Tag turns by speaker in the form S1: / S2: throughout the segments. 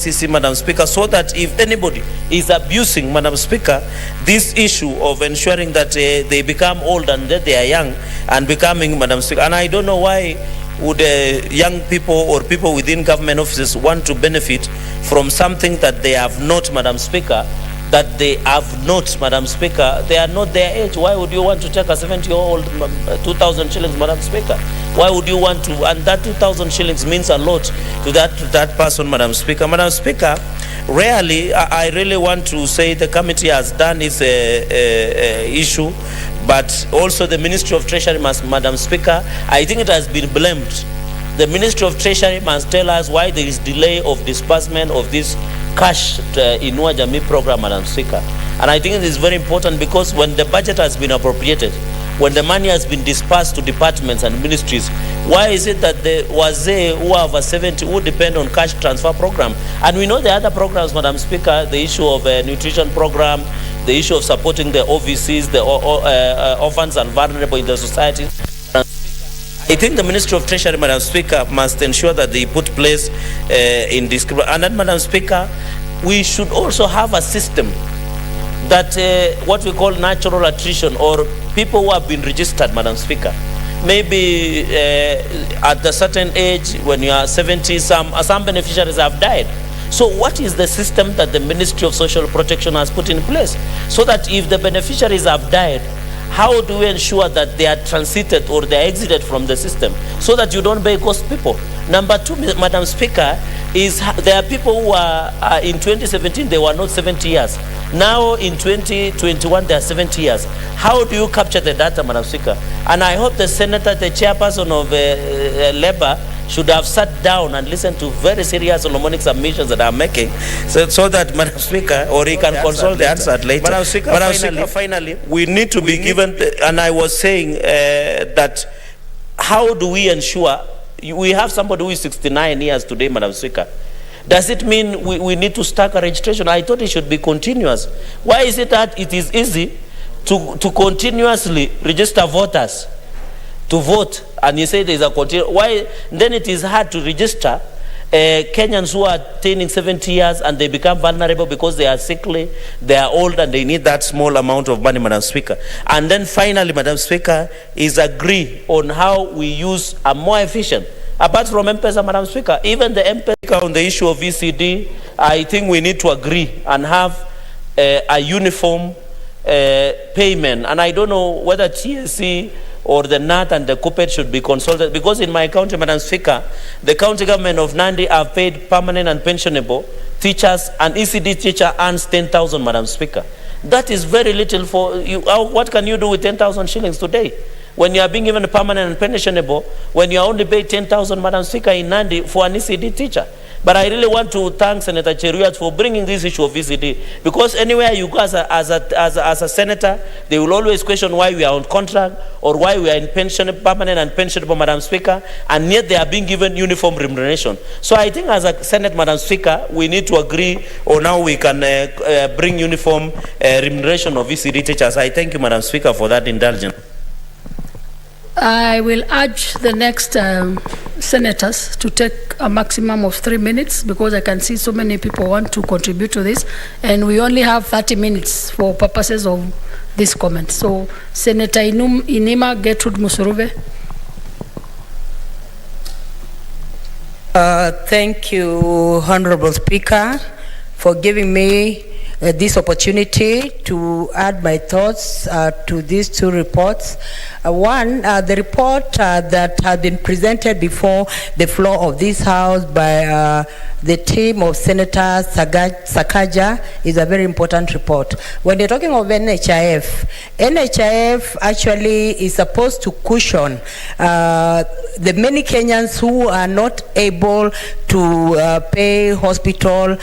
S1: KBC, Madam Speaker, so that if anybody is abusing, Madam Speaker, this issue of ensuring that they become old and that they are young and becoming, Madam Speaker, and I don't know why would young people or people within government offices want to benefit from something that they have not, Madam Speaker, that they have not, Madam Speaker. They are not their age. Why would you want to take a 70-year-old 2,000 shillings, Madam Speaker? Why would you want to? And that 2,000 shillings means a lot to that person, Madam Speaker. Madam Speaker, rarely, I really want to say the committee has done its issue, but also the Ministry of Treasury must, Madam Speaker, I think it has been blamed. The Ministry of Treasury must tell us why there is delay of disbursement of this cash Inua Jamii program, Madam Speaker. And I think it is very important because when the budget has been appropriated, when the money has been dispersed to departments and ministries, why is it that the wazee who have a 70 who depend on cash transfer program? And we know the other programs, Madam Speaker, the issue of a nutrition program, the issue of supporting the OVCs, the orphans and vulnerable in the society. I think the Ministry of Treasury, Madam Speaker, must ensure that they put place in this. And then, Madam Speaker, we should also have a system that what we call natural attrition, or people who have been registered, Madam Speaker. Maybe at a certain age, when you are 70, some beneficiaries have died. So what is the system that the Ministry of Social Protection has put in place? So that if the beneficiaries have died, how do we ensure that they are transited or they are exited from the system so that you don't pay cost people? Number two, Madam Speaker, is there are people who are in 2017, they were not 70 years. Now in 2021, they are 70 years. How do you capture the data, Madam Speaker? And I hope the Senator, the chairperson of Labour, should have sat down and listened to very serious Solomonic submissions that I'm making, so that, Madam Speaker, or he can consult the answer later. Madam Speaker, finally, we need to be given, and I was saying that how do we ensure, we have somebody who is 69 years today, Madam Speaker. Does it mean we need to start a registration? I thought it should be continuous. Why is it that it is easy to continuously register voters to vote, and you say there is a continue? Why then it is hard to register Kenyans who are attaining 70 years and they become vulnerable because they are sickly, they are old, and they need that small amount of money, Madam Speaker? And then finally, Madam Speaker, is agree on how we use a more efficient, apart from M-Pesa, Madam Speaker, even the M-Pesa on the issue of VCD, I think we need to agree and have a uniform payment. And I don't know whether TSC or the NAT and the COPET should be consulted, because in my county, Madam Speaker, the county government of Nandi have paid permanent and pensionable teachers, and ECD teacher earns 10,000, Madam Speaker. That is very little for you. What can you do with 10,000 shillings today? When you are being given a permanent and pensionable, when you are only paid 10,000, Madam Speaker, in Nandi for an ECD teacher. But I really want to thank Senator Cheruiyot for bringing this issue of ECD, because anywhere you go as a senator, they will always question why we are on contract or why we are in pension, permanent and pensionable, Madam Speaker, and yet they are being given uniform remuneration. So I think as a Senate, Madam Speaker, we need to agree on how we can bring uniform remuneration of ECD teachers. I thank you, Madam Speaker, for that indulgence.
S2: I will urge the next senators to take a maximum of 3 minutes, because I can see so many people want to contribute to this, and we only have 30 minutes for purposes of this comment. So, Senator Inima Gertrude Musuruve.
S3: Thank you, Honorable Speaker, for giving me this opportunity to add my thoughts to these two reports. One, the report that had been presented before the floor of this House by the team of Senator Sakaja is a very important report. When you're talking of NHIF, NHIF actually is supposed to cushion the many Kenyans who are not able to pay hospital,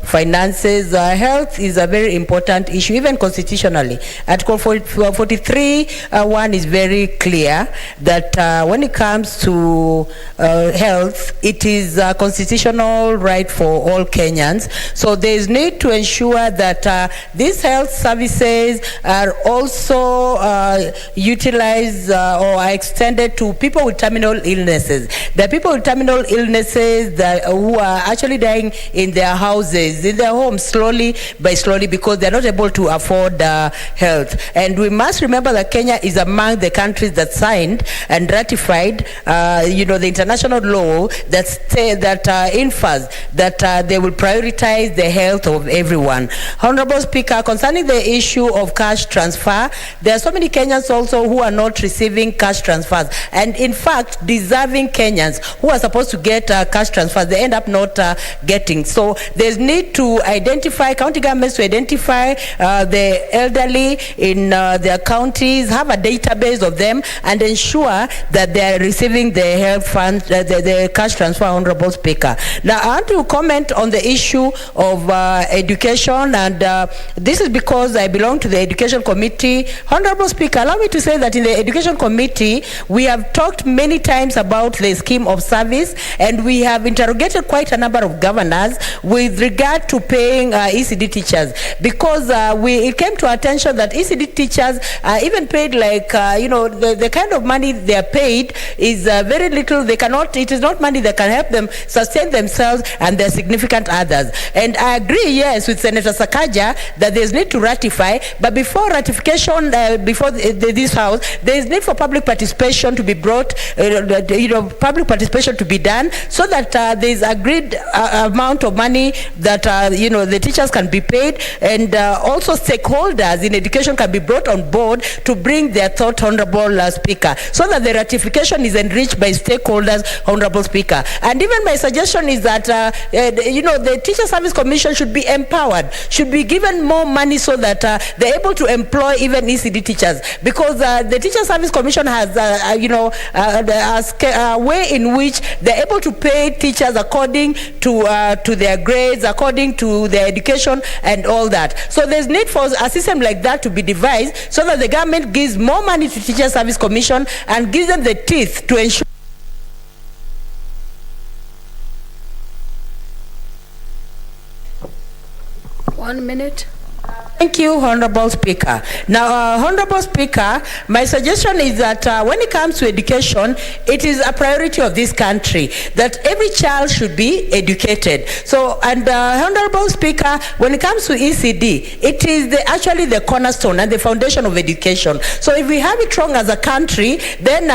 S3: finances. Health is a very important issue, even constitutionally. Article 43 one is very clear that when it comes to health, it is a constitutional right for all Kenyans. So there is need to ensure that these health services are also utilized or are extended to people with terminal illnesses. There are people with terminal illnesses who are actually dying in their houses, in their homes, slowly by slowly, because they're not able to afford health. And we must remember that Kenya is among the countries that signed and ratified, the international law that infers that they will prioritize the health of everyone. Honorable Speaker, concerning the issue of cash transfer, there are so many Kenyans also who are not receiving cash transfers, and in fact, deserving Kenyans who are supposed to get cash transfers, they end up not getting. So there's need to identify, county governments to identify the elderly in their counties, have a database of them, and ensure that they are receiving the health funds, the cash transfer, Honorable Speaker. Now, I want to comment on the issue of education, and this is because I belong to the Education Committee. Honorable Speaker, allow me to say that in the Education Committee, we have talked many times about the scheme of service, and we have interrogated quite a number of governors with regard to paying ECD teachers, because it came to our attention that ECD teachers are even paid like, the kind of money they are paid is very little. It is not money that can help them sustain themselves and their significant others. And I agree, yes, with Senator Sakaja that there is need to ratify, but before ratification, before this House, there is need for public participation to be brought, public participation to be done, so that there is agreed amount of money that, the teachers can be paid, and also stakeholders in education can be brought on board to bring their thought, Honorable Speaker, so that the ratification is enriched by stakeholders, Honorable Speaker. And even my suggestion is that, the Teacher Service Commission should be empowered, should be given more money so that they're able to employ even ECD teachers, because the Teacher Service Commission has, a way in which they're able to pay teachers according to their grades, according to their education and all that. So there's need for a system like that to be devised, so that the government gives more money to Teacher Service Commission and gives them the teeth to ensure.
S2: One minute.
S3: Thank you, Honorable Speaker. Now, Honorable Speaker, my suggestion is that when it comes to education, it is a priority of this country that every child should be educated. So, and Honorable Speaker, when it comes to ECD, it is actually the cornerstone and the foundation of education. So if we have it wrong as a country, then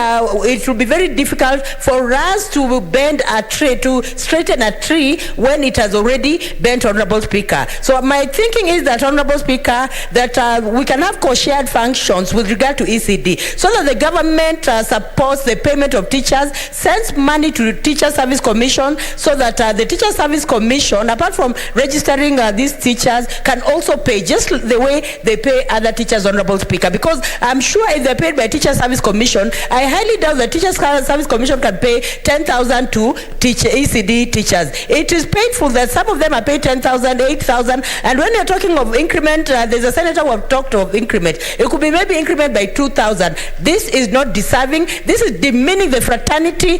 S3: it will be very difficult for us to bend a tree, to straighten a tree when it has already bent, Honorable Speaker. So my thinking is that, Honorable Speaker, that we can have co-shared functions with regard to ECD, so that the government supports the payment of teachers, sends money to the Teacher Service Commission, so that the Teacher Service Commission, apart from registering these teachers, can also pay just the way they pay other teachers, Honorable Speaker. Because I'm sure if they're paid by Teacher Service Commission, I highly doubt the Teacher Service Commission can pay 10,000 to ECD teachers. It is painful that some of them are paid 10,000, 8,000, and when you're talking of increment, there's a senator who have talked of increment. It could be maybe increment by 2,000. This is not deserving. This is demeaning the fraternity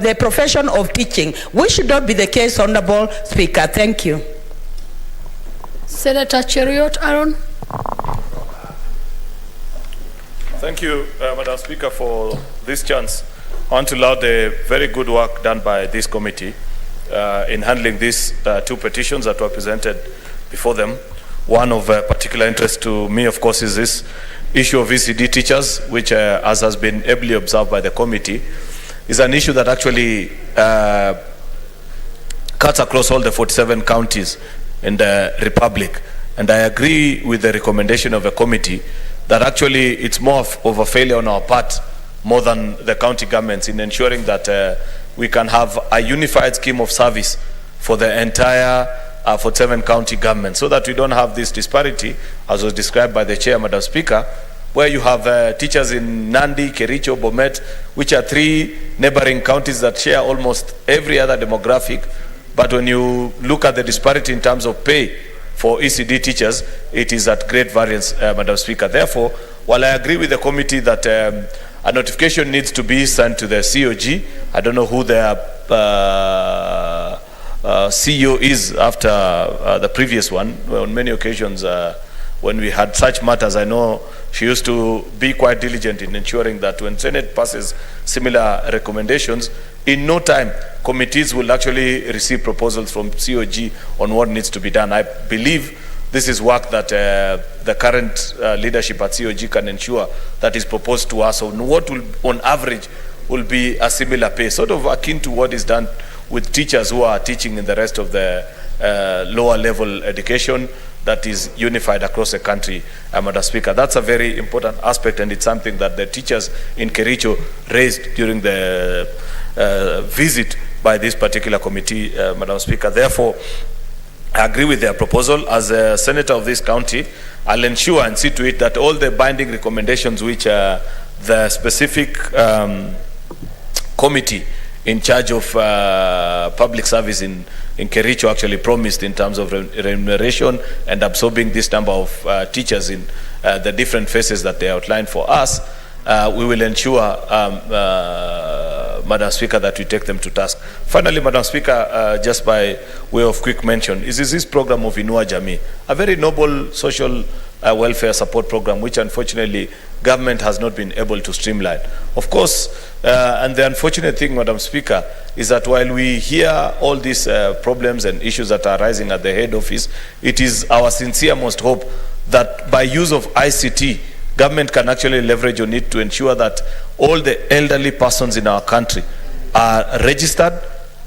S3: the profession of teaching, which should not be the case, Honorable Speaker. Thank you.
S2: Senator Cheriot Aaron.
S4: Thank you, Madam Speaker, for this chance. I want to laud the very good work done by this committee in handling these two petitions that were presented before them. One of particular interest to me, of course, is this issue of ECD teachers, which, as has been ably observed by the committee, is an issue that actually cuts across all the 47 counties in the Republic. And I agree with the recommendation of the committee that actually it's more of a failure on our part, more than the county governments, in ensuring that we can have a unified scheme of service for the entire 47 county governments, so that we don't have this disparity, as was described by the chair, Madam Speaker, where you have teachers in Nandi, Kericho, Bomet, which are three neighboring counties that share almost every other demographic. But when you look at the disparity in terms of pay for ECD teachers, it is at great variance, Madam Speaker. Therefore, while I agree with the committee that a notification needs to be sent to the COG, I don't know who their CEO is after the previous one. On many occasions, when we had such matters, I know she used to be quite diligent in ensuring that when Senate passes similar recommendations, in no time, committees will actually receive proposals from COG on what needs to be done. I believe this is work that the current leadership at COG can ensure that is proposed to us on what will, on average, will be a similar pace, sort of akin to what is done with teachers who are teaching in the rest of the lower level education that is unified across the country, Madam Speaker. That's a very important aspect, and it's something that the teachers in Kericho raised during the visit by this particular committee, Madam Speaker. Therefore, I agree with their proposal. As a senator of this county, I'll ensure and see to it that all the binding recommendations which the specific committee in charge of public service in Kericho actually promised in terms of remuneration and absorbing this number of teachers in the different phases that they outlined for us, we will ensure, Madam Speaker, that we take them to task. Finally, Madam Speaker, just by way of quick mention, is this program of Inua Jamii, a very noble social welfare support program, which unfortunately government has not been able to streamline. Of course, and the unfortunate thing, Madam Speaker, is that while we hear all these problems and issues that are rising at the head office, it is our sincere most hope that by use of ICT, government can actually leverage on it to ensure that all the elderly persons in our country are registered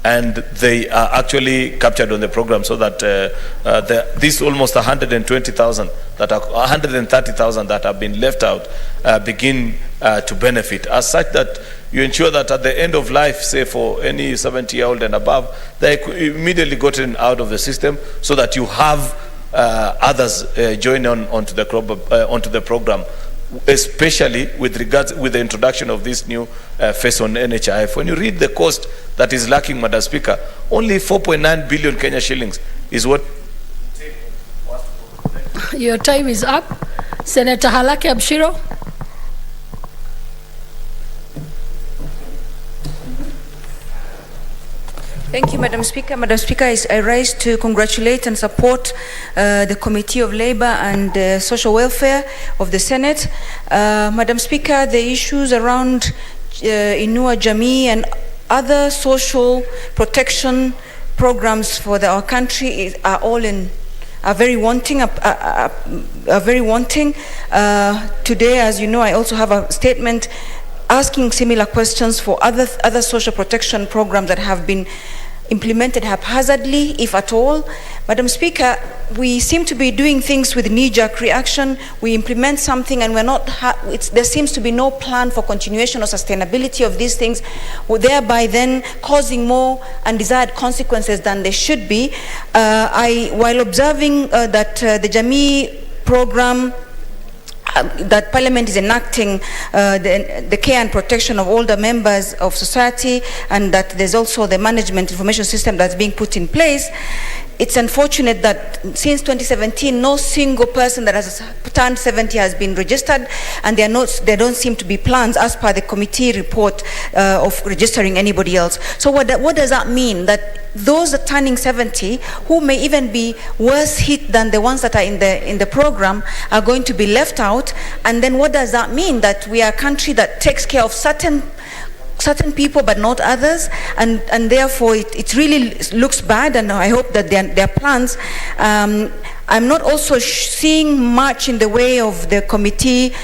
S4: and they are actually captured on the program, so that these almost 120,000 that are 130,000 that have been left out begin to benefit, as such that you ensure that at the end of life, say for any 70-year-old and above, they immediately gotten out of the system, so that you have others join onto the program, especially with regards with the introduction of this new phase on NHIF. When you read the cost that is lacking, Madam Speaker, only 4.9 billion Kenya shillings is what.
S2: Your time is up. Senator Halake Abshiro.
S5: Thank you, Madam Speaker. Madam Speaker, I rise to congratulate and support the Committee of Labor and Social Welfare of the Senate. Madam Speaker, the issues around Inua Jamii and other social protection programs for our country are very wanting. Today, as you know, I also have a statement asking similar questions for other social protection programs that have been implemented haphazardly, if at all. Madam Speaker, we seem to be doing things with knee-jerk reaction. We implement something and we're not, there seems to be no plan for continuation or sustainability of these things, thereby then causing more undesired consequences than they should be. While observing that the Jamii program that Parliament is enacting the care and protection of older members of society, and that there's also the management information system that's being put in place. It's unfortunate that since 2017, no single person that has turned 70 has been registered, and there don't seem to be plans as per the committee report of registering anybody else. So what does that mean? That those that are turning 70, who may even be worse hit than the ones that are in the program, are going to be left out? And then what does that mean? That we are a country that takes care of certain people but not others, and therefore it really looks bad, and I hope that their plans. I'm not also seeing much in the way of the committee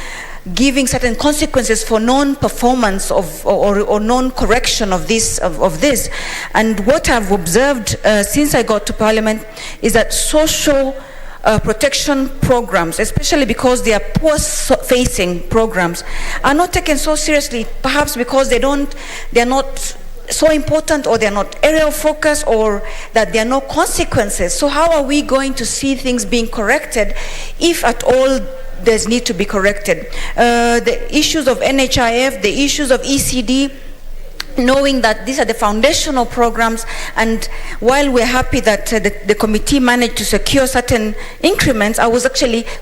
S5: giving certain consequences for non-performance or non-correction of this. And what I've observed since I got to Parliament is that social protection programs, especially because they are poor-facing programs, are not taken so seriously, perhaps because they're not so important, or they're not area of focus, or that there are no consequences. So how are we going to see things being corrected, if at all there's need to be corrected? The issues of NHIF, the issues of ECD, knowing that these are the foundational programs, and while we're happy that the committee managed to secure certain increments, I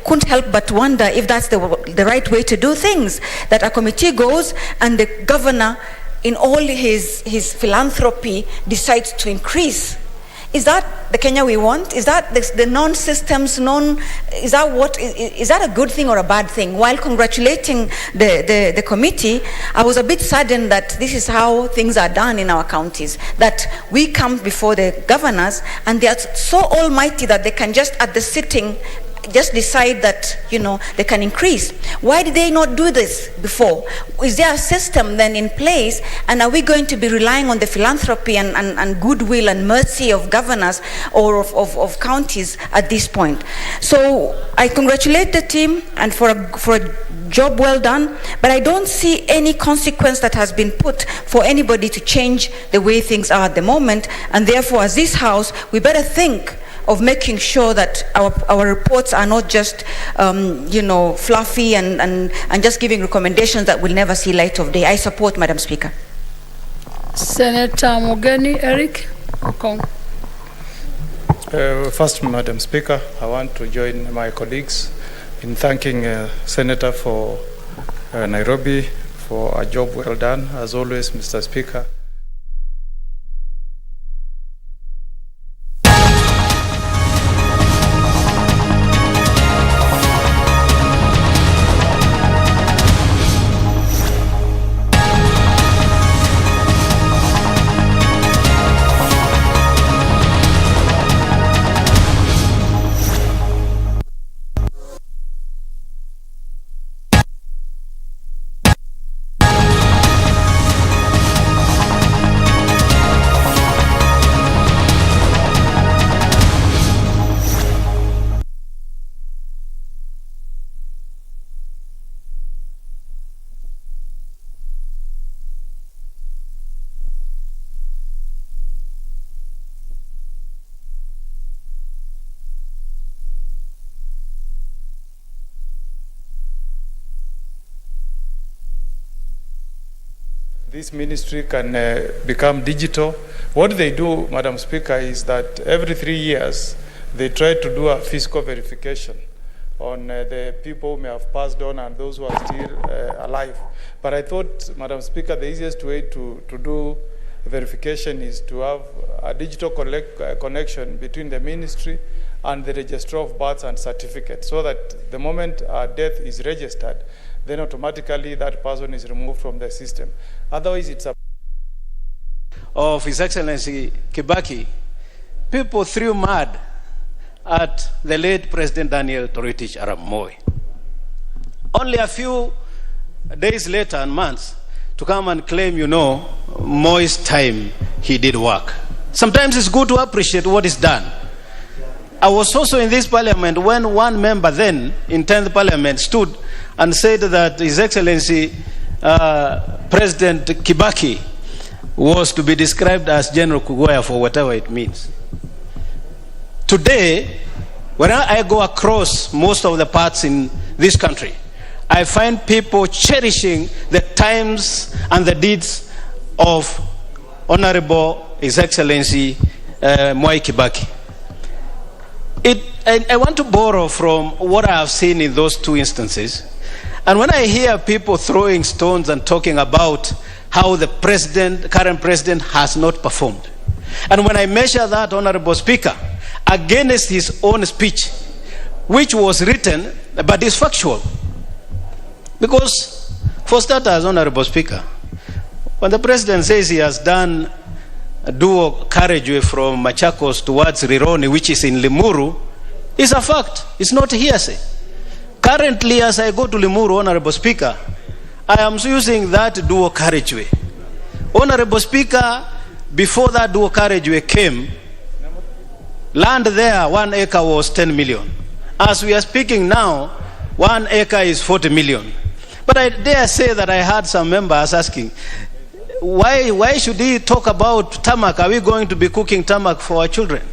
S5: couldn't help but wonder if that's the right way to do things, that a committee goes and the governor, in all his philanthropy, decides to increase. Is that the Kenya we want? Is that the non-systems, is that a good thing or a bad thing? While congratulating the committee, I was a bit saddened that this is how things are done in our counties, that we come before the governors and they are so almighty that they can just at the sitting just decide that, they can increase. Why did they not do this before? Is there a system then in place, and are we going to be relying on the philanthropy and goodwill and mercy of governors or of counties at this point? So I congratulate the team and for a job well done, but I don't see any consequence that has been put for anybody to change the way things are at the moment, and therefore as this House, we better think of making sure that our reports are not just fluffy and just giving recommendations that will never see light of day. I support, Madam Speaker.
S2: Senator Mugeni Eric Okong.
S6: First, Madam Speaker, I want to join my colleagues in thanking Senator for Nairobi for a job well done. As always, Mr. Speaker. This ministry can become digital. What they do, Madam Speaker, is that every 3 years they try to do a fiscal verification on the people who may have passed on and those who are still alive. But I thought, Madam Speaker, the easiest way to do verification is to have a digital connection between the ministry and the registrar of births and certificates, so that the moment a death is registered, then automatically that person is removed from the system. Otherwise, it's a
S7: of His Excellency Kibaki, people threw mud at the late President Daniel Toroitich arap Moi. Only a few days later and months to come and claim, Moi's time he did work. Sometimes it's good to appreciate what is done. I was also in this parliament when one member then in 10th parliament stood and said that His Excellency President Kibaki was to be described as General Kugoya for whatever it means. Today, when I go across most of the parts in this country, I find people cherishing the times and the deeds of Honorable His Excellency Mwai Kibaki. I want to borrow from what I have seen in those two instances. And when I hear people throwing stones and talking about how the current president has not performed, and when I measure that, Honorable Speaker, against his own speech, which was written but is factual. Because, for starters, Honorable Speaker, when the president says he has done a dual carriageway from Machakos towards Rironi, which is in Limuru, it's a fact. It's not hearsay. Currently, as I go to Limuru, Honorable Speaker, I am using that dual carriageway. Honorable Speaker, before that dual carriageway came, land there, 1 acre was 10 million. As we are speaking now, 1 acre is 40 million. But I dare say that I heard some members asking, why should he talk about tarmac? Are we going to be cooking tarmac for our children?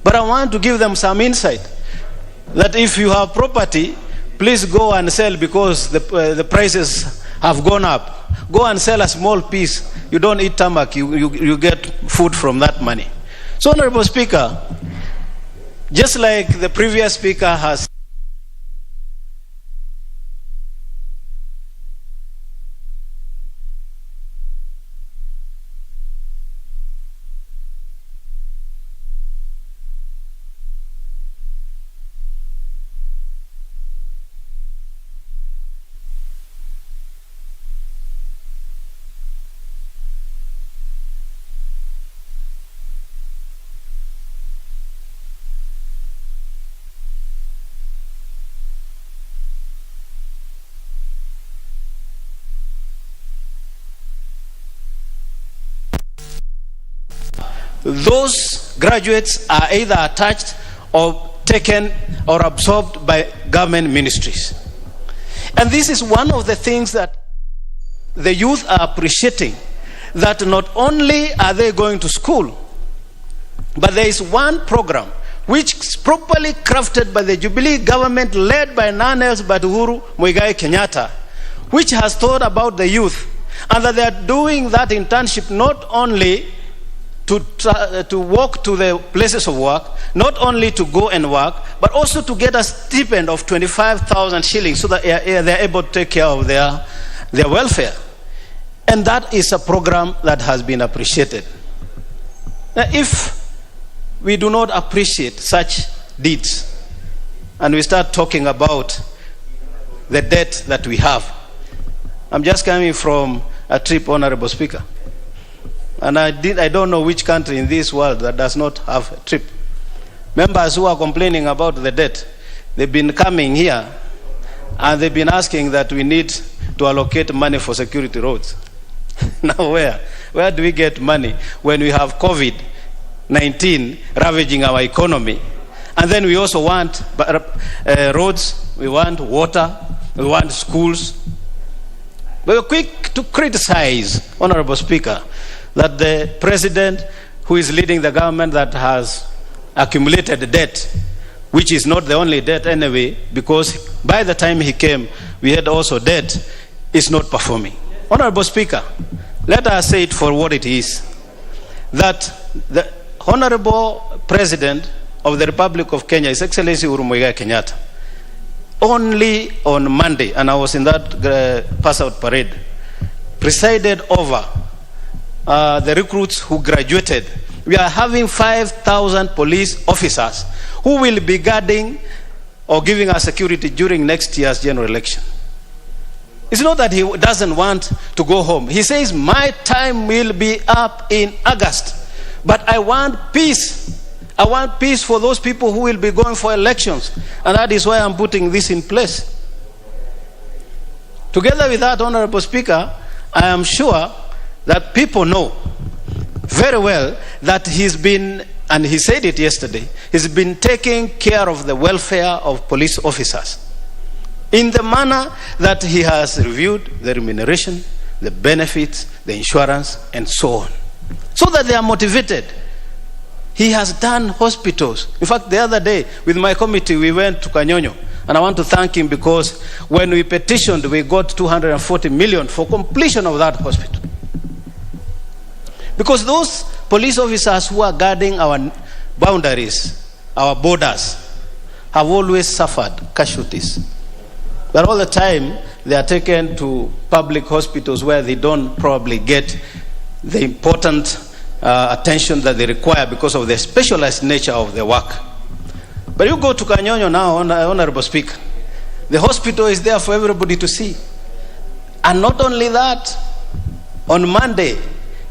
S7: But I want to give them some insight that if you have property, please go and sell because the prices have gone up. go and sell a small piece. You don't eat tarmac, you get food from that money. So, Honorable Speaker, just like the previous speaker has those graduates are either attached or taken or absorbed by government ministries. And this is one of the things that the youth are appreciating, that not only are they going to school, but there is one program which is properly crafted by the Jubilee government, led by none else but Uhuru Muigai Kenyatta, which has thought about the youth, and that they are doing that internship not only to walk to the places of work, not only to go and work, but also to get a stipend of 25,000 shillings so that they're able to take care of their welfare. And that is a program that has been appreciated. Now, if we do not appreciate such deeds, and we start talking about the debt that we have, I'm just coming from a trip, Honorable Speaker. And I don't know which country in this world that does not have a trip. Members who are complaining about the debt, they've been coming here and they've been asking that we need to allocate money for security roads. Now where do we get money when we have COVID-19 ravaging our economy? And then we also want roads, we want water, we want schools. We were quick to criticize, Honorable Speaker, that the president who is leading the government that has accumulated debt, which is not the only debt anyway, because by the time he came, we had also debt, is not performing. Honorable Speaker, let us say it for what it is, that the Honorable President of the Republic of Kenya, His Excellency Uhuru Muigai Kenyatta, only on Monday, and I was in that pass-out parade, presided over the recruits who graduated. We are having 5,000 police officers who will be guarding or giving us security during next year's general election. It's not that he doesn't want to go home. He says, my time will be up in August, but I want peace. I want peace for those people who will be going for elections, and that is why I'm putting this in place. Together with that, Honorable Speaker, I am sure that people know very well that he's been, and he said it yesterday, he's been taking care of the welfare of police officers in the manner that he has reviewed the remuneration, the benefits, the insurance, and so on, so that they are motivated. He has done hospitals. In fact, the other day with my committee, we went to Kanyonyo, and I want to thank him because when we petitioned, we got 240 million for completion of that hospital. Because those police officers who are guarding our boundaries, our borders, have always suffered casualties. But all the time, they are taken to public hospitals where they don't probably get the important attention that they require because of the specialized nature of their work. But you go to Kanyonyo now, Honorable Speaker, the hospital is there for everybody to see. And not only that, on Monday,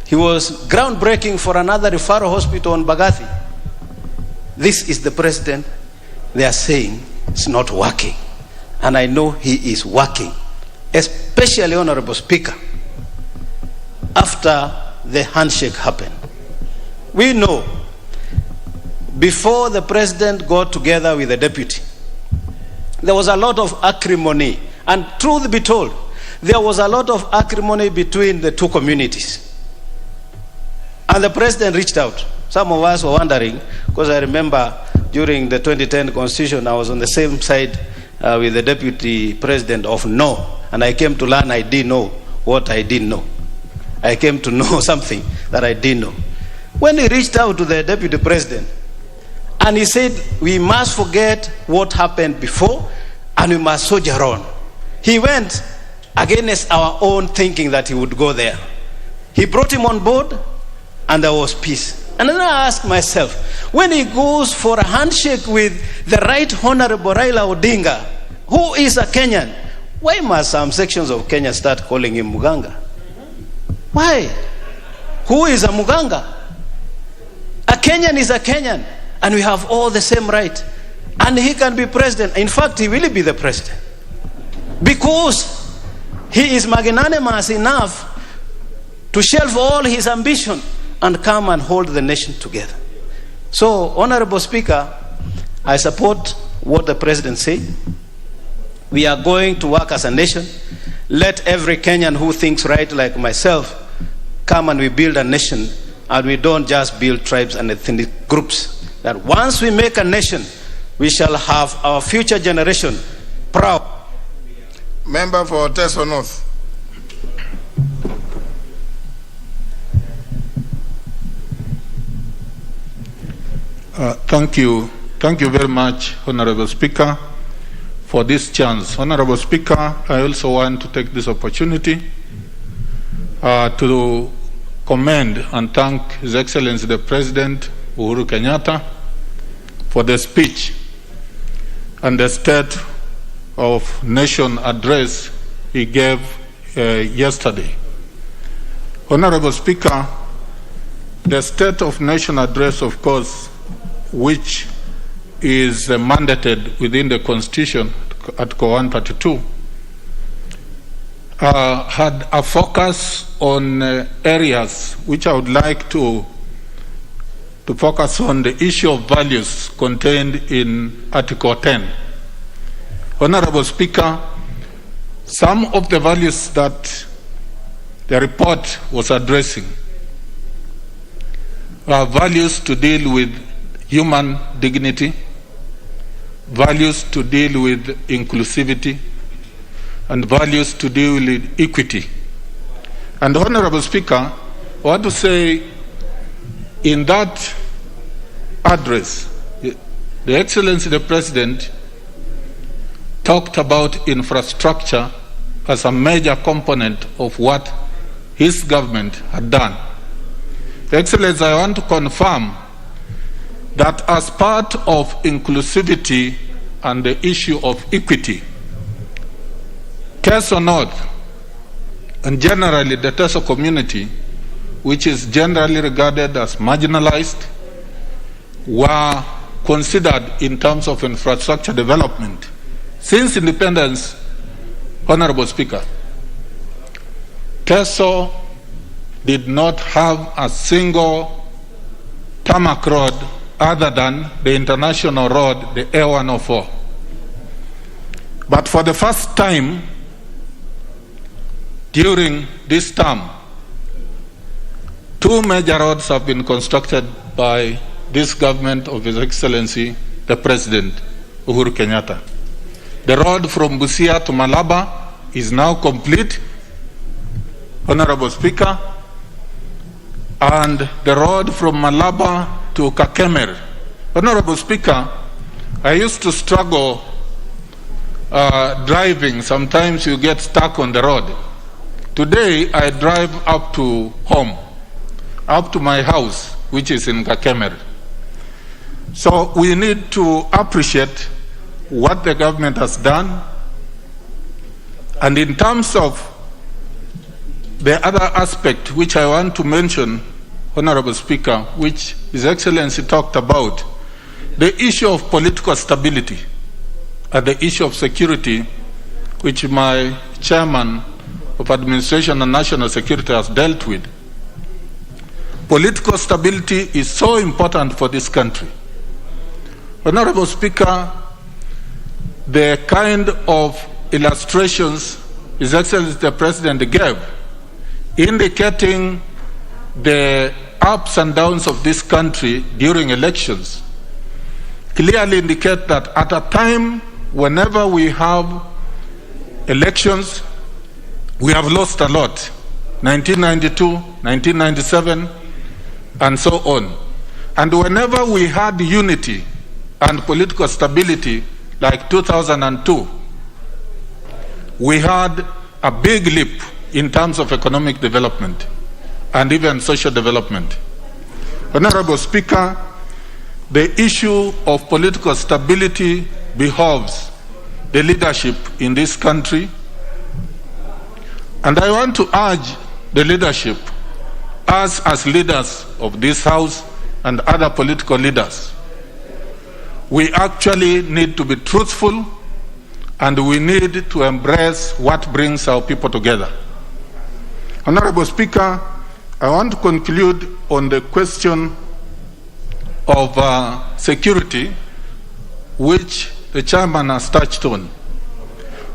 S7: he was groundbreaking for another referral hospital on Bagathi. This is the president. They are saying it's not working. And I know he is working, especially, Honorable Speaker, after the handshake happened. We know before the president got together with the deputy, there was a lot of acrimony. And truth be told, there was a lot of acrimony between the two communities. And the president reached out. Some of us were wondering, because I remember during the 2010 constitution, I was on the same side with the deputy president of no. And I came to learn I didn't know what I didn't know. I came to know something that I didn't know. When he reached out to the deputy president and he said, we must forget what happened before and we must soldier on. He went against our own thinking that he would go there. He brought him on board and there was peace. And then I asked myself, when he goes for a handshake with the Right Honorable Raila Odinga, who is a Kenyan, why must some sections of Kenya start calling him Muganga? Why? Who is a Muganga? A Kenyan is a Kenyan, and we have all the same right. And he can be president. In fact, he will be the president. Because he is magnanimous enough to shelve all his ambition and come and hold the nation together. So, Honorable Speaker, I support what the President said. We are going to work as a nation. Let every Kenyan who thinks right like myself come and we build a nation, and we don't just build tribes and ethnic groups. That once we make a nation, we shall have our future generation proud.
S8: Member for Teso North.
S9: Thank you. Thank you very much, Honorable Speaker, for this chance. Honorable Speaker, I also want to take this opportunity to commend and thank His Excellency the President Uhuru Kenyatta for the speech and the State of Nation address he gave yesterday. Honorable Speaker, the State of Nation address, of course, which is mandated within the Constitution, Article 132, had a focus on areas which I would like to focus on the issue of values contained in Article 10. Honorable Speaker, some of the values that the report was addressing are values to deal with human dignity, values to deal with inclusivity, and values to deal with equity. And Honorable Speaker, I want to say in that address, the Excellency the President talked about infrastructure as a major component of what his government had done. Excellency, I want to confirm that as part of inclusivity and the issue of equity, Teso North, and generally the Teso community, which is generally regarded as marginalized, were considered in terms of infrastructure development. Since independence, Honorable Speaker, Teso did not have a single tarmac road other than the international road, the A104. But for the first time during this term, two major roads have been constructed by this government of His Excellency, the President, Uhuru Kenyatta. The road from Busia to Malaba is now complete, Honorable Speaker, and the road from Malaba to Kakemer. Honorable Speaker, I used to struggle driving. Sometimes you get stuck on the road. Today, I drive up to home, up to my house, which is in Kakemer. So we need to appreciate what the government has done. And in terms of the other aspect which I want to mention, Honorable Speaker, which His Excellency talked about, the issue of political stability and the issue of security, which my Chairman of Administration and National Security has dealt with. Political stability is so important for this country. Honorable Speaker, the kind of illustrations His Excellency the President gave, indicating the ups and downs of this country during elections, clearly indicate that at a time whenever we have elections We have lost a lot. 1992, 1997, and so on. And whenever we had unity and political stability, like 2002, we had a big leap in terms of economic development and even social development. Honorable Speaker, the issue of political stability behoves the leadership in this country, and I want to urge the leadership, us as leaders of this House and other political leaders, we actually need to be truthful, and we need to embrace what brings our people together. Honorable Speaker, I want to conclude on the question of security, which the chairman has touched on.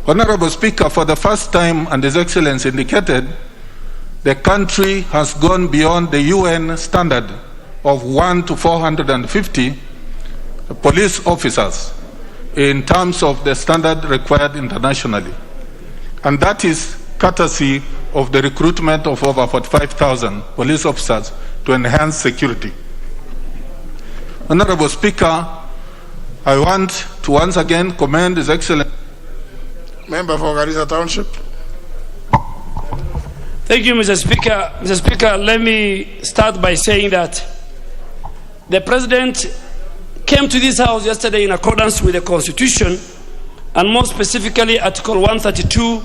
S9: Honorable Speaker, for the first time, and His Excellency indicated, the country has gone beyond the UN standard of 1 to 450 police officers in terms of the standard required internationally. And that is courtesy of the recruitment of over 45,000 police officers to enhance security. Honorable Speaker, I want to once again commend His Excellency.
S8: Member for Garissa Township.
S10: Thank you, Mr. Speaker. Mr. Speaker, let me start by saying that the President came to this House yesterday in accordance with the Constitution, and more specifically Article 132,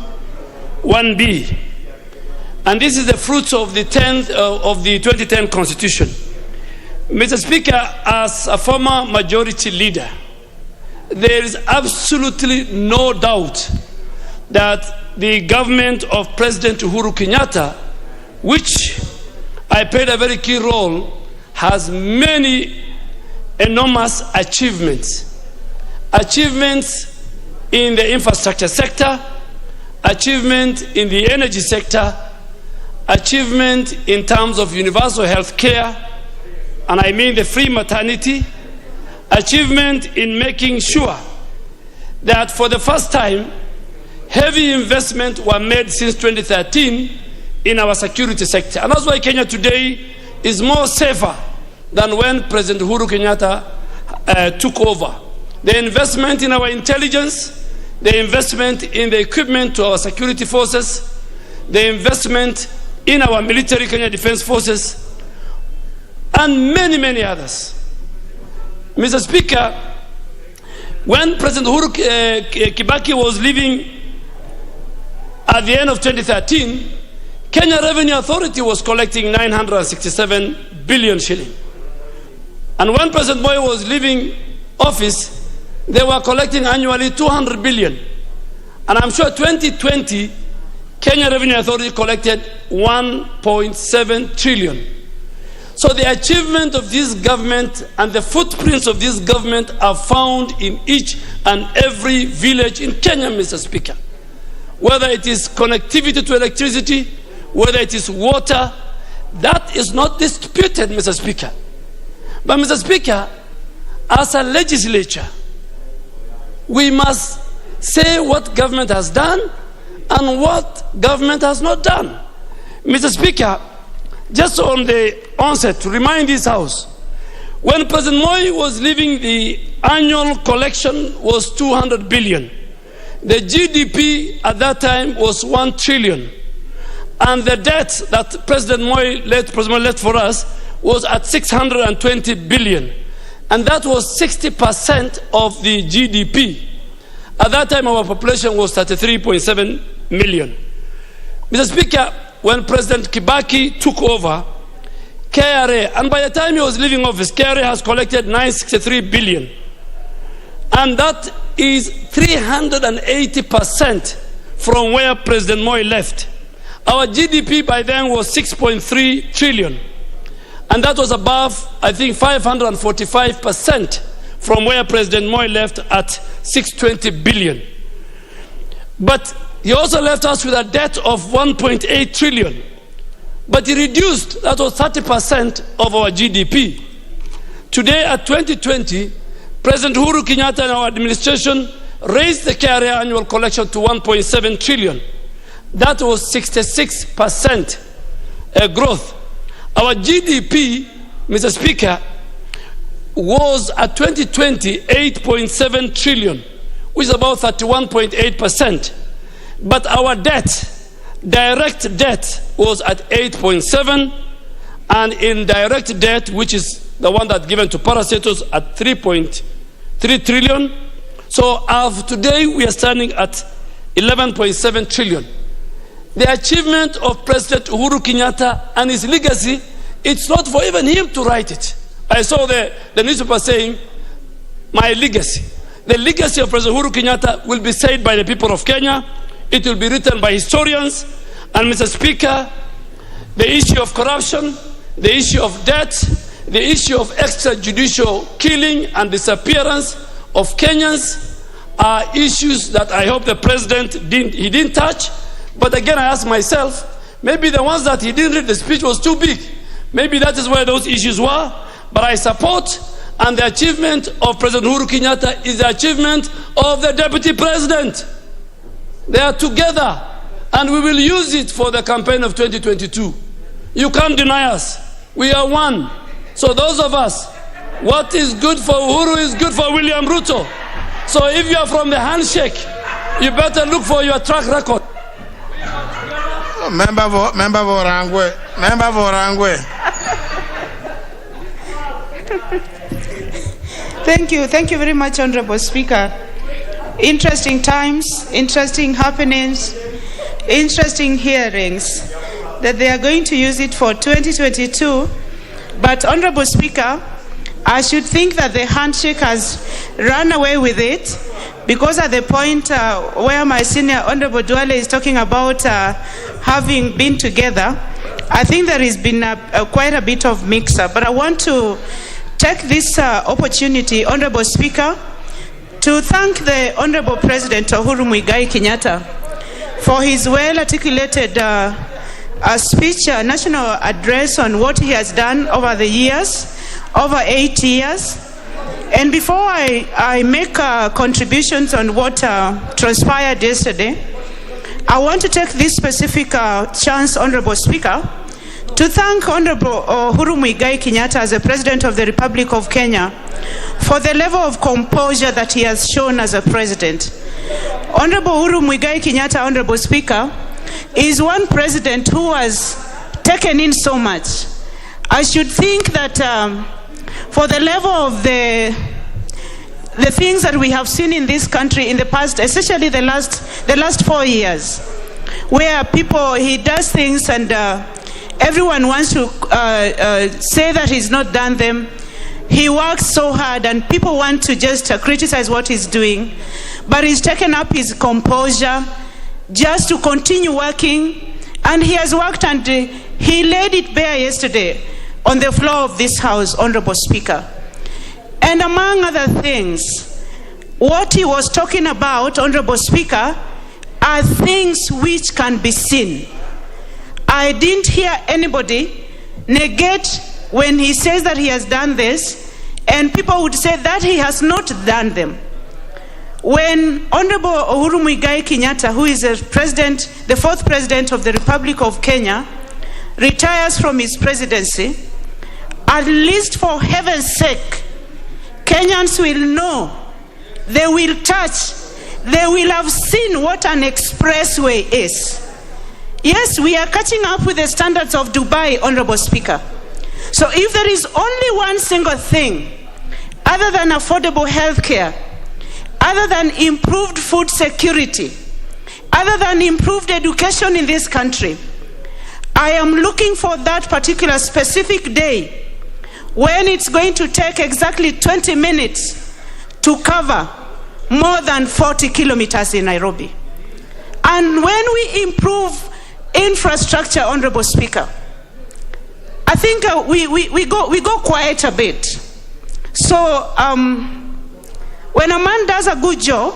S10: 1B. And this is the fruits of the 2010 Constitution. Mr. Speaker, as a former majority leader, there is absolutely no doubt that the government of President Uhuru Kenyatta, which I played a very key role, has many enormous achievements. Achievements in the infrastructure sector, achievement in the energy sector, achievement in terms of universal health care, and I mean the free maternity, achievement in making sure that for the first time, heavy investment were made since 2013 in our security sector. And that's why Kenya today is more safer than when President Uhuru Kenyatta took over. The investment in our intelligence, the investment in the equipment to our security forces, the investment in our military Kenya Defense Forces, and many, many others. Mr. Speaker, when President Uhuru Kibaki was leaving at the end of 2013, Kenya Revenue Authority was collecting 967 billion shilling. And when President Moi was leaving office, they were collecting annually 200 billion. And I'm sure 2020, Kenya Revenue Authority collected 1.7 trillion. So the achievement of this government and the footprints of this government are found in each and every village in Kenya, Mr. Speaker. Whether it is connectivity to electricity, whether it is water, that is not disputed, Mr. Speaker. But Mr. Speaker, as a legislature, we must say what government has done and what government has not done. Mr. Speaker, just on the onset, to remind this House, when President Moi was leaving, the annual collection was 200 billion. The GDP at that time was 1 trillion. And the debt that President Moi left for us was at 620 billion. And that was 60% of the GDP. At that time, our population was 33.7 million. Mr. Speaker, when President Kibaki took over, KRA, and by the time he was leaving office, KRA has collected 963 billion. And that is 380% from where President Moi left. Our GDP by then was 6.3 trillion. And that was above, I think, 545% from where President Moi left at 620 billion. But he also left us with a debt of 1.8 trillion. But he reduced, that was 30% of our GDP. Today at 2020, President Uhuru Kenyatta and our administration raised the KRA annual collection to 1.7 trillion. that was 66% growth. Our GDP, Mr. Speaker, was at 2020 8.7 trillion, which is about 31.8%. But our debt, direct debt, was at 8.7, and indirect debt, which is the one that's given to parasitos, at 3.3 trillion. So as of today, we are standing at 11.7 trillion. The achievement of President Uhuru Kenyatta and his legacy, it's not for even him to write it. I saw the newspaper saying, my legacy. The legacy of President Uhuru Kenyatta will be said by the people of Kenya. It will be written by historians. And Mr. Speaker, the issue of corruption, the issue of debt, the issue of extrajudicial killing and disappearance of Kenyans are issues that I hope the president didn't touch. But again, I ask myself, maybe the ones that he didn't read, the speech was too big. Maybe that is where those issues were. But I support, and the achievement of President Uhuru Kenyatta is the achievement of the deputy president. They are together, and we will use it for the campaign of 2022. You can't deny us. We are one. So those of us, what is good for Uhuru is good for William Ruto. So if you are from the handshake, you better look for your track record.
S8: Member for Rangwe.
S11: Thank you very much, Honorable Speaker. Interesting times, interesting happenings, interesting hearings, that they are going to use it for 2022. But Honorable Speaker, I should think that the handshake has run away with it, because at the point where my senior Honorable Duale is talking about having been together, I think there has been quite a bit of mix-up. But I want to take this opportunity, Honorable Speaker, to thank the Honorable President Uhuru Muigai Kenyatta for his well-articulated speech, national address on what he has done over the years, over 8 years. And before I make contributions on what transpired yesterday, I want to take this specific chance, Honorable Speaker, to thank Honorable Uhuru Muigai Kenyatta as the President of the Republic of Kenya for the level of composure that he has shown as a president. Honorable Uhuru Muigai Kenyatta, Honorable Speaker, is one president who has taken in so much. I should think that for the level of the things that we have seen in this country in the past, especially the last 4 years, where he does things and everyone wants to say that he's not done them. He works so hard and people want to just criticize what he's doing. But he's taken up his composure just to continue working. And he has worked, and he laid it bare yesterday on the floor of this House, Honorable Speaker. And among other things, what he was talking about, Honorable Speaker, are things which can be seen. I didn't hear anybody negate when he says that he has done this, and people would say that he has not done them. When Honorable Uhuru Muigai Kenyatta, who is the fourth president of the Republic of Kenya, retires from his presidency, at least for heaven's sake, Kenyans will know, they will touch, they will have seen what an expressway is. Yes, we are catching up with the standards of Dubai, Honorable Speaker. So if there is only one single thing, other than affordable health care, other than improved food security, other than improved education in this country, I am looking for that particular specific day when it's going to take exactly 20 minutes to cover more than 40 kilometers in Nairobi. And when we improve infrastructure, Honorable Speaker, I think we go quite a bit. So when a man does a good job,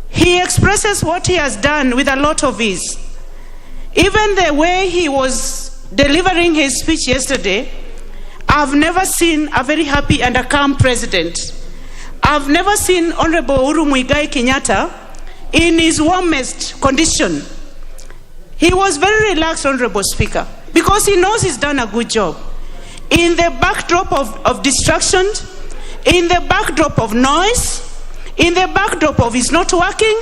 S11: he expresses what he has done with a lot of ease. Even the way he was delivering his speech yesterday, I've never seen a very happy and a calm president. I've never seen Honorable Uhuru Muigai Kenyatta in his warmest condition. He was very relaxed, Honorable Speaker, because he knows he's done a good job. In the backdrop of distraction, in the backdrop of noise, in the backdrop of his not working,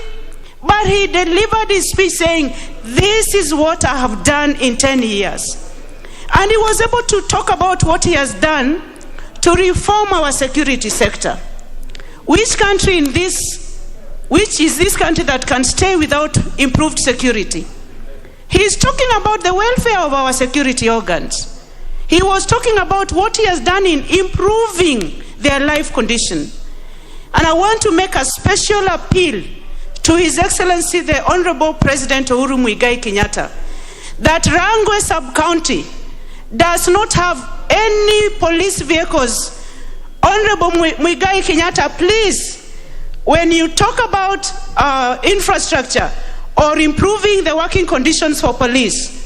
S11: but he delivered his speech saying, this is what I have done in 10 years. And he was able to talk about what he has done to reform our security sector. Which is this country that can stay without improved security? He is talking about the welfare of our security organs. He was talking about what he has done in improving their life condition. And I want to make a special appeal to His Excellency the Honorable President Uhuru Muigai Kenyatta that Rangwe sub-county does not have any police vehicles. Honorable Muigai Kenyatta, please, when you talk about infrastructure or improving the working conditions for police,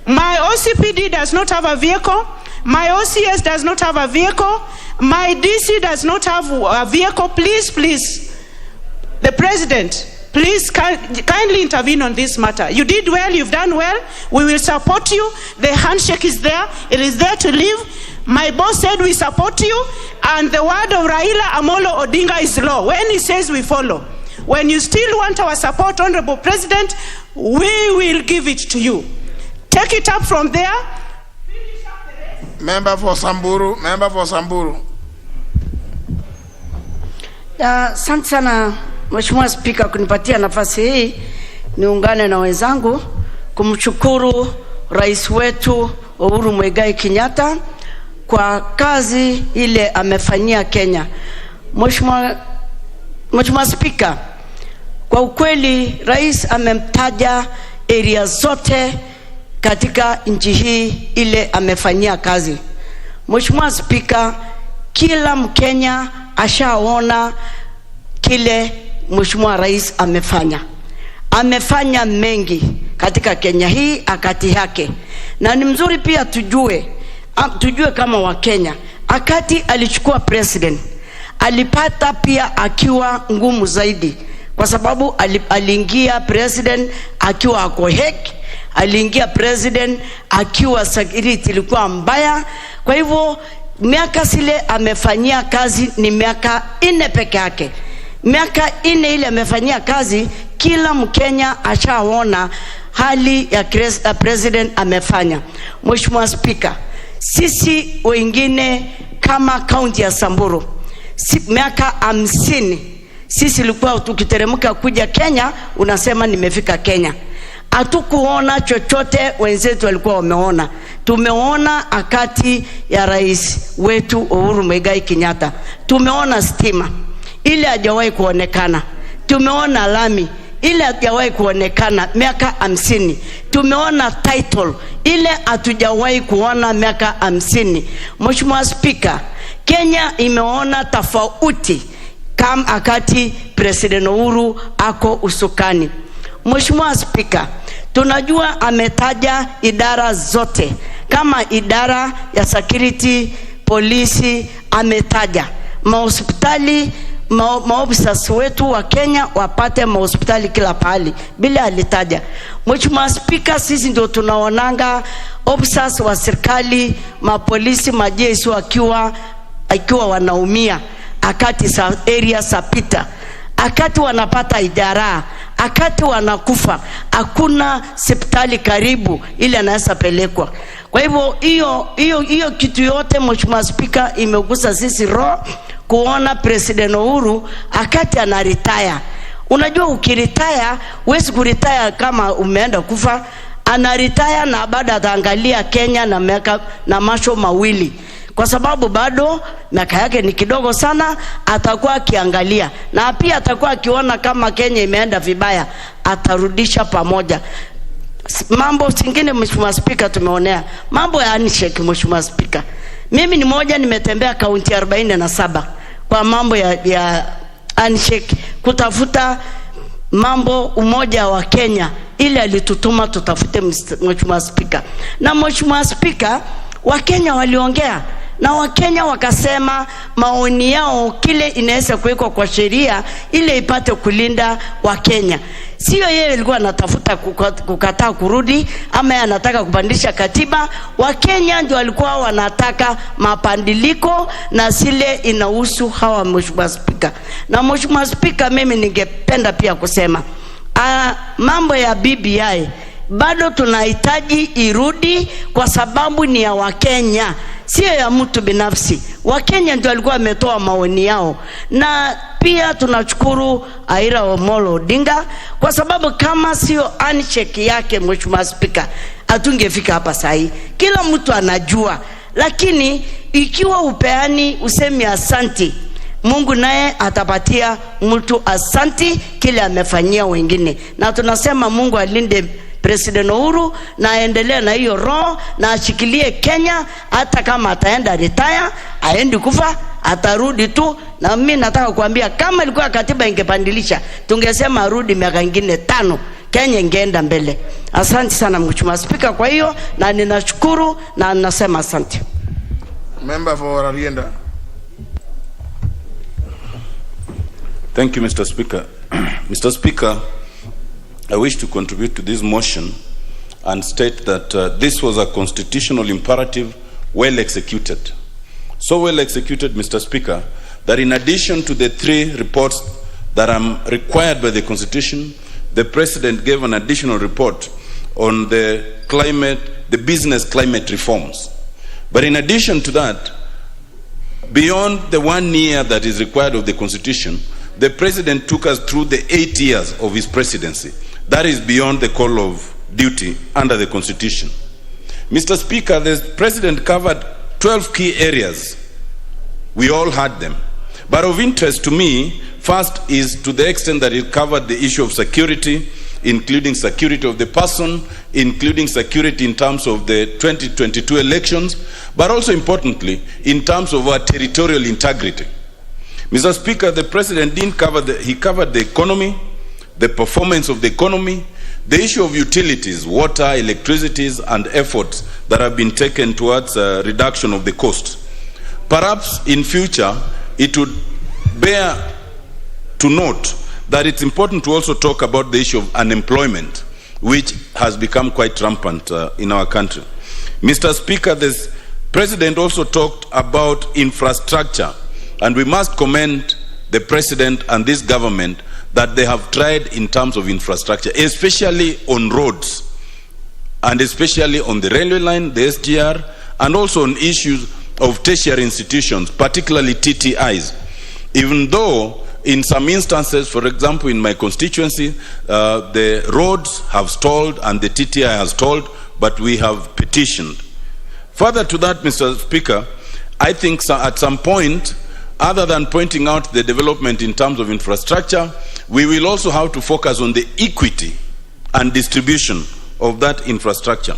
S11: my OCPD does not have a vehicle, my OCS does not have a vehicle, my DC does not have a vehicle. Please, the President, please kindly intervene on this matter. You did well, you've done well, we will support you. The handshake is there, it is there to live. My boss said we support you, and the word of Raila Amolo Odinga is law. When he says we follow. When you still want our support, Honorable President, we will give it to you. Take it up from there.
S8: Member for Samburu.
S12: Asante sana Mheshimiwa Spika kunipatia nafasi hii niungane na wenzangu kumshukuru rais wetu Uhuru Muigai Kenyatta kwa kazi ile amefanyia Kenya. Mheshimiwa Spika, kwa ukweli rais amemtaja area zote katika nchi hii ile amefanyia kazi. Mheshimiwa Spika, kila Mkenya ashaona kile Mheshimiwa rais amefanya. Amefanya mengi katika Kenya hii akati yake. Na ni mzuri pia tujue kama Wakenya, akati alichukua president, alipata pia akiwa ngumu zaidi. Kwa sababu aliingia president akiwa ako heki, aliingia president akiwa security ilikuwa mbaya. Kwa hivyo miaka sile amefanyia kazi ni miaka 4 peke yake. Miaka 4 ile amefanyia kazi, kila Mkenya ashaona hali ya president amefanya. Mheshimiwa Spika, sisi wengine kama kaunti ya Samburu, miaka 50 sisi tulikuwa tukiteremka kuja Kenya, unasema nimefika Kenya. Hatukuona chochote wenzetu walikuwa wameona. Tumeona akati ya rais wetu Uhuru Muigai Kenyatta. Tumeona stima ile hajawahi kuonekana. Tumeona lami ile hajawahi kuonekana miaka 50. Tumeona title ile hatujawahi kuona miaka 50. Mheshimiwa Spika, Kenya imeona tofauti kama akati President Uhuru ako usukani. Mheshimiwa Spika, tunajua ametaja idara zote kama idara ya security, polisi, ametaja mahospitali, maofisas wetu wa Kenya wapate mahospitali kila pahali bila alitaja. Mheshimiwa Spika, sisi ndio tunaonanga officers wa serikali, mapolisi, majeshi akiwa wanaumia akati sa area sapita, akati wanapata idara, akati wanakufa, hakuna hospitali karibu ile anaweza pelekwa. Kwa hivyo hiyo kitu yote Mheshimiwa Spika imegusa sisi roho kuona President Uhuru akati anaretire. Unajua ukiretire huwezi kuretire kama umeenda kufa. Anaretire na baada ataangalia Kenya na macho mawili. Kwa sababu bado miaka yake ni kidogo sana, atakuwa akiangalia na pia atakuwa akiona kama Kenya imeenda vibaya, atarudisha pamoja. Mambo singine Mheshimiwa Spika tumeonea mambo ya handshake. Mheshimiwa Spika, mimi ni moja nimetembea kaunti 47 kwa mambo ya handshake, kutafuta mambo umoja wa Kenya ili alitutuma tutafute. Mheshimiwa Spika, na Mheshimiwa Spika, Wakenya waliongea na Wakenya wakasema maoni yao kile inaweza kuwekwa kwa sheria ile ipate kulinda Wakenya. Sio yeye alikuwa anatafuta kukataa kurudi ama anataka kupandisha katiba. Wakenya ndio walikuwa wanataka mabadiliko na sile inahusu hawa. Mheshimiwa Spika, na Mheshimiwa Spika, mimi ningependa pia kusema mambo ya BBI bado tunahitaji irudi kwa sababu ni ya Wakenya, sio ya mtu binafsi. Wakenya ndio walikuwa wametoa maoni yao, na pia tunashukuru Aira Omolo Odinga kwa sababu kama sio handshake yake Mheshimiwa Spika hatungefika hapa sahi. Kila mtu anajua, lakini ikiwa upeani usemi asanti, Mungu naye atapatia mtu asanti kile amefanyia wengine. Na tunasema Mungu alinde President Uhuru na aendelee na hiyo roho na ashikilie Kenya, hata kama ataenda retire, aendi kufa, atarudi tu. Na mimi nataka kuambia kama ilikuwa katiba ingepandilisha, tungesema arudi miaka ingine 5, Kenya ingeenda mbele. Asante sana Mheshimiwa Spika kwa hiyo, na ninashukuru na ninasema asante.
S8: Member for Arienda.
S13: Thank you, Mr. Speaker. Mr. Speaker, I wish to contribute to this motion and state that this was a constitutional imperative well executed. So well executed, Mr. Speaker, that in addition to the 3 reports that are required by the Constitution, the President gave an additional report on the business climate reforms. But in addition to that, beyond the 1 year that is required of the Constitution, the President took us through the 8 years of his presidency. That is beyond the call of duty under the Constitution. Mr. Speaker, the President covered 12 key areas. We all had them. But of interest to me, first is to the extent that it covered the issue of security, including security of the person, including security in terms of the 2022 elections, but also importantly, in terms of our territorial integrity. Mr. Speaker, the President didn't cover he covered the economy, the performance of the economy, the issue of utilities, water, electricity, and efforts that have been taken towards reduction of the cost. Perhaps in future, it would bear to note that it's important to also talk about the issue of unemployment, which has become quite rampant in our country. Mr. Speaker, the President also talked about infrastructure, and we must commend the President and this government that they have tried in terms of infrastructure, especially on roads, and especially on the railway line, the SGR, and also on issues of tertiary institutions, particularly TTIs. Even though in some instances, for example, in my constituency, the roads have stalled and the TTI has stalled, but we have petitioned. Further to that, Mr. Speaker, I think at some point, other than pointing out the development in terms of infrastructure, we will also have to focus on the equity and distribution of that infrastructure.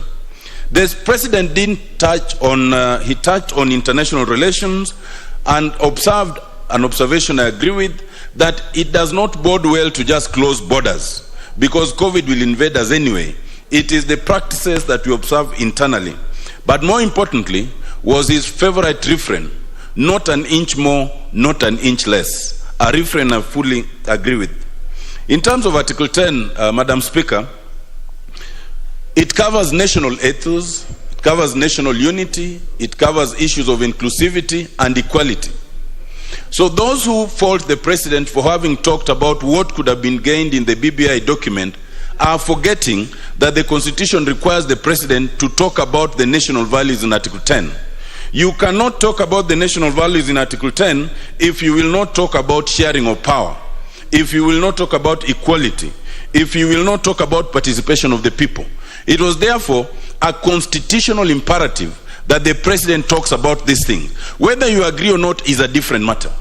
S13: The President didn't touch on, he touched on international relations and observed an observation I agree with, that it does not bode well to just close borders because COVID will invade us anyway. It is the practices that we observe internally. But more importantly was his favorite refrain, not an inch more, not an inch less. A refrain I fully agree with. In terms of Article 10, Madam Speaker, it covers national ethos, it covers national unity, it covers issues of inclusivity and equality. So those who fault the President for having talked about what could have been gained in the BBI document are forgetting that the Constitution requires the President to talk about the national values in Article 10. You cannot talk about the national values in Article 10 if you will not talk about sharing of power, if you will not talk about equality, if you will not talk about participation of the people. It was therefore a constitutional imperative that the President talks about these things. Whether you agree or not is a different matter.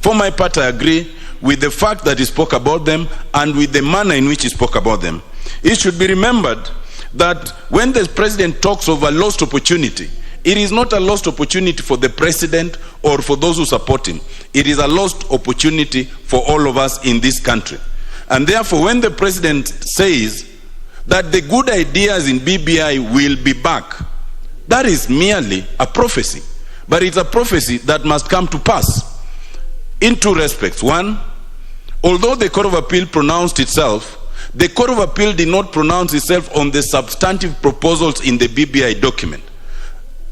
S13: For my part, I agree with the fact that he spoke about them and with the manner in which he spoke about them. It should be remembered that when the President talks of a lost opportunity, it is not a lost opportunity for the President or for those who support him. It is a lost opportunity for all of us in this country. And therefore, when the President says that the good ideas in BBI will be back, that is merely a prophecy. but it's a prophecy that must come to pass in two respects. One, although the Court of Appeal pronounced itself, the Court of Appeal did not pronounce itself on the substantive proposals in the BBI document.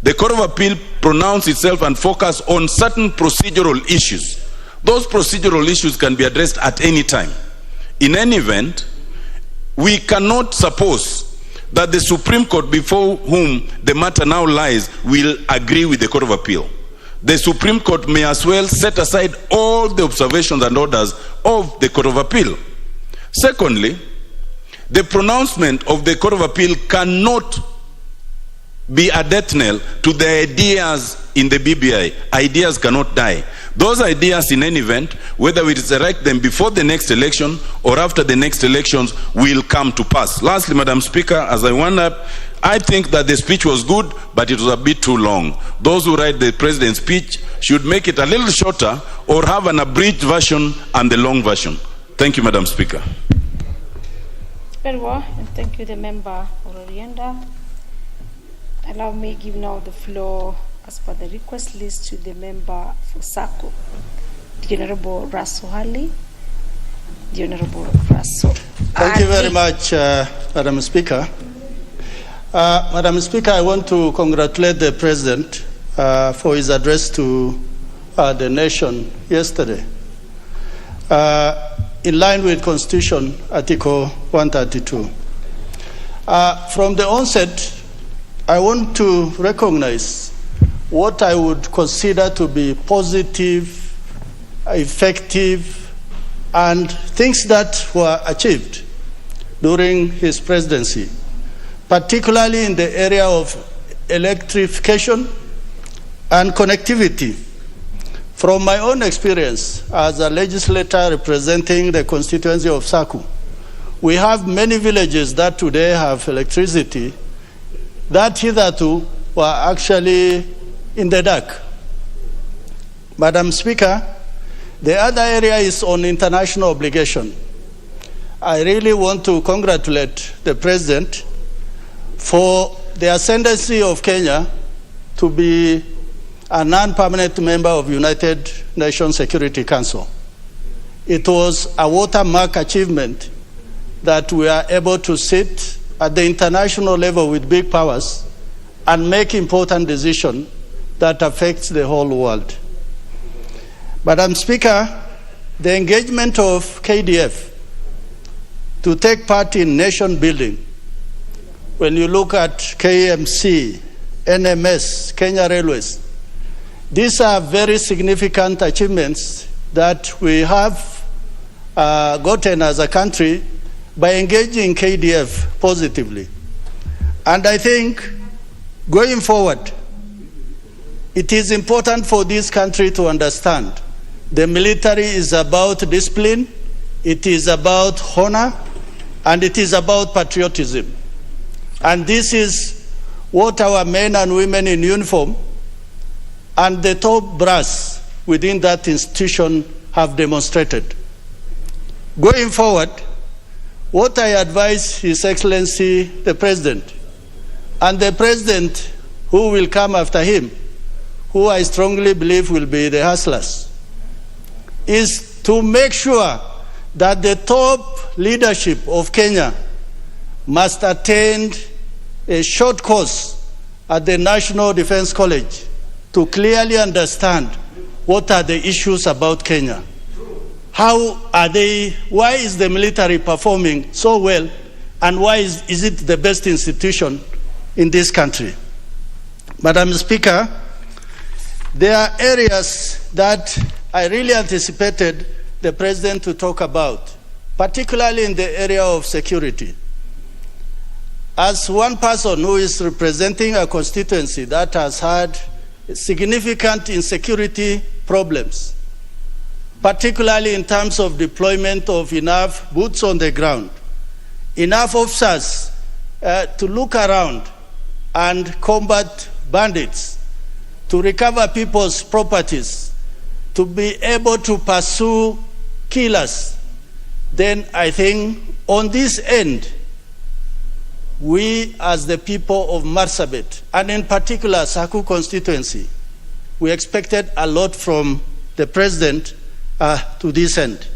S13: The Court of Appeal pronounced itself and focused on certain procedural issues. Those procedural issues can be addressed at any time. In any event, we cannot suppose that the Supreme Court, before whom the matter now lies, will agree with the Court of Appeal. The Supreme Court may as well set aside all the observations and orders of the Court of Appeal. Secondly, the pronouncement of the Court of Appeal cannot be a death knell to the ideas in the BBI. Ideas cannot die. Those ideas, in any event, whether we resurrect them before the next election or after the next elections, will come to pass. Lastly, Madam Speaker, as I wind up, I think that the speech was good, but it was a bit too long. Those who write the President's speech should make it a little shorter or have an abridged version and the long version. Thank you, Madam Speaker.
S14: Very well, and thank you, the member for Orienda. Allow me give now the floor, as per the request list, to the member for Sako, the Honorable Rasso Hali. The Honorable Rasso.
S15: Thank you very much, Madam Speaker. Madam Speaker, I want to congratulate the President for his address to the nation yesterday. In line with Constitution, Article 132. From the onset, I want to recognize what I would consider to be positive, effective, and things that were achieved during his presidency, particularly in the area of electrification and connectivity. From my own experience as a legislator representing the constituency of Saku, we have many villages that today have electricity that hitherto were actually in the dark. Madam Speaker, the other area is on international obligation. I really want to congratulate the President for the ascendancy of Kenya to be a non-permanent member of United Nations Security Council. It was a watermark achievement that we are able to sit at the international level with big powers and make important decisions that affects the whole world. Madam Speaker, the engagement of KDF to take part in nation building, when you look at KMC, NMS, Kenya Railways, these are very significant achievements that we have gotten as a country by engaging KDF positively. And I think going forward, it is important for this country to understand the military is about discipline, it is about honor, and it is about patriotism. And this is what our men and women in uniform and the top brass within that institution have demonstrated. Going forward, what I advise His Excellency the President and the President who will come after him, who I strongly believe will be the hustlers, is to make sure that the top leadership of Kenya must attend a short course at the National Defense College to clearly understand what are the issues about Kenya. How are they, why is the military performing so well, and why is it the best institution in this country? Madam Speaker, there are areas that I really anticipated the President to talk about, particularly in the area of security. As one person who is representing a constituency that has had significant insecurity problems, particularly in terms of deployment of enough boots on the ground, enough officers to look around and combat bandits, to recover people's properties, to be able to pursue killers, then I think on this end, we as the people of Marsabit, and in particular Saku constituency, we expected a lot from the President to this end.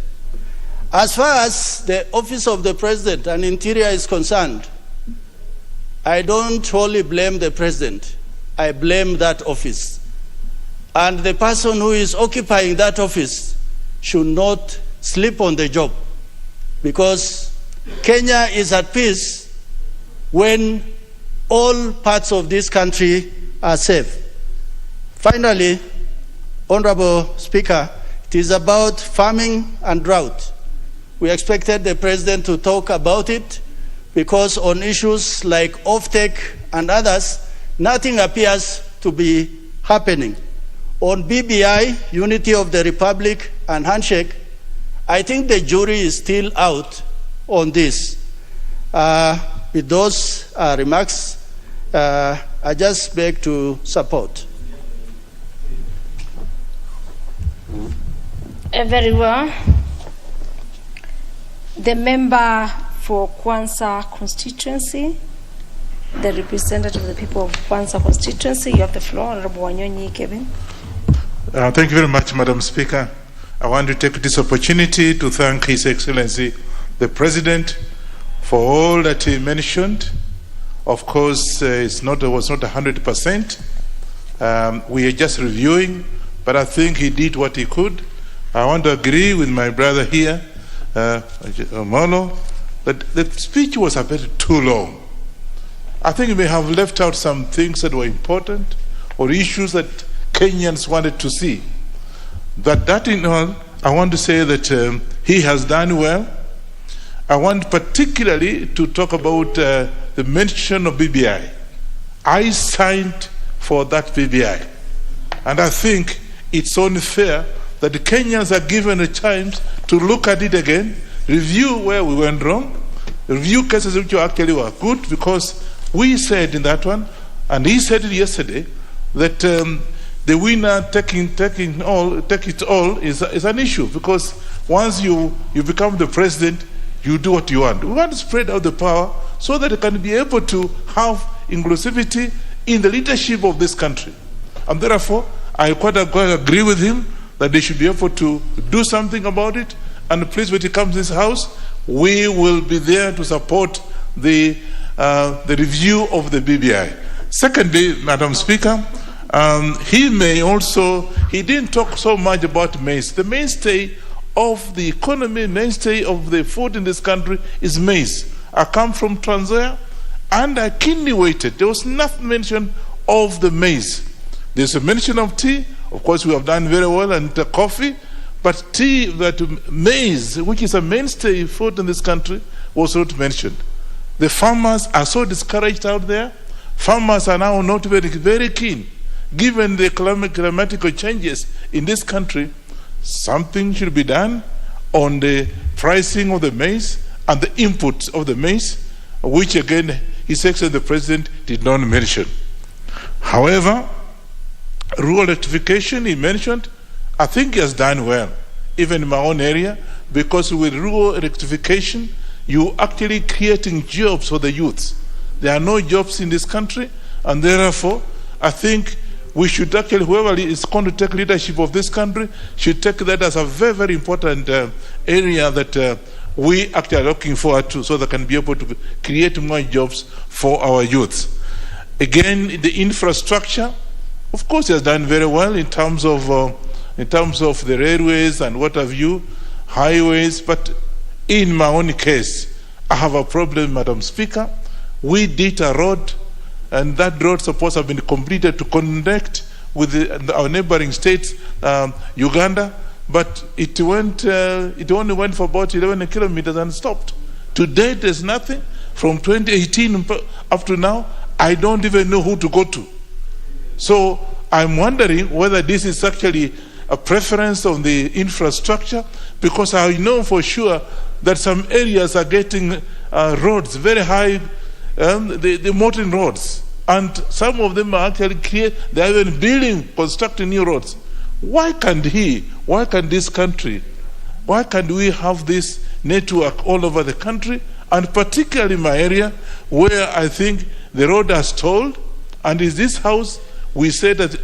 S15: As far as the Office of the President and Interior is concerned, I don't wholly blame the President. I blame that office. And the person who is occupying that office should not sleep on the job, because Kenya is at peace when all parts of this country are safe. Finally, Honorable Speaker, it is about farming and drought. We expected the President to talk about it, because on issues like offtake and others, nothing appears to be happening. On BBI, Unity of the Republic and Handshake, I think the jury is still out on this. With those remarks, I just beg to support.
S14: Very well. The member for Kwanza constituency, the representative of the people of Kwanza constituency, you have the floor. Honorable Wanyonyi Kevin.
S16: Thank you very much, Madam Speaker. I want to take this opportunity to thank His Excellency, the President, for all that he mentioned. Of course, it was not 100%. We are just reviewing, but I think he did what he could. I want to agree with my brother here, Molo, that the speech was a bit too long. I think we may have left out some things that were important or issues that Kenyans wanted to see. But that in all, I want to say that he has done well. I want particularly to talk about the mention of BBI. I signed for that BBI. And I think it's only fair that the Kenyans are given a chance to look at it again, review where we went wrong, review cases which actually were good, because we said in that one, and he said it yesterday, that the winner take it all is an issue, because once you become the president, you do what you want. We want to spread out the power so that it can be able to have inclusivity in the leadership of this country. And therefore, I quite agree with him that they should be able to do something about it. And please, when it comes to this House, we will be there to support the review of the BBI. Secondly, Madam Speaker, he didn't talk so much about maize. The mainstay of the economy, mainstay of the food in this country is maize. I come from Trans Nzoia, and I keenly waited. There was nothing mentioned of the maize. There's a mention of tea. Of course, we have done very well, and coffee. But tea, that maize, which is a mainstay food in this country, was not mentioned. The farmers are so discouraged out there. Farmers are now not very keen. Given the climatical changes in this country, something should be done on the pricing of the maize and the inputs of the maize, which again, His Excellency the President did not mention. However, rural electrification he mentioned, I think he has done well, even in my own area, because with rural electrification, you actually creating jobs for the youths. There are no jobs in this country, and therefore, I think we should actually, whoever is going to take leadership of this country, should take that as a very, very important area that we actually are looking forward to, so they can be able to create more jobs for our youths. Again, the infrastructure, of course, he has done very well in terms of the railways and what have you, highways. But in my own case, I have a problem, Madam Speaker. We did a road, and that road supposed to have been completed to connect with our neighboring states, Uganda, but it only went for about 11 kilometers and stopped. Today, there's nothing. From 2018 up to now, I don't even know who to go to. So I'm wondering whether this is actually a preference on the infrastructure, because I know for sure that some areas are getting roads, very high, the modern roads. And some of them are actually they are even constructing new roads. Why can't this country, why can't we have this network all over the country, and particularly in my area, where I think the road has stalled, and in this House, we said that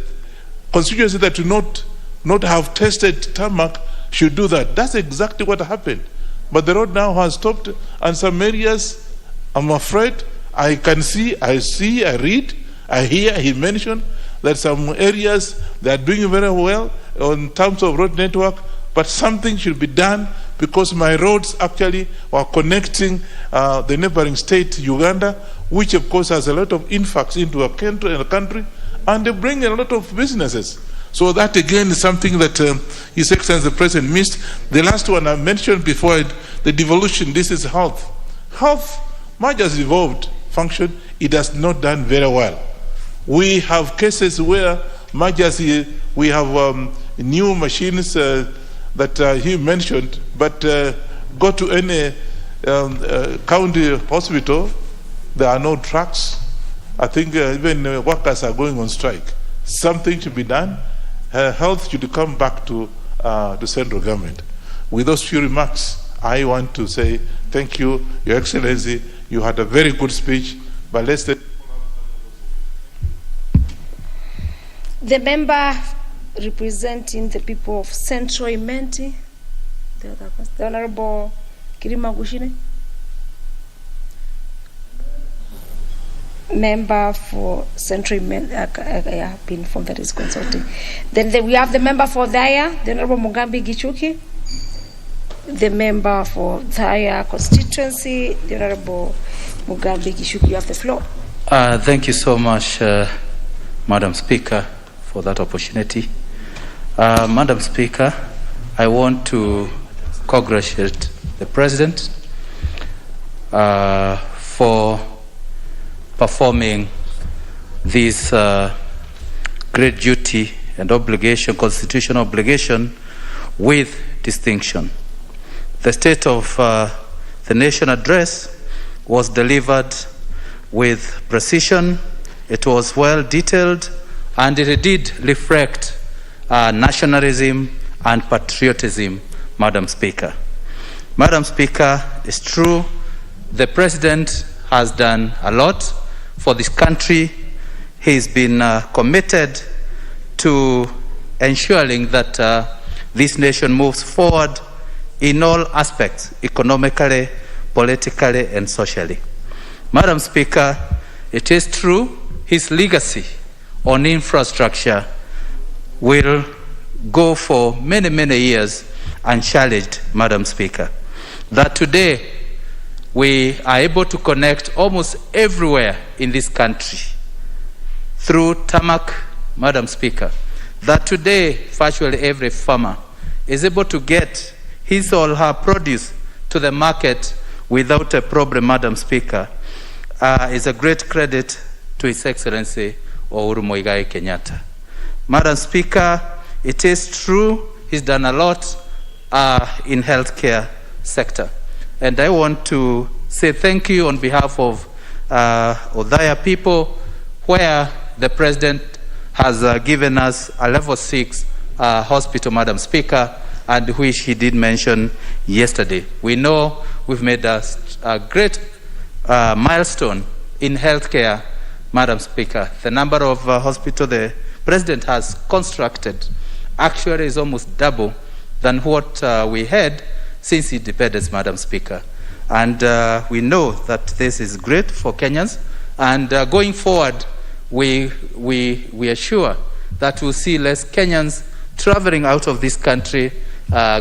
S16: constituencies that do not have tested tarmac should do that. That's exactly what happened. But the road now has stopped, and some areas, I'm afraid, I can see, I read, I hear, he mentioned that some areas they are doing very well in terms of road network, but something should be done because my roads actually were connecting the neighboring state, Uganda, which of course has a lot of influx into a country, and they bring a lot of businesses. So that again is something that His Excellency the President missed. The last one I mentioned before, the devolution, this is health. Health, much as evolved function, it has not done very well. We have cases where much as we have new machines that he mentioned, but go to any county hospital, there are no trucks. I think even workers are going on strike. Something should be done. Health should come back to the central government. With those few remarks, I want to say thank you, Your Excellency. You had a very good speech, but let's take...
S14: The member representing the people of Central Imenti, the Honorable Kirima Gushine. Member for Central Imenti, I have been informed that is consulting. Then we have the member for Daya, the Honorable Mugambi Gichuki. The member for Daya constituency, the Honorable Mugambi Gichuki. You have the floor.
S17: Thank you so much, Madam Speaker, for that opportunity. Madam Speaker, I want to congratulate the President for performing this great duty and obligation, constitutional obligation, with distinction. The State of the Nation address was delivered with precision. It was well detailed, and it did reflect nationalism and patriotism, Madam Speaker. Madam Speaker, it's true, the President has done a lot for this country. He's been committed to ensuring that this nation moves forward in all aspects, economically, politically, and socially. Madam Speaker, it is true, his legacy on infrastructure will go for many, many years unchallenged, Madam Speaker. That today we are able to connect almost everywhere in this country through tarmac, Madam Speaker. That today virtually every farmer is able to get his or her produce to the market without a problem, Madam Speaker, is a great credit to His Excellency Uhuru Muigai Kenyatta. Madam Speaker, it is true he's done a lot in healthcare sector. And I want to say thank you on behalf of Othaya people, where the President has given us a level 6 hospital, Madam Speaker, and which he did mention yesterday. We know we've made a great milestone in healthcare, Madam Speaker. The number of hospitals the President has constructed actually is almost double than what we had since independence, Madam Speaker. And we know that this is great for Kenyans. And going forward, we are sure that we'll see less Kenyans traveling out of this country,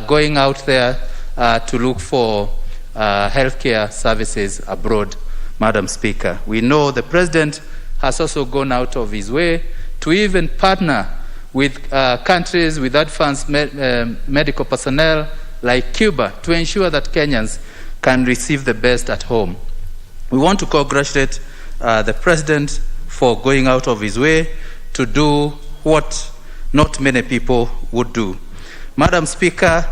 S17: going out there to look for healthcare services abroad, Madam Speaker. We know the President has also gone out of his way to even partner with countries with advanced medical personnel like Cuba to ensure that Kenyans can receive the best at home. We want to congratulate the President for going out of his way to do what not many people would do. Madam Speaker,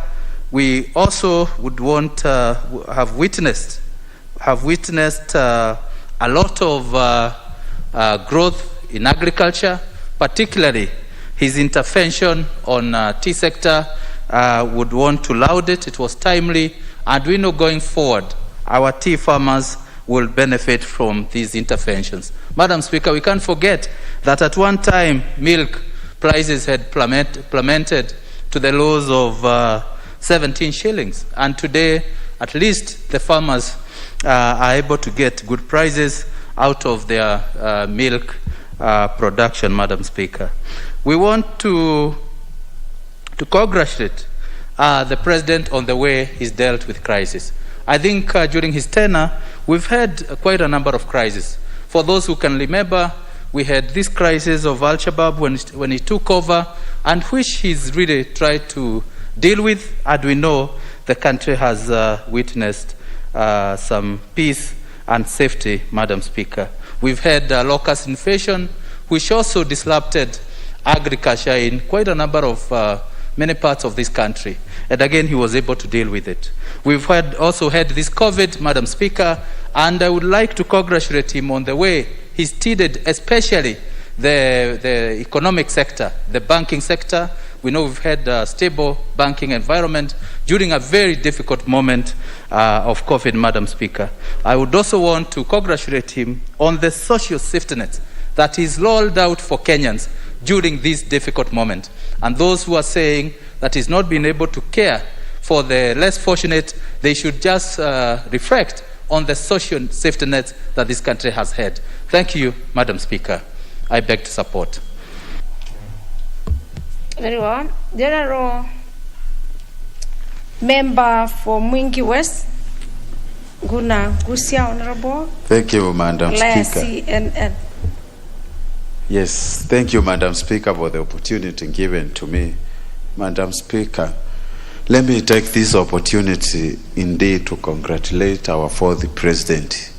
S17: we also would want have witnessed a lot of growth in agriculture, particularly his intervention on tea sector. Would want to laud it. It was timely, and we know going forward our tea farmers will benefit from these interventions. Madam Speaker, we can't forget that at one time milk prices had plummeted to the lows of 17 shillings. And today, at least the farmers are able to get good prices out of their milk production, Madam Speaker. We want to congratulate the President on the way he's dealt with crisis. I think during his tenure, we've had quite a number of crises. For those who can remember, we had this crisis of Al-Shabaab when he took over, and which he's really tried to deal with. And we know the country has witnessed some peace and safety, Madam Speaker. We've had locust inflation, which also disrupted agriculture in quite a number of many parts of this country. And again, he was able to deal with it. We've also had this COVID, Madam Speaker, and I would like to congratulate him on the way he steered, especially the economic sector, the banking sector. We know we've had a stable banking environment during a very difficult moment of COVID, Madam Speaker. I would also want to congratulate him on the social safety net that is rolled out for Kenyans during this difficult moment. And those who are saying that he's not been able to care for the less fortunate, they should just reflect on the social safety net that this country has had. Thank you, Madam Speaker. I beg to support.
S14: Very well. The honourable member for Mwingi West, Guna Gusia, Honourable.
S18: Thank you, Madam Speaker.
S14: CNN.
S18: Yes, thank you, Madam Speaker, for the opportunity given to me. Madam Speaker, let me take this opportunity indeed to congratulate our fourth president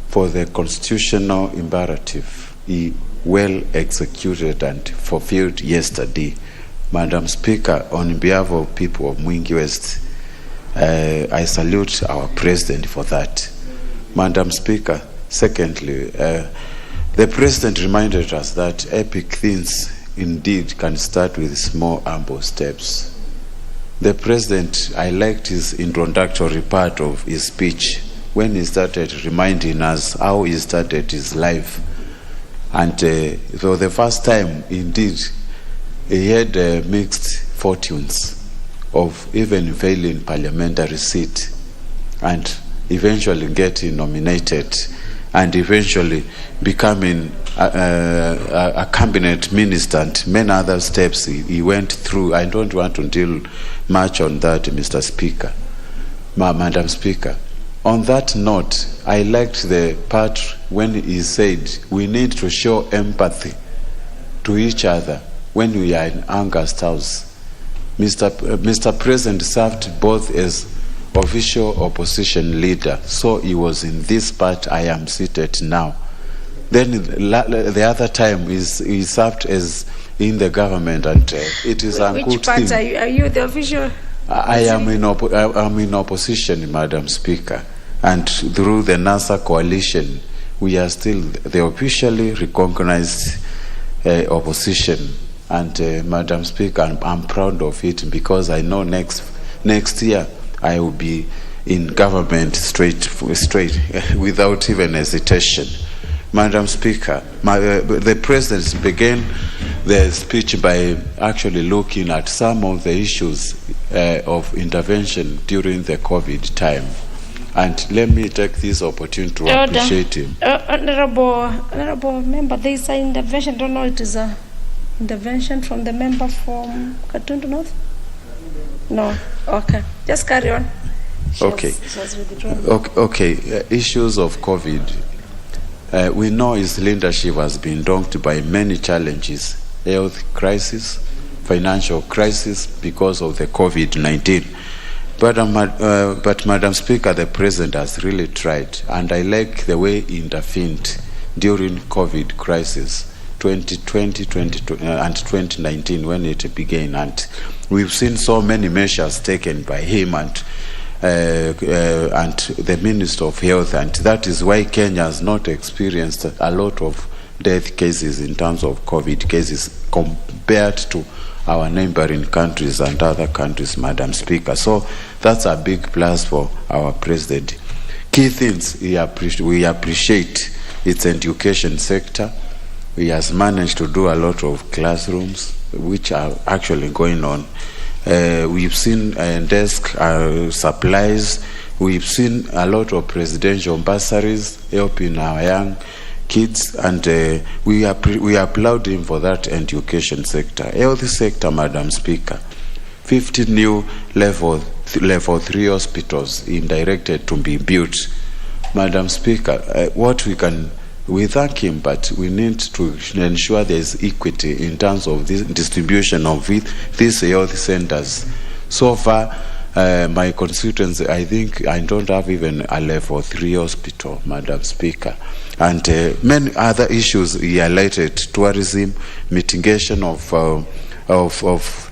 S18: for the constitutional imperative he well executed and fulfilled yesterday. Madam Speaker, on behalf of people of Mwingi West, I salute our president for that. Madam Speaker, secondly, the president reminded us that epic things indeed can start with small, humble steps. The president, I liked his introductory part of his speech when he started reminding us how he started his life. And for the first time, indeed, he had mixed fortunes of even failing parliamentary seat and eventually getting nominated and eventually becoming a cabinet minister and many other steps he went through. I don't want to deal much on that, Mr. Speaker. Madam Speaker, on that note, I liked the part when he said we need to show empathy to each other when we are in August House. Mr. President served both as official opposition leader, so he was in this part I am seated now. Then the other time he served as in the government, and it is a good thing.
S14: Which part are you the official?
S18: I am in opposition, Madam Speaker, and through the NASA coalition, we are still the officially recognized opposition. And Madam Speaker, I'm proud of it because I know next year I will be in government straight without even hesitation. Madam Speaker, the President began the speech by actually looking at some of the issues of intervention during the COVID time. And let me take this opportunity to appreciate him.
S14: Honorable member, there is an intervention. I don't know it is a intervention from the member from Katundu North? No. Okay. Just carry on.
S18: Okay. Okay. Issues of COVID. We know his leadership has been dogged by many challenges: health crisis, financial crisis because of the COVID-19. But Madam Speaker, the President has really tried, and I like the way he intervened during COVID crisis. 2020 and 2019 when it began, and we've seen so many measures taken by him and the Minister of Health, and that is why Kenya has not experienced a lot of death cases in terms of COVID cases compared to our neighboring countries and other countries, Madam Speaker. So that's a big plus for our President. Key things we appreciate its education sector. He has managed to do a lot of classrooms, which are actually going on. We've seen desk supplies. We've seen a lot of presidential bursaries helping our young kids, and we applaud him for that education sector. Health sector, Madam Speaker, 50 new level 3 hospitals directed to be built. Madam Speaker, we thank him, but we need to ensure there is equity in terms of the distribution of these health centers. So far, my constituency, I think I don't have even a level 3 hospital, Madam Speaker. And many other issues he highlighted: tourism, mitigation of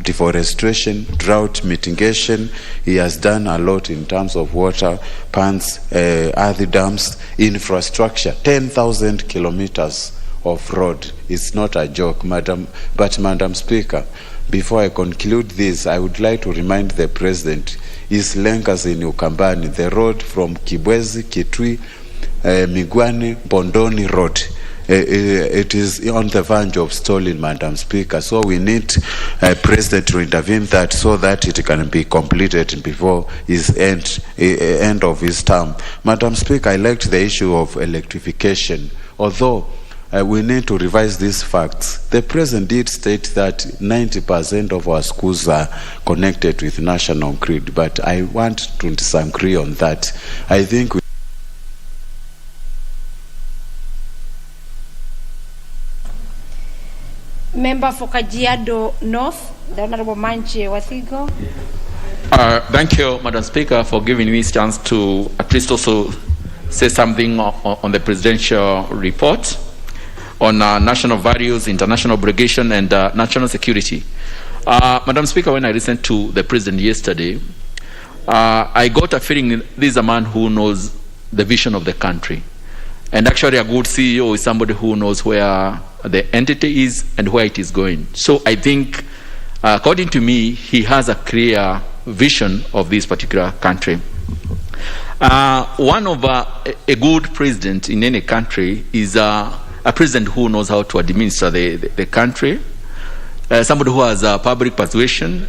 S18: deforestation, drought mitigation. He has done a lot in terms of water, ponds, earthy dams, infrastructure. 10,000 kilometers of road. It's not a joke, Madam. But Madam Speaker, before I conclude this, I would like to remind the President, his Lenkas in Ukambani, the road from Kibwezi, Kitui, Migwani, Bondoni Road. It is on the verge of stalling, Madam Speaker. So we need President to intervene that, so that it can be completed before his end of his term. Madam Speaker, I liked the issue of electrification. Although we need to revise these facts. The President did state that 90% of our schools are connected with national grid, but I want to disagree on that. I think
S14: Member for Kajiado North, the Honorable Manche Wathigo.
S19: Thank you, Madam Speaker, for giving me this chance to at least also say something on the presidential report on national values, international obligation, and national security. Madam Speaker, when I listened to the President yesterday, I got a feeling this is a man who knows the vision of the country. And actually a good CEO is somebody who knows where the entity is and where it is going. So I think, according to me, he has a clear vision of this particular country. One of a good president in any country is a president who knows how to administer the country, somebody who has public persuasion,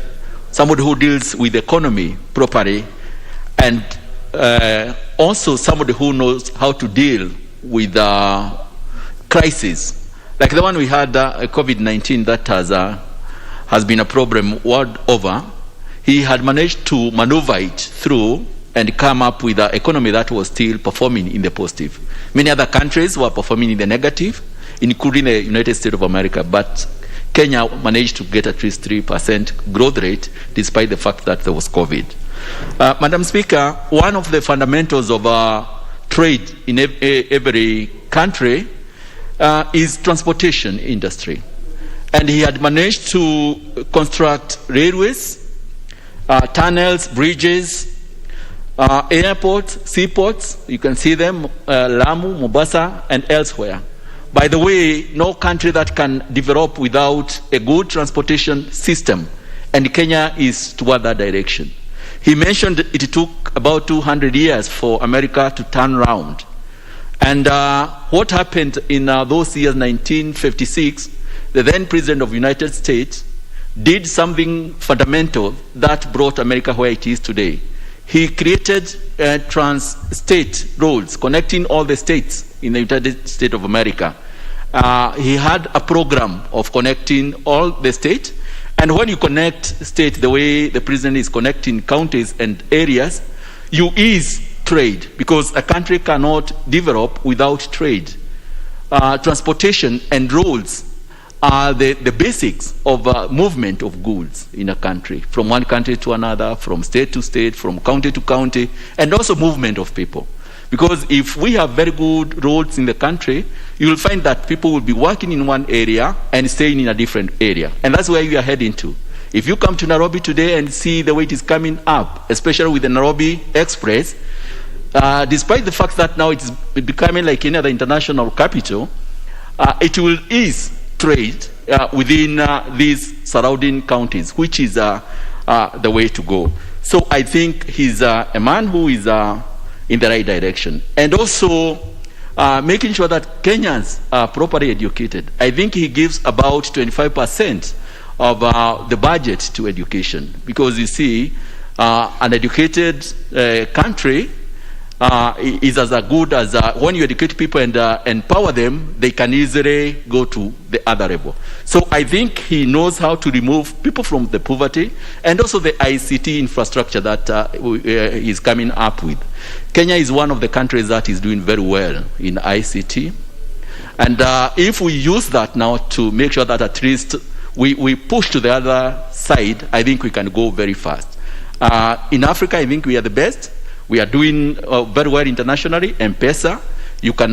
S19: somebody who deals with the economy properly, and also somebody who knows how to deal with crisis. Like the one we had, COVID-19, that has been a problem world over. He had managed to maneuver it through and come up with an economy that was still performing in the positive. Many other countries were performing in the negative, including the United States of America, but Kenya managed to get at least 3% growth rate despite the fact that there was COVID. Madam Speaker, one of the fundamentals of trade in every country is transportation industry. And he had managed to construct railways, tunnels, bridges, airports, seaports. You can see them, Lamu, Mombasa, and elsewhere. By the way, no country that can develop without a good transportation system, and Kenya is toward that direction. He mentioned it took about 200 years for America to turn around. And what happened in those years, 1956, the then President of the United States did something fundamental that brought America where it is today. He created trans-state roads connecting all the states in the United States of America. He had a program of connecting all the states. And when you connect states the way the President is connecting counties and areas, you ease trade, because a country cannot develop without trade. Transportation and roads are the basics of movement of goods in a country, from one country to another, from state to state, from county to county, and also movement of people. Because if we have very good roads in the country, you will find that people will be working in one area and staying in a different area. And that's where we are heading to. If you come to Nairobi today and see the way it is coming up, especially with the Nairobi Express, despite the fact that now it's becoming like any other international capital, it will ease trade within these surrounding counties, which is the way to go. So I think he's a man who is in the right direction. And also making sure that Kenyans are properly educated. I think he gives about 25% of the budget to education. Because you see, an educated country is as good as when you educate people and empower them, they can easily go to the other level. So I think he knows how to remove people from the poverty and also the ICT infrastructure that he's coming up with. Kenya is one of the countries that is doing very well in ICT. And if we use that now to make sure that at least we push to the other side, I think we can go very fast. In Africa, I think we are the best. We are doing very well internationally. M-Pesa, you can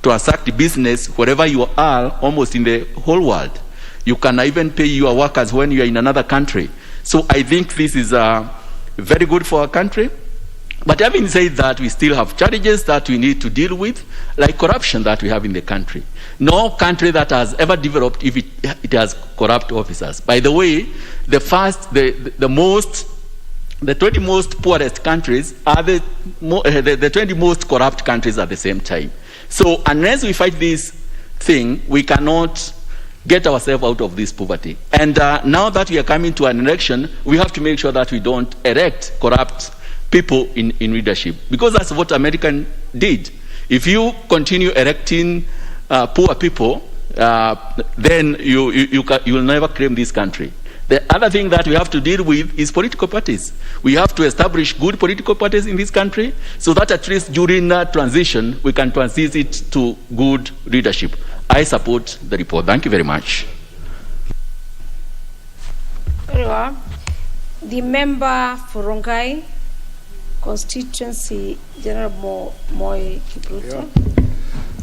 S19: transact business wherever you are, almost in the whole world. You can even pay your workers when you are in another country. So I think this is very good for our country. But having said that, we still have challenges that we need to deal with, like corruption that we have in the country. No country that has ever developed if it has corrupt officers. By the way, the 20 most poorest countries are the 20 most corrupt countries at the same time. So unless we fight this thing, we cannot get ourselves out of this poverty. And now that we are coming to an election, we have to make sure that we don't elect corrupt people in leadership, because that's what America did. If you continue electing poor people, then you will never claim this country. The other thing that we have to deal with is political parties. We have to establish good political parties in this country so that at least during that transition, we can transition it to good leadership. I support the report. Thank you very much.
S14: Very well. The member for Rongai constituency, General Moi Kipruto.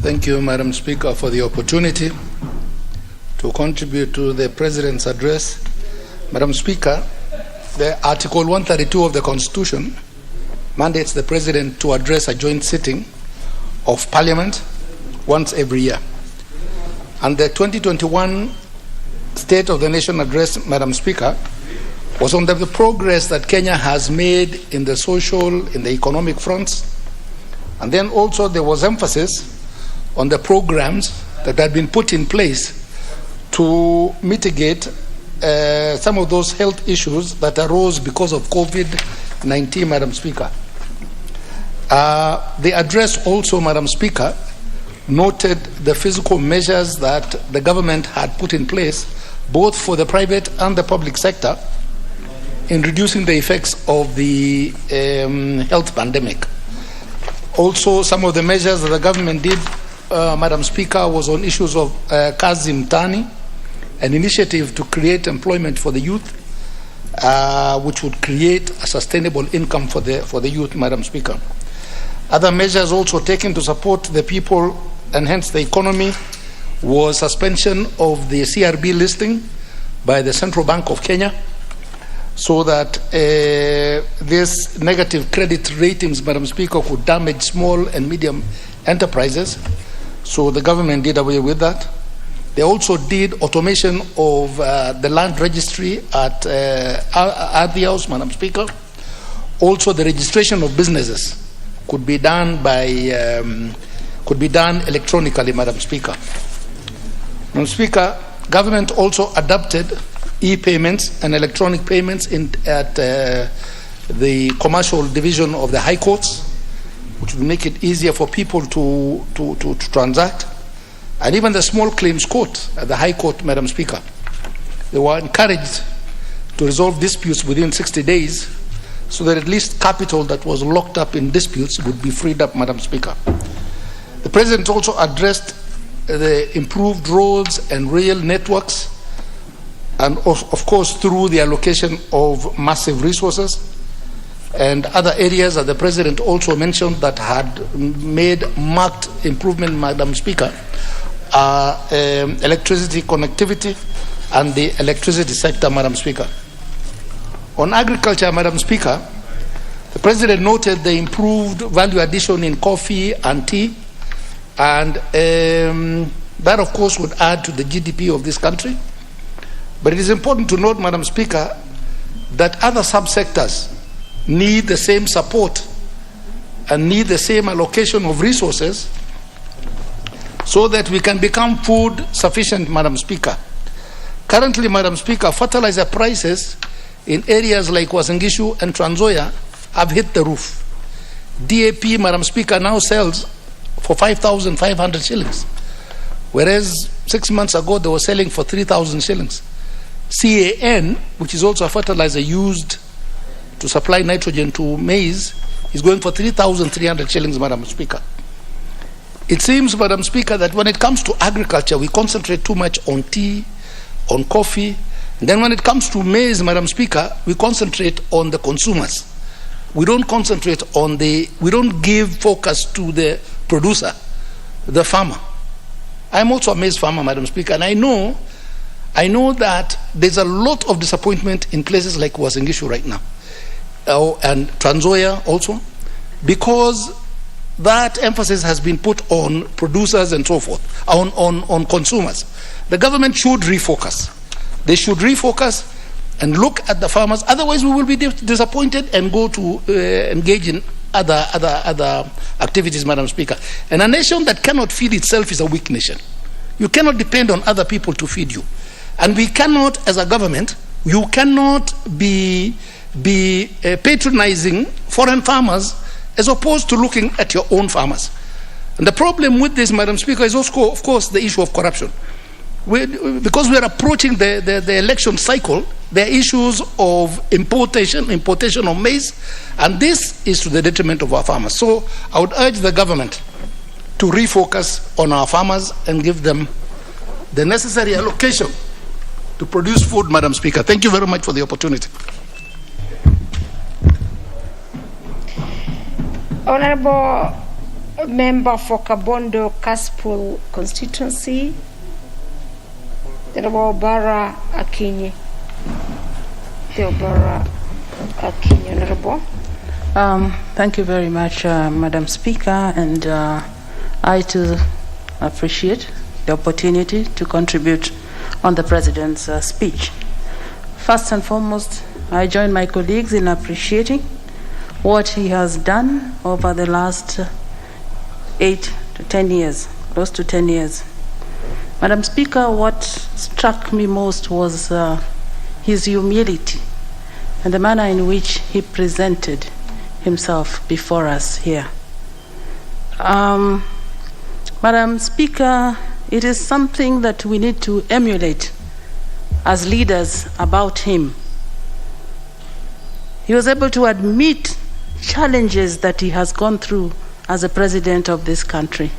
S20: Thank you, Madam Speaker, for the opportunity to contribute to the President's address. Madam Speaker, the Article 132 of the Constitution mandates the President to address a joint sitting of Parliament once every year. And the 2021 State of the Nation address, Madam Speaker, was on the progress that Kenya has made in the social, in the economic fronts. And then also there was emphasis on the programs that had been put in place to mitigate some of those health issues that arose because of COVID-19, Madam Speaker. The address also, Madam Speaker, noted the physical measures that the government had put in place, both for the private and the public sector, in reducing the effects of the health pandemic. Also, some of the measures that the government did, Madam Speaker, was on issues of Kazi Mtani, an initiative to create employment for the youth, which would create a sustainable income for the youth, Madam Speaker. Other measures also taken to support the people and hence the economy was suspension of the CRB listing by the Central Bank of Kenya, so that this negative credit ratings, Madam Speaker, could damage small and medium enterprises. So the government did away with that. They also did automation of the land registry at the house, Madam Speaker. Also, the registration of businesses could be done electronically, Madam Speaker. Madam Speaker, government also adopted e-payments and electronic payments at the commercial division of the high courts, which will make it easier for people to transact. And even the small claims court at the high court, Madam Speaker, they were encouraged to resolve disputes within 60 days so that at least capital that was locked up in disputes would be freed up, Madam Speaker. The President also addressed the improved roads and rail networks, and of course through the allocation of massive resources and other areas that the President also mentioned that had made marked improvement, Madam Speaker, electricity connectivity and the electricity sector, Madam Speaker. On agriculture, Madam Speaker, the President noted the improved value addition in coffee and tea, and that of course would add to the GDP of this country. But it is important to note, Madam Speaker, that other subsectors need the same support and need the same allocation of resources so that we can become food sufficient, Madam Speaker. Currently, Madam Speaker, fertilizer prices in areas like Uasin Gishu and Trans Nzoia have hit the roof. DAP, Madam Speaker, now sells for 5,500 shillings, whereas 6 months ago they were selling for 3,000 shillings. CAN, which is also a fertilizer used to supply nitrogen to maize, is going for 3,300 shillings, Madam Speaker. It seems, Madam Speaker, that when it comes to agriculture, we concentrate too much on tea, on coffee, and then when it comes to maize, Madam Speaker, we concentrate on the consumers. We don't concentrate on we don't give focus to the producer, the farmer. I'm also a maize farmer, Madam Speaker, and I know that there's a lot of disappointment in places like Uasin Gishu right now, and Trans Nzoia also, because that emphasis has been put on producers and so forth, on consumers. The government should refocus. They should refocus and look at the farmers. Otherwise, we will be disappointed and go to engage in other activities, Madam Speaker. And a nation that cannot feed itself is a weak nation. You cannot depend on other people to feed you. And we cannot, as a government, you cannot be patronizing foreign farmers as opposed to looking at your own farmers. And the problem with this, Madam Speaker, is also, of course, the issue of corruption. Because we are approaching the election cycle, there are issues of importation of maize, and this is to the detriment of our farmers. So I would urge the government to refocus on our farmers and give them the necessary allocation to produce food, Madam Speaker. Thank you very much for the opportunity.
S14: Honorable Member for Kabondo Kaspul constituency, Honorable Bara Akinyi. Honorable.
S21: Thank you very much, Madam Speaker, and I too appreciate the opportunity to contribute on the President's speech. First and foremost, I join my colleagues in appreciating what he has done over the last 8 to 10 years, close to 10 years. Madam Speaker, what struck me most was his humility and the manner in which he presented himself before us here. Madam Speaker, it is something that we need to emulate as leaders about him. He was able to admit challenges that he has gone through as a president of this country.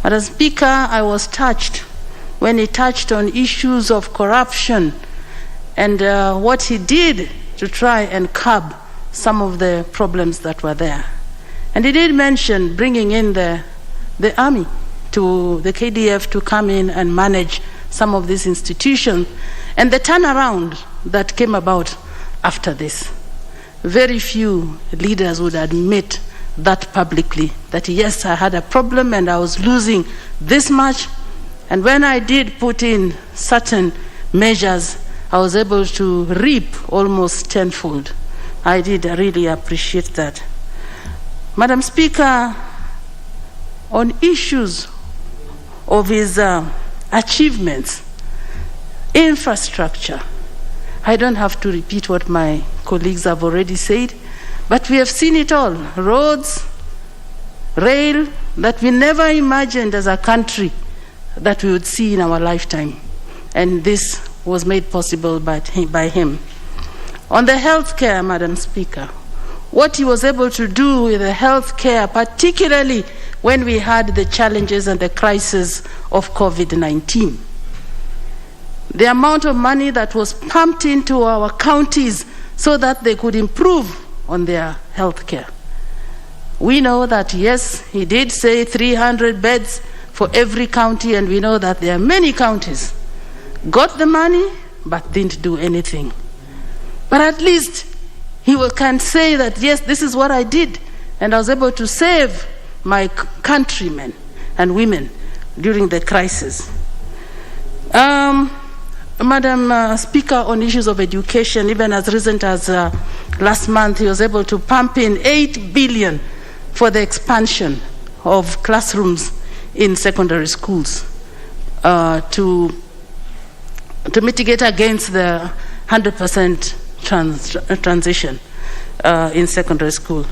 S21: Madam Speaker, I was touched when he touched on issues of corruption and what he did to try and curb some of the problems that were there. And he did mention bringing in the army, to the KDF, to come in and manage some of these institutions, and the turnaround that came about after this. Very few leaders would admit that publicly, that yes, I had a problem and I was losing this much, and when I did put in certain measures, I was able to reap almost tenfold. I did really appreciate that. Madam Speaker, on issues of his achievements, infrastructure, I don't have to repeat what my colleagues have already said, but we have seen it all. Roads, rail, that we never imagined as a country that we would see in our lifetime. And this was made possible by him. On the health care, Madam Speaker, what he was able to do with the health care, particularly when we had the challenges and the crisis of COVID-19. The amount of money that was pumped into our counties so that they could improve on their health care. We know that, yes, he did say 300 beds for every county, and we know that there are many counties got the money but didn't do anything. But at least he can say that, yes, this is what I did, and I was able to save my countrymen and women during the crisis. Madam Speaker, on issues of education, even as recent as last month, he was able to pump in 8 billion for the expansion of classrooms in secondary schools to to mitigate against the 100% transition in secondary school.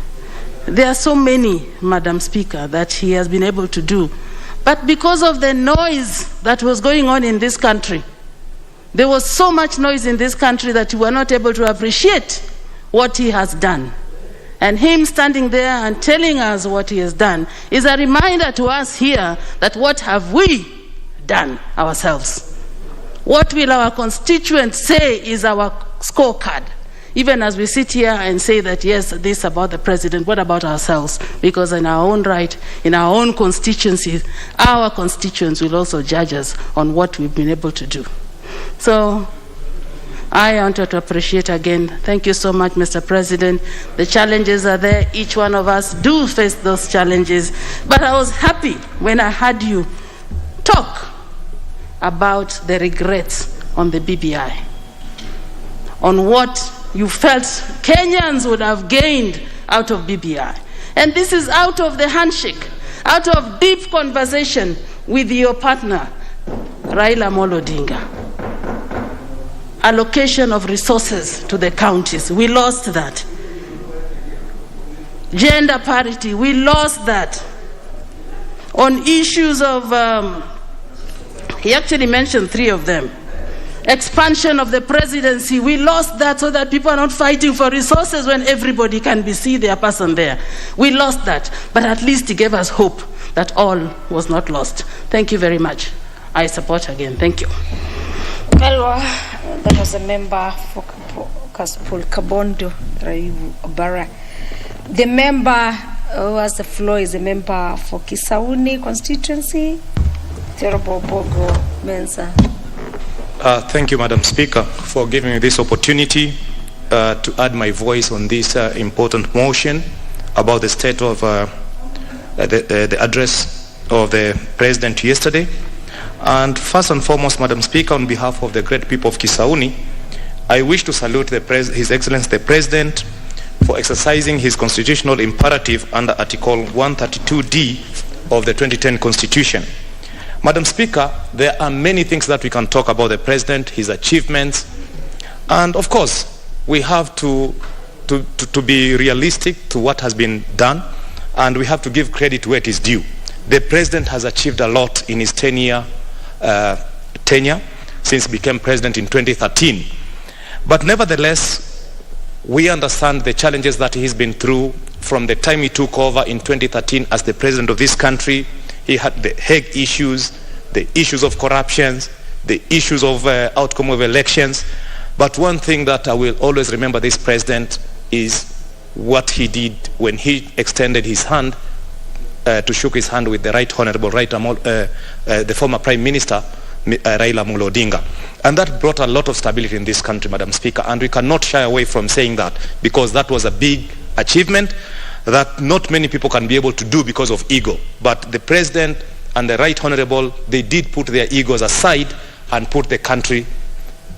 S21: There are so many, Madam Speaker, that he has been able to do. But because of the noise that was going on in this country, there was so much noise in this country that we were not able to appreciate what he has done. And him standing there and telling us what he has done is a reminder to us here that what have we done ourselves? What will our constituents say is our scorecard? Even as we sit here and say that, yes, this about the president, what about ourselves? Because in our own right, in our own constituencies, our constituents will also judge us on what we've been able to do. So I wanted to appreciate again. Thank you so much, Mr. President. The challenges are there. Each one of us do face those challenges. But I was happy when I heard you talk about the regrets on the BBI, on what you felt Kenyans would have gained out of BBI. And this is out of the handshake, out of deep conversation with your partner, Raila Amolo Odinga. Allocation of resources to the counties, we lost that. Gender parity, we lost that. On issues of, he actually mentioned 3 of them. Expansion of the presidency, we lost that so that people are not fighting for resources when everybody can see their person there. We lost that, but at least he gave us hope that all was not lost. Thank you very much. I support again. Thank you.
S14: Well, that was a member for Kaspul Kabondo, Raivu Obara. The member who has the floor is a member for Kisauni constituency, Therobo Bogo Mensa.
S1: Thank you, Madam Speaker, for giving me this opportunity to add my voice on this important motion about the state of the address of the President yesterday. And first and foremost, Madam Speaker, on behalf of the great people of Kisauni, I wish to salute His Excellency the President for exercising his constitutional imperative under Article 132D of the 2010 Constitution. Madam Speaker, there are many things that we can talk about the President, his achievements, and of course, we have to be realistic to what has been done, and we have to give credit where it is due. The President has achieved a lot in his tenure since he became President in 2013. But nevertheless, we understand the challenges that he's been through from the time he took over in 2013 as the President of this country. He had the Hague issues, the issues of corruption, the issues of outcome of elections. But one thing that I will always remember this President is what he did when he extended his hand to shake his hand with the Right Honorable the former Prime Minister, Raila Amolo Odinga. And that brought a lot of stability in this country, Madam Speaker, and we cannot shy away from saying that, because that was a big achievement that not many people can be able to do because of ego. But the President and the Right Honorable, they did put their egos aside and put the country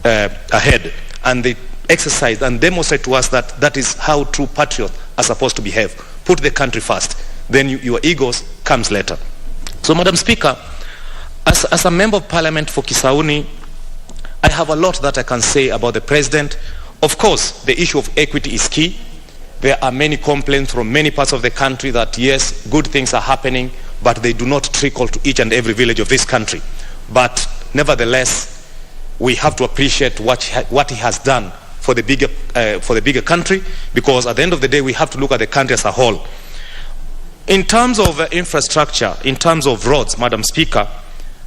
S1: ahead. And they exercised and demonstrated to us that that is how true patriots are supposed to behave. Put the country first, then your egos comes later. So, Madam Speaker, as a member of Parliament for Kisauni, I have a lot that I can say about the President. Of course, the issue of equity is key. There are many complaints from many parts of the country that, yes, good things are happening, but they do not trickle to each and every village of this country. But nevertheless, we have to appreciate what he has done for the bigger country, because at the end of the day, we have to look at the country as a whole. In terms of infrastructure, in terms of roads, Madam Speaker,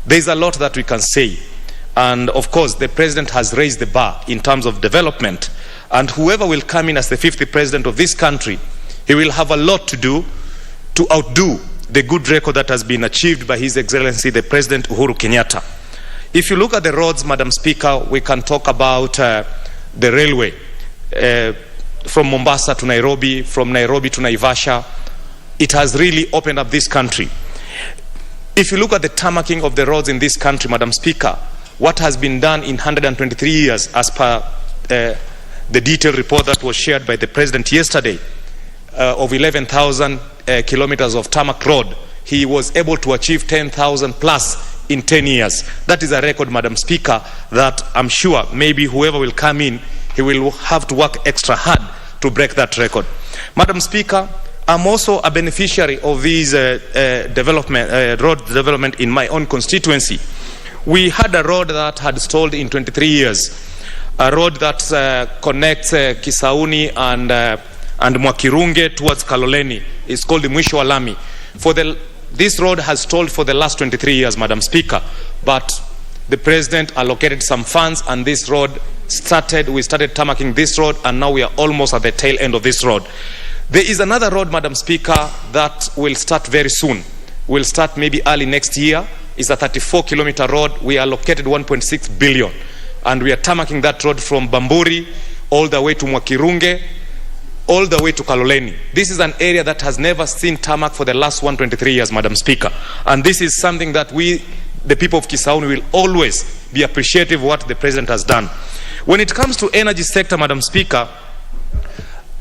S1: there's a lot that we can say. And of course, the President has raised the bar in terms of development. And whoever will come in as the 50th President of this country, he will have a lot to do to outdo the good record that has been achieved by His Excellency the President Uhuru Kenyatta. If you look at the roads, Madam Speaker, we can talk about the railway from Mombasa to Nairobi, from Nairobi to Naivasha. It has really opened up this country. If you look at the tarmacking of the roads in this country, Madam Speaker, what has been done in 123 years as per the detailed report that was shared by the President yesterday of 11,000 kilometers of tarmac road, he was able to achieve 10,000 plus in 10 years. That is a record, Madam Speaker, that I'm sure maybe whoever will come in, he will have to work extra hard to break that record. Madam Speaker, I'm also a beneficiary of these road development in my own constituency. We had a road that had stalled in 23 years, a road that connects Kisauni and Mwakirunge towards Kaloleni. It's called the Mwisho wa Lami. This road has stalled for the last 23 years, Madam Speaker, but the President allocated some funds and this road we started tarmacking this road, and now we are almost at the tail end of this road. There is another road, Madam Speaker, that will start very soon. Will start maybe early next year. It's a 34-kilometer road. We allocated 1.6 billion, and we are tarmacking that road from Bamburi all the way to Mwakirunge, all the way to Kaloleni. This is an area that has never seen tarmac for the last 123 years, Madam Speaker. And this is something that we, the people of Kisauni, will always be appreciative of what the President has done. When it comes to energy sector, Madam Speaker,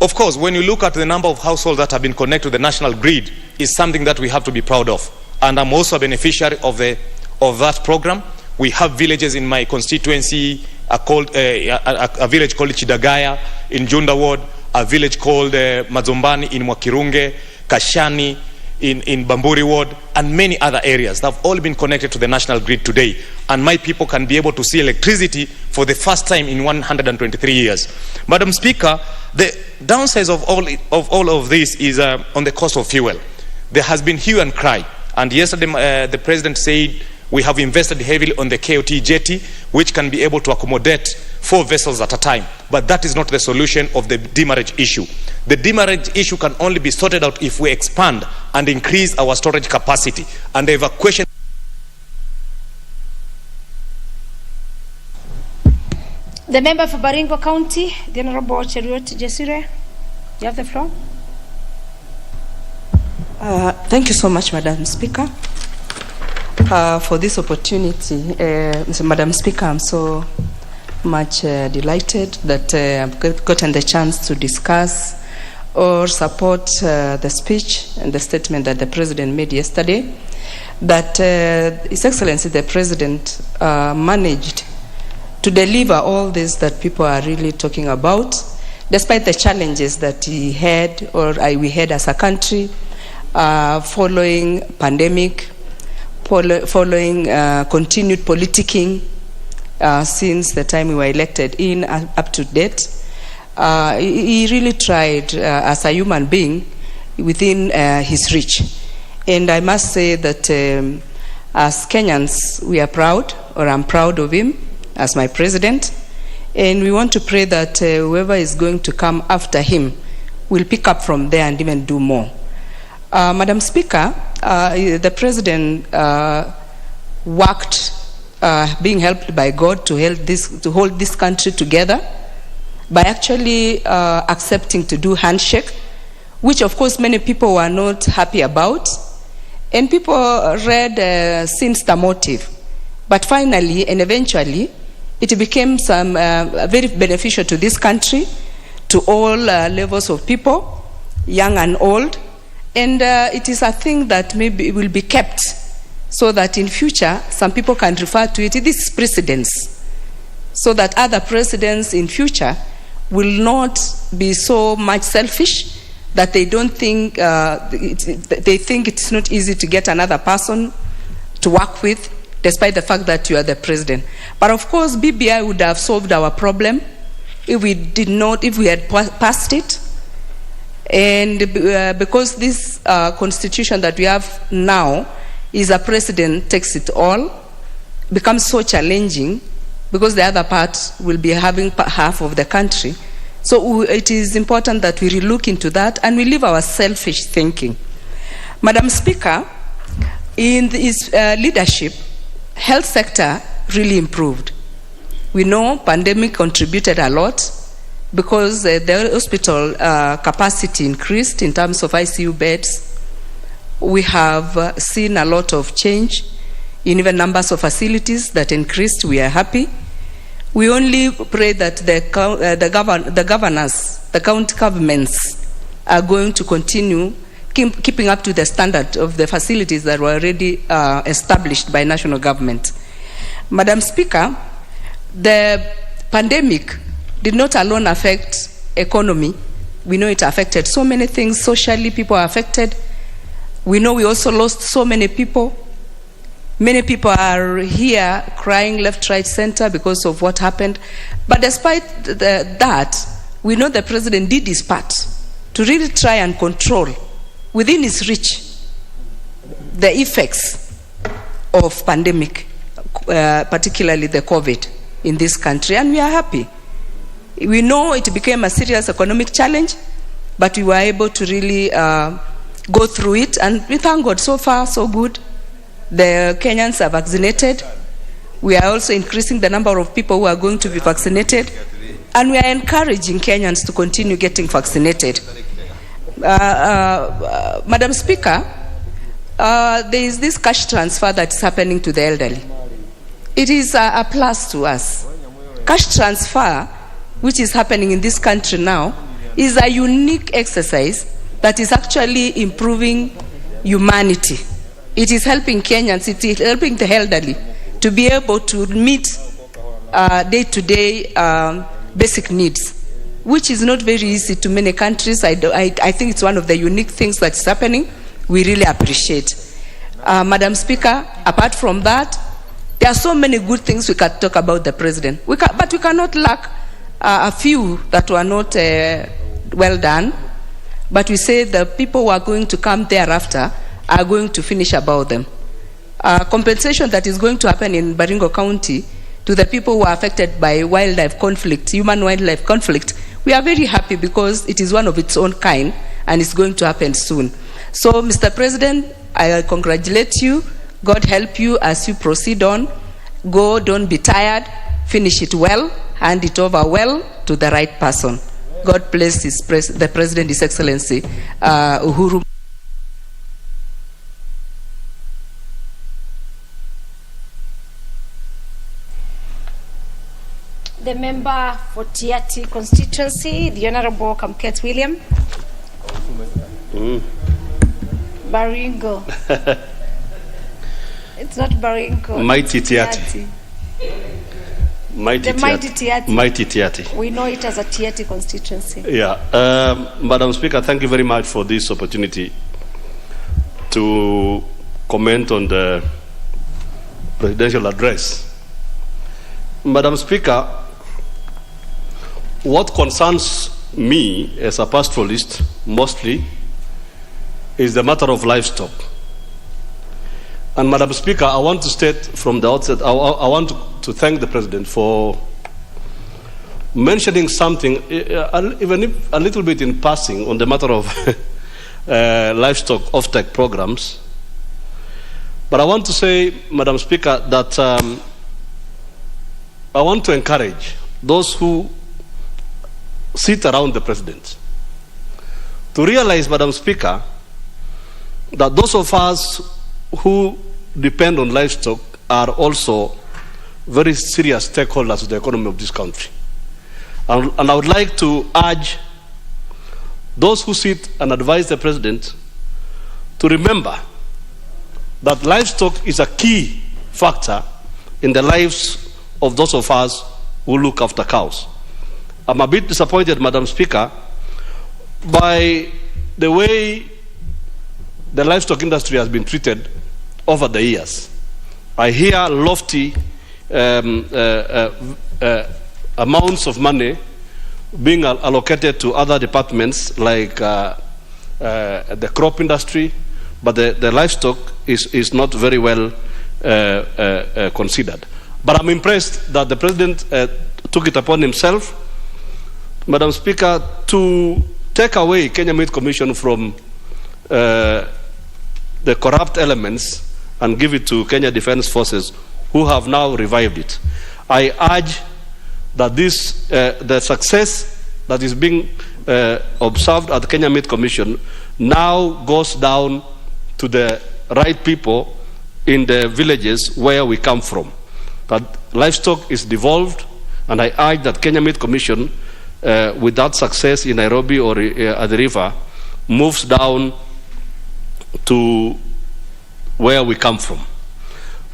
S1: of course, when you look at the number of households that have been connected to the national grid, is something that we have to be proud of. And I'm also a beneficiary of that program. We have villages in my constituency, a village called Chidagaya in Junda Ward, a village called Mazombani in Mwakirunge, Kashani in Bamburi Ward, and many other areas that have all been connected to the national grid today. And my people can be able to see electricity for the first time in 123 years. Madam Speaker, the downsides of all of this is on the cost of fuel. There has been hue and cry. And yesterday the President said we have invested heavily on the KOT jetty, which can be able to accommodate 4 vessels at a time. But that is not the solution of the demurrage issue. The demurrage issue can only be sorted out if we expand and increase our storage capacity. And the evacuation...
S14: The member for Baringo County, the Honorable Cheruiyot Jesire, you have the floor.
S3: Thank you so much, Madam Speaker, for this opportunity. Madam Speaker, I'm so much delighted that I've gotten the chance to discuss or support the speech and the statement that the President made yesterday, that His Excellency the President managed to deliver all this that people are really talking about, despite the challenges that he had or we had as a country, following pandemic, following continued politicking since the time we were elected in up to date. He really tried as a human being within his reach. And I must say that as Kenyans, we are proud, or I'm proud of him as my president. And we want to pray that whoever is going to come after him will pick up from there and even do more. Madam Speaker, the President worked, being helped by God to hold this country together by actually accepting to do handshake, which of course many people were not happy about. And people read sinister motive. But finally and eventually, it became very beneficial to this country, to all levels of people, young and old. And it is a thing that maybe will be kept so that in future, some people can refer to it. This is precedence, so that other presidents in future will not be so much selfish that they don't think, they think it's not easy to get another person to work with, despite the fact that you are the president. But of course, BBI would have solved our problem if we had passed it. And because this constitution that we have now is a president takes it all, becomes so challenging because the other part will be having half of the country. So it is important that we relook into that and we leave our selfish thinking. Madam Speaker, in his leadership, health sector really improved. We know pandemic contributed a lot because the hospital capacity increased in terms of ICU beds. We have seen a lot of change in even numbers of facilities that increased. We are happy. We only pray that the governors, the county governments are going to continue keeping up to the standard of the facilities that were already established by national government. Madam Speaker, the pandemic did not alone affect economy. We know it affected so many things. Socially, people are affected. We know we also lost so many people. Many people are here crying left, right, center because of what happened. But despite that, we know the president did his part to really try and control within his reach the effects of pandemic, particularly the COVID in this country, and we are happy. We know it became a serious economic challenge, but we were able to really go through it, and we thank God. So far, so good. The Kenyans are vaccinated. We are also increasing the number of people who are going to be vaccinated, and we are encouraging Kenyans to continue getting vaccinated. Madam Speaker, there is this cash transfer that's happening to the elderly. It is a plus to us. Cash transfer, which is happening in this country now, is a unique exercise that is actually improving humanity. It is helping Kenyans, it is helping the elderly to be able to meet day-to-day basic needs, which is not very easy to many countries. I think it's one of the unique things that's happening. We really appreciate. Madam Speaker, apart from that, there are so many good things we can talk about the president. But we cannot lack a few that were not well done. But we say the people who are going to come thereafter are going to finish about them. Compensation that is going to happen in Baringo County to the people who are affected by wildlife conflict, human-wildlife conflict, we are very happy because it is one of its own kind and it's going to happen soon. So, Mr. President, I congratulate you. God help you as you proceed on. Go, don't be tired. Finish it well. Hand it over well to the right person. God bless the President, His Excellency, Uhuru.
S14: The member for Tiati constituency, the Honorable Kamket William. Baringo. It's not Baringo.
S4: Mighty Tiati. Mighty Tiati.
S14: We know it as a Tiati constituency.
S4: Yeah. Madam Speaker, thank you very much for this opportunity to comment on the presidential address. Madam Speaker, what concerns me as a pastoralist mostly is the matter of livestock. And Madam Speaker, I want to state from the outset, I want to thank the President for mentioning something, even if a little bit in passing, on the matter of livestock offtake programs. But I want to say, Madam Speaker, that I want to encourage those who sit around the President to realize, Madam Speaker, that those of us who depend on livestock are also very serious stakeholders of the economy of this country. And I would like to urge those who sit and advise the President to remember that livestock is a key factor in the lives of those of us who look after cows. I'm a bit disappointed, Madam Speaker, by the way the livestock industry has been treated over the years. I hear lofty amounts of money being allocated to other departments like the crop industry, but the livestock is not very well considered. But I'm impressed that the President took it upon himself, Madam Speaker, to take away Kenya Meat Commission from the corrupt elements and give it to Kenya Defence Forces, who have now revived it. I urge that this, the success that is being observed at the Kenya Meat Commission now goes down to the right people in the villages where we come from. That livestock is devolved, and I urge that Kenya Meat Commission, with that success in Nairobi or at the river, moves down to where we come from.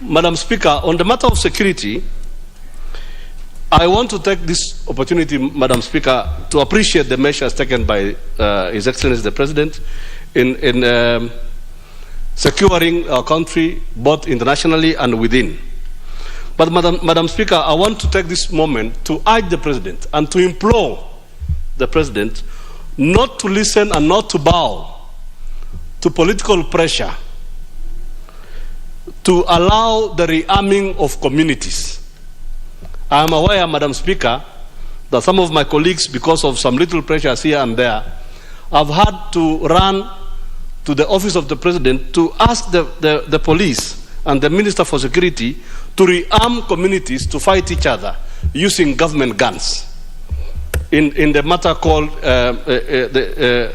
S4: Madam Speaker, on the matter of security, I want to take this opportunity, Madam Speaker, to appreciate the measures taken by His Excellency the President in securing our country both internationally and within. But Madam Speaker, I want to take this moment to urge the President and to implore the President not to listen and not to bow to political pressure to allow the rearming of communities. I am aware, Madam Speaker, that some of my colleagues, because of some little pressures here and there, have had to run to the office of the President to ask the police and the Minister for Security to rearm communities to fight each other using government guns in the matter called the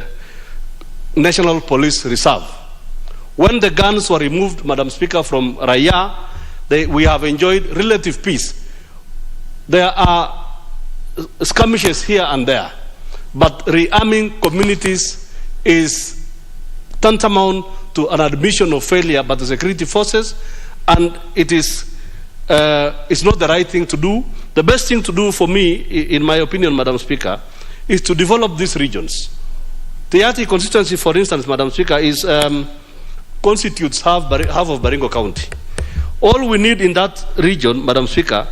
S4: National Police Reserve. When the guns were removed, Madam Speaker, from Raya, we have enjoyed relative peace. There are skirmishes here and there, but rearming communities is tantamount to an admission of failure by the security forces, and it is it's not the right thing to do. The best thing to do for me, in my opinion, Madam Speaker, is to develop these regions. The Yati constituency, for instance, Madam Speaker, is constitutes half of Baringo County. All we need in that region, Madam Speaker,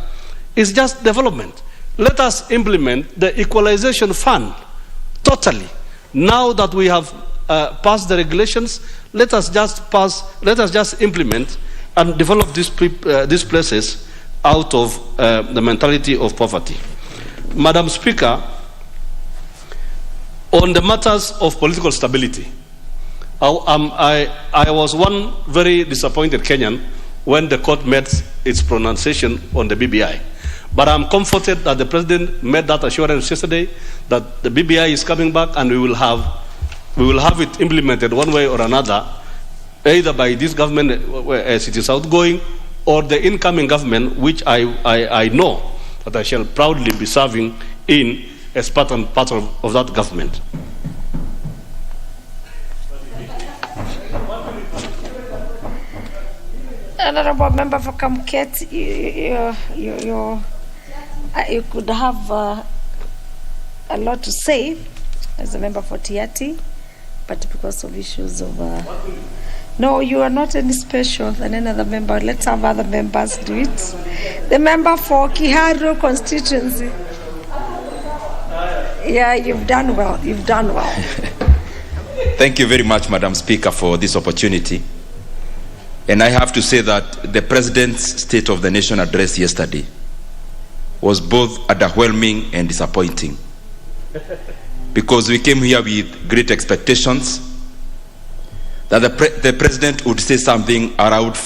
S4: is just development. Let us implement the equalization fund totally. Now that we have passed the regulations, let us just implement and develop these places out of the mentality of poverty. Madam Speaker, on the matters of political stability, I was one very disappointed Kenyan when the court made its pronunciation on the BBI. But I'm comforted that the President made that assurance yesterday that the BBI is coming back and we will have it implemented one way or another, either by this government as it is outgoing or the incoming government, which I know that I shall proudly be serving in as part of that government.
S14: Honorable Member for Kamket, you could have a lot to say as a member for Tiati, but because of issues of... No, you are not any special than any other member. Let's have other members do it. The member for Kiharu constituency. Yeah, you've done well. You've done well.
S5: Thank you very much, Madam Speaker, for this opportunity. And I have to say that the President's State of the Nation address yesterday was both underwhelming and disappointing. Because we came here with great expectations that the President would say something around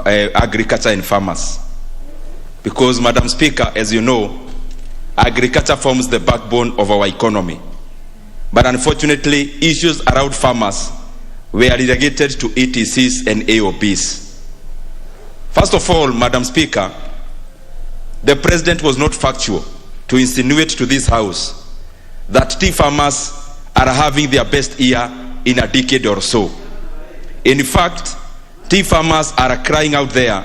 S5: agriculture and farmers. Because, Madam Speaker, as you know, agriculture forms the backbone of our economy. But unfortunately, issues around farmers were relegated to ETCs and AOBs. First of all, Madam Speaker, the President was not factual to insinuate to this House that tea farmers are having their best year in a decade or so. In fact, tea farmers are crying out there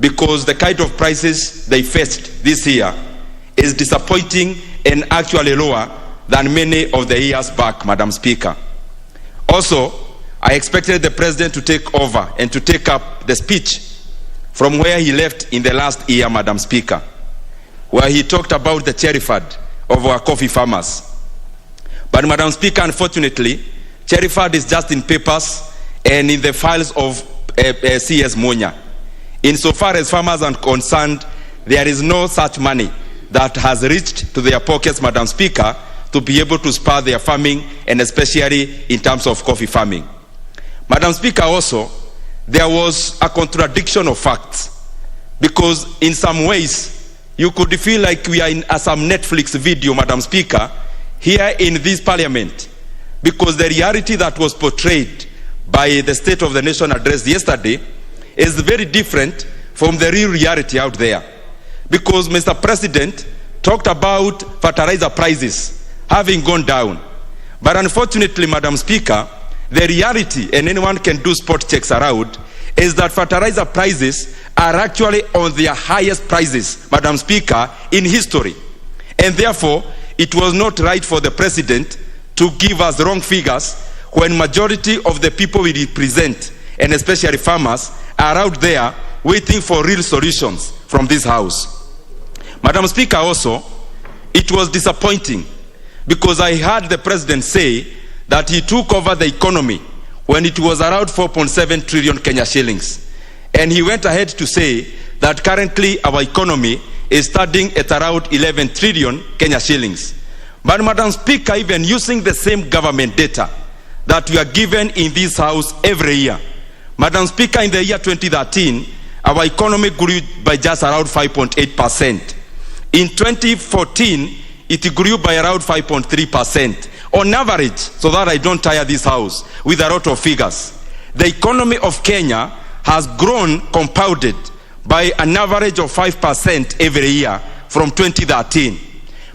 S5: because the kind of prices they faced this year is disappointing and actually lower than many of the years back, Madam Speaker. Also, I expected the President to take over and to take up the speech from where he left in the last year, Madam Speaker, where he talked about the cherry fund of our coffee farmers. But, Madam Speaker, unfortunately, cherry fund is just in papers and in the files of CS Monya. Insofar as farmers are concerned, there is no such money that has reached to their pockets, Madam Speaker, to be able to spur their farming, and especially in terms of coffee farming. Madam Speaker, also, there was a contradiction of facts, because in some ways, you could feel like we are in some Netflix video, Madam Speaker, here in this Parliament, because the reality that was portrayed by the State of the Nation address yesterday is very different from the real reality out there. Because Mr. President talked about fertilizer prices having gone down. But unfortunately, Madam Speaker, The reality, and anyone can do spot checks around, is that fertilizer prices are actually on their highest prices, Madam Speaker, in history. And therefore, it was not right for the president to give us wrong figures when majority of the people we represent, and especially farmers, are out there waiting for real solutions from this house. Madam Speaker, also, it was disappointing because I heard the president say that he took over the economy when it was around 4.7 trillion Kenya shillings. And he went ahead to say that currently our economy is standing at around 11 trillion Kenya shillings. But Madam Speaker, even using the same government data that we are given in this house every year, Madam Speaker, in the year 2013, our economy grew by just around 5.8%. In 2014, it grew by around 5.3%. On average, so that I don't tire this house with a lot of figures, the economy of Kenya has grown compounded by an average of 5% every year from 2013.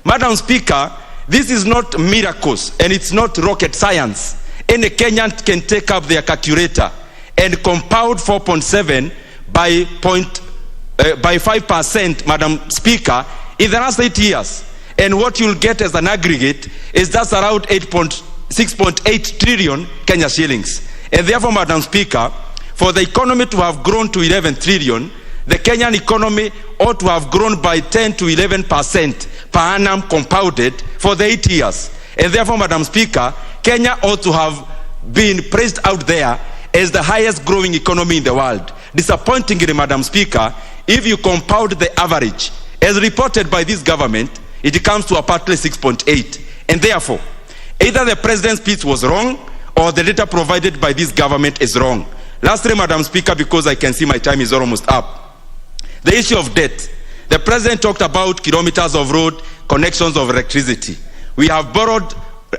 S5: Madam Speaker, this is not miracles and it's not rocket science. Any Kenyan can take up their calculator and compound 4.7 by 5%, Madam Speaker, in the last 8 years. And what you'll get as an aggregate is that's around 6.8 trillion Kenya shillings. And therefore, Madam Speaker, for the economy to have grown to 11 trillion, the Kenyan economy ought to have grown by 10 to 11% per annum compounded for the 8 years. And therefore, Madam Speaker, Kenya ought to have been praised out there as the highest growing economy in the world. Disappointingly, Madam Speaker, if you compound the average, as reported by this government, it comes to a partly 6.8. And therefore, either the president's speech was wrong or the data provided by this government is wrong. Lastly, Madam Speaker, because I can see my time is almost up, the issue of debt. The president talked about kilometers of road, connections of electricity. We have borrowed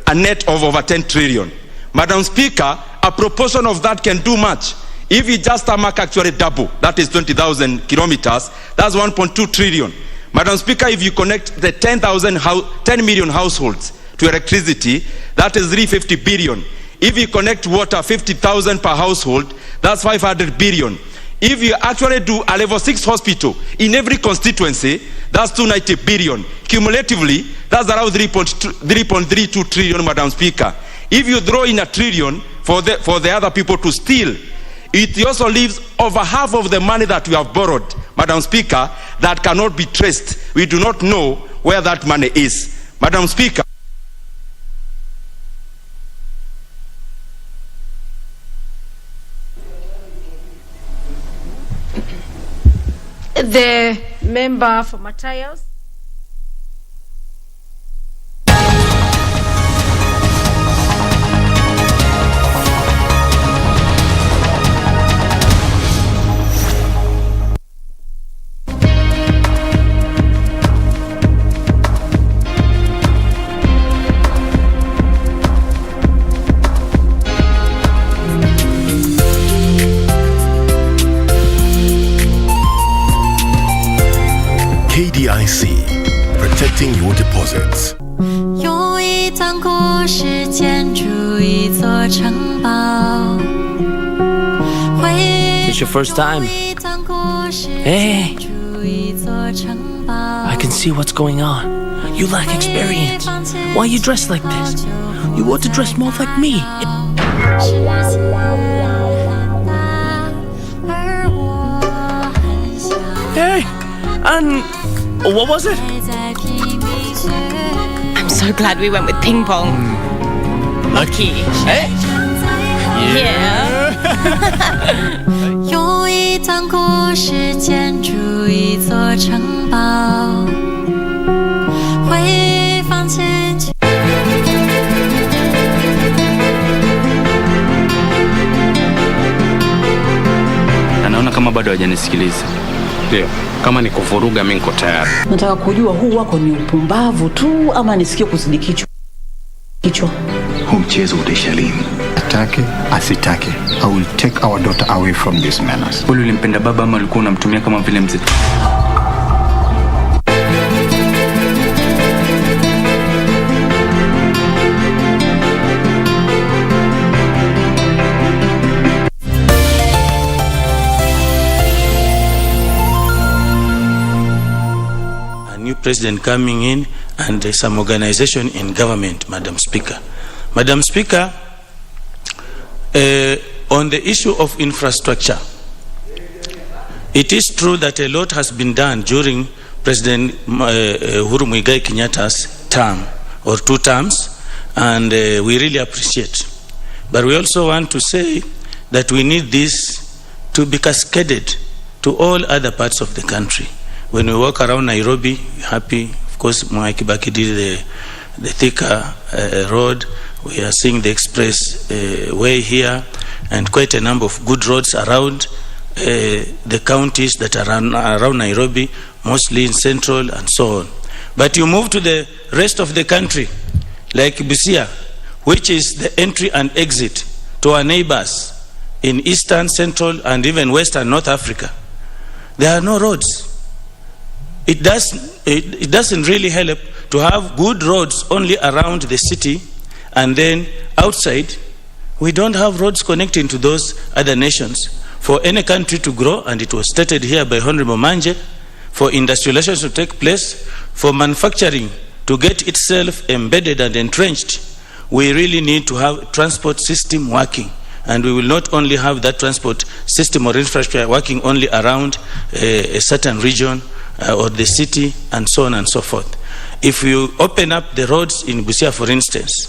S5: a net of over 10 trillion. Madam Speaker, a proportion of that can do much. If you just tarmac actually double, that is 20,000 kilometers, that's 1.2 trillion. Madam Speaker, if you connect the 10 million households to electricity, that is 350 billion. If you connect water 50,000 per household, that's 500 billion. If you actually do a level 6 hospital in every constituency, that's 290 billion. Cumulatively, that's around 3.32 trillion, Madam Speaker. If you throw in a trillion for the other people to steal, it also leaves over half of the money that we have borrowed, Madam Speaker, that cannot be traced. We do not know where that money is. Madam Speaker.
S14: The member for Matayos.
S2: KDIC, protecting your deposits.
S22: 有一段故事建筑一座城堡。
S23: It's your first time. Hey, I can see what's going on. You lack experience. Why are you dressed like this? You ought to dress more like me. Hey, and what was it?
S24: I'm so glad we went with ping pong.
S23: Lucky. Hey?
S24: Yeah.
S22: 有一段故事建筑一座城堡，会放进去。
S25: Anaona kama bado hajanisikiliza. Ndio, kama ni kuvuruga mimi niko tayari.
S26: Nataka kujua huu wako ni upumbavu tu ama nisikie kuzidi kichwa.
S27: Huu mchezo utaisha lini? Atake, asitake. I will take our daughter away from these manners.
S25: Wewe ulimpenda baba ama ulikuwa unamtumia kama vile mzee?
S6: President coming in and some organization in government, Madam Speaker. Madam Speaker, on the issue of infrastructure, it is true that a lot has been done during President Uhuru Muigai Kenyatta's term or 2 terms, and we really appreciate. But we also want to say that we need this to be cascaded to all other parts of the country. When we walk around Nairobi, happy, of course, Mwai Kibaki did the thicker road. We are seeing the express way here, and quite a number of good roads around the counties that are around Nairobi, mostly in central and so on. But you move to the rest of the country, like Busia, which is the entry and exit to our neighbors in eastern, central, and even western North Africa. There are no roads. It doesn't really help to have good roads only around the city, and then outside, we don't have roads connecting to those other nations. For any country to grow, and it was stated here by Honorable Manje, for industrialization to take place, for manufacturing to get itself embedded and entrenched, we really need to have transport system working. And we will not only have that transport system or infrastructure working only around a certain region or the city and so on and so forth. If you open up the roads in Busia, for instance,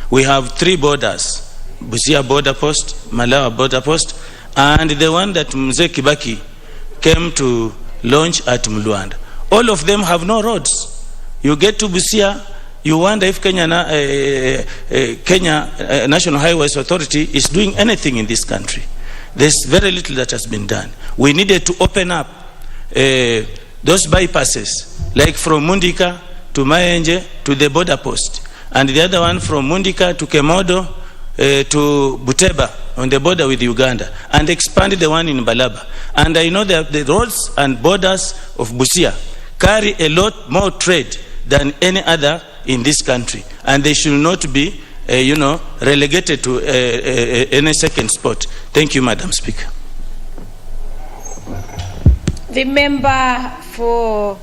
S6: we have 3 borders: Busia border post, Malawa border post, and the one that Mzee Kibaki came to launch at Mluanda. All of them have no roads. You get to Busia, you wonder if Kenya National Highways Authority is doing anything in this country. There's very little that has been done. We needed to open up those bypasses, like from Mundika to Mayenje to the border post, and the other one from Mundika to Kemodo to Buteba on the border with Uganda, and expanded the one in Balaba. And I know that the roads and borders of Busia carry a lot more trade than any other in this country, and they should not be relegated to any second spot. Thank you, Madam Speaker.
S14: The member for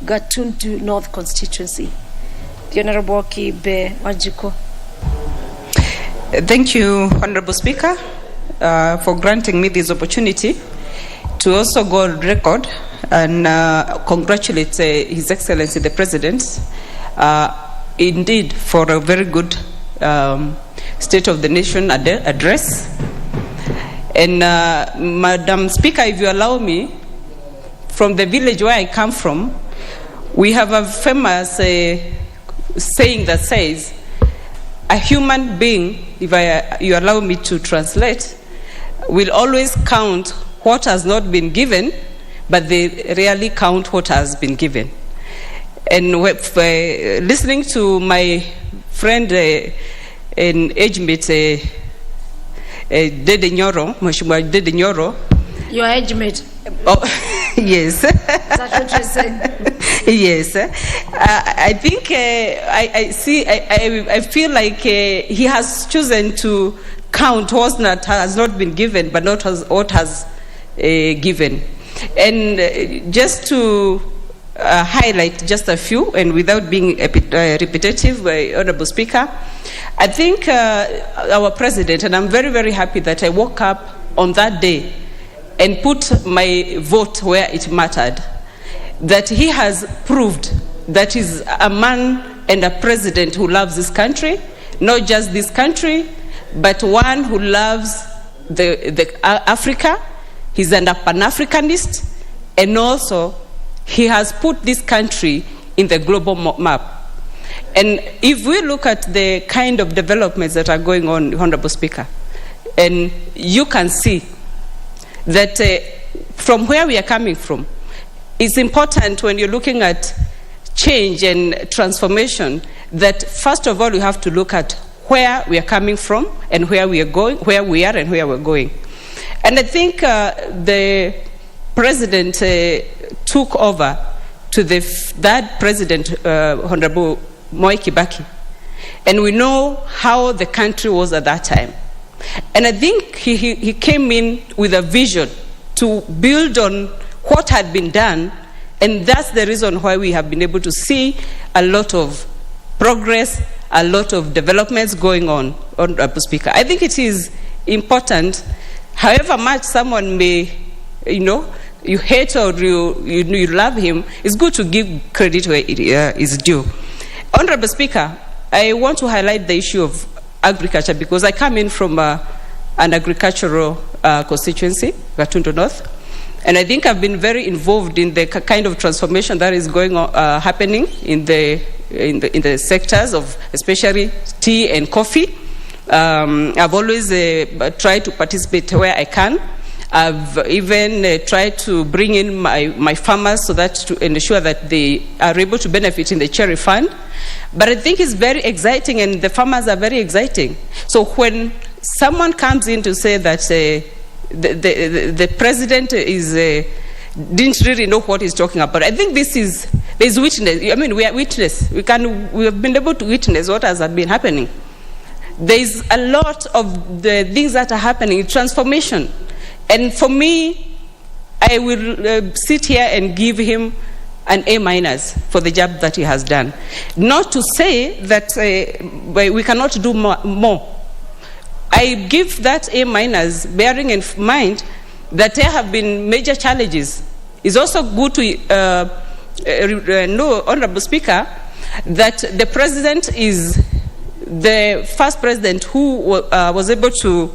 S14: Gatundu North Constituency, the Honorable Kibe Wajiko.
S3: Thank you, Honorable Speaker, for granting me this opportunity to also go on record and congratulate His Excellency the President, indeed, for a very good State of the Nation address. And Madam Speaker, if you allow me, from the village where I come from, we have a famous saying that says, a human being, if you allow me to translate, will always count what has not been given, but they rarely count what has been given. And listening to my friend and age mate, Dede Nyoro, Mheshimiwa Dede Nyoro.
S14: Your age mate?
S3: Oh, yes.
S14: That's what you're saying?
S3: Yes. I think I feel like he has chosen to count what has not been given, but not what has given. And just to highlight just a few, and without being repetitive, Honorable Speaker, I think our President, and I'm very, very happy that I woke up on that day and put my vote where it mattered, that he has proved that he's a man and a president who loves this country, not just this country, but one who loves the Africa. He's a Pan-Africanist, and also he has put this country in the global map. And if we look at the kind of developments that are going on, Honorable Speaker, and you can see that from where we are coming from, it's important when you're looking at change and transformation that first of all you have to look at where we are coming from and where we are going, where we are and where we're going. And I think the President took over to that President, Honorable Mwai Kibaki, and we know how the country was at that time. And I think he came in with a vision to build on what had been done And that's the reason why we have been able to see a lot of progress, a lot of developments going on, Honorable Speaker. I think it is important, however much someone may, you hate or you love him, it's good to give credit where it is due. Honorable Speaker, I want to highlight the issue of agriculture because I come in from an agricultural constituency, Gatundu North, and I think I've been very involved in the kind of transformation that is going on, happening in the sectors of especially tea and coffee. I've always tried to participate where I can. I've even tried to bring in my farmers so that to ensure that they are able to benefit in the cherry fund. But I think it's very exciting and the farmers are very exciting. So when someone comes in to say that the president didn't really know what he's talking about, I think there's witness. I mean, we are witness. We have been able to witness what has been happening. There's a lot of the things that are happening, transformation. And for me, I will sit here and give him an A- for the job that he has done. Not to say that we cannot do more. I give that A- bearing in mind that there have been major challenges. It's also good to know, Honorable Speaker, that the president is the first president who was able to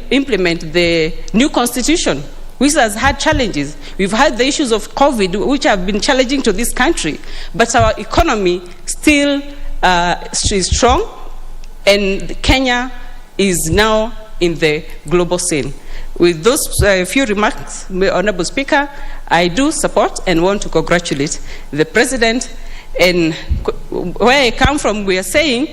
S3: implement the new constitution, which has had challenges. We've had the issues of COVID, which have been challenging to this country, but our economy still is strong, and Kenya is now in the global scene. With those few remarks, Honorable Speaker, I do support and want to congratulate the President. And where I come from, we are saying,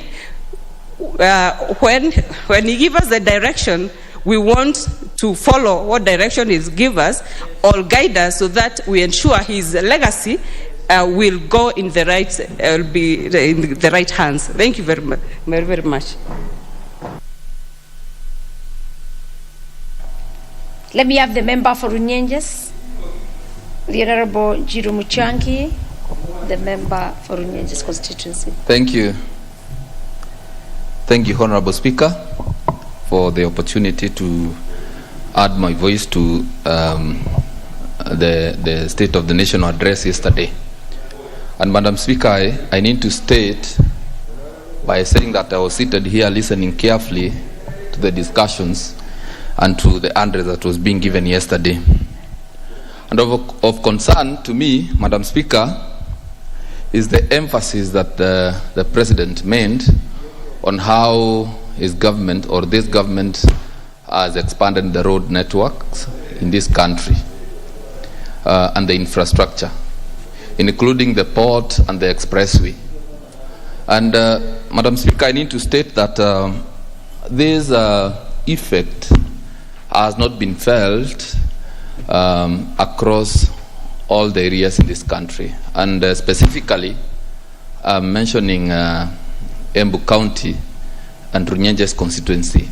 S3: when he gives us the direction, we want to follow what direction he gives us or guide us so that we ensure his legacy will go in the right, be in the right hands. Thank you very much. Very much.
S14: Let me have the member for Runyenjes, the Honorable Jiru Muchangi, the member for Runyenjes constituency.
S25: Thank you. Thank you, Honorable Speaker, for the opportunity to add my voice to the State of the Nation address yesterday. And Madam Speaker, I need to state by saying that I was seated here listening carefully to the discussions and to the address that was being given yesterday. And of concern to me, Madam Speaker, is the emphasis that the President made on how his government or this government has expanded the road networks in this country and the infrastructure, including the port and the expressway. And Madam Speaker, I need to state that this effect has not been felt across all the areas in this country. And specifically, I'm mentioning Embu County and Runyenjes constituency.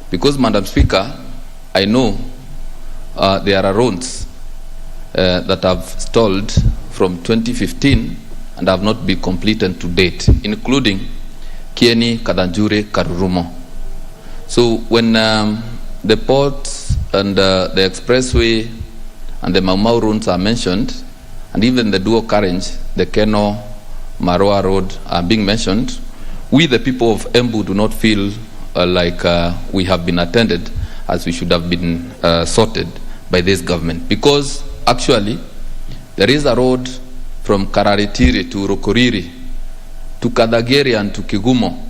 S25: Because, Madam Speaker, I know there are roads that have stalled from 2015 and have not been completed to date, including Kieni, Kadanjure, Karurumo. So when the ports and the expressway and the Mau Mau roads are mentioned, and even the dual carriage, the Keno Maroa Road are being mentioned, we the people of Embu do not feel like we have been attended as we should have been sorted by this government. Because actually, there is a road from Kararitiri to Rokoriri to Kadageri and to Kigumo,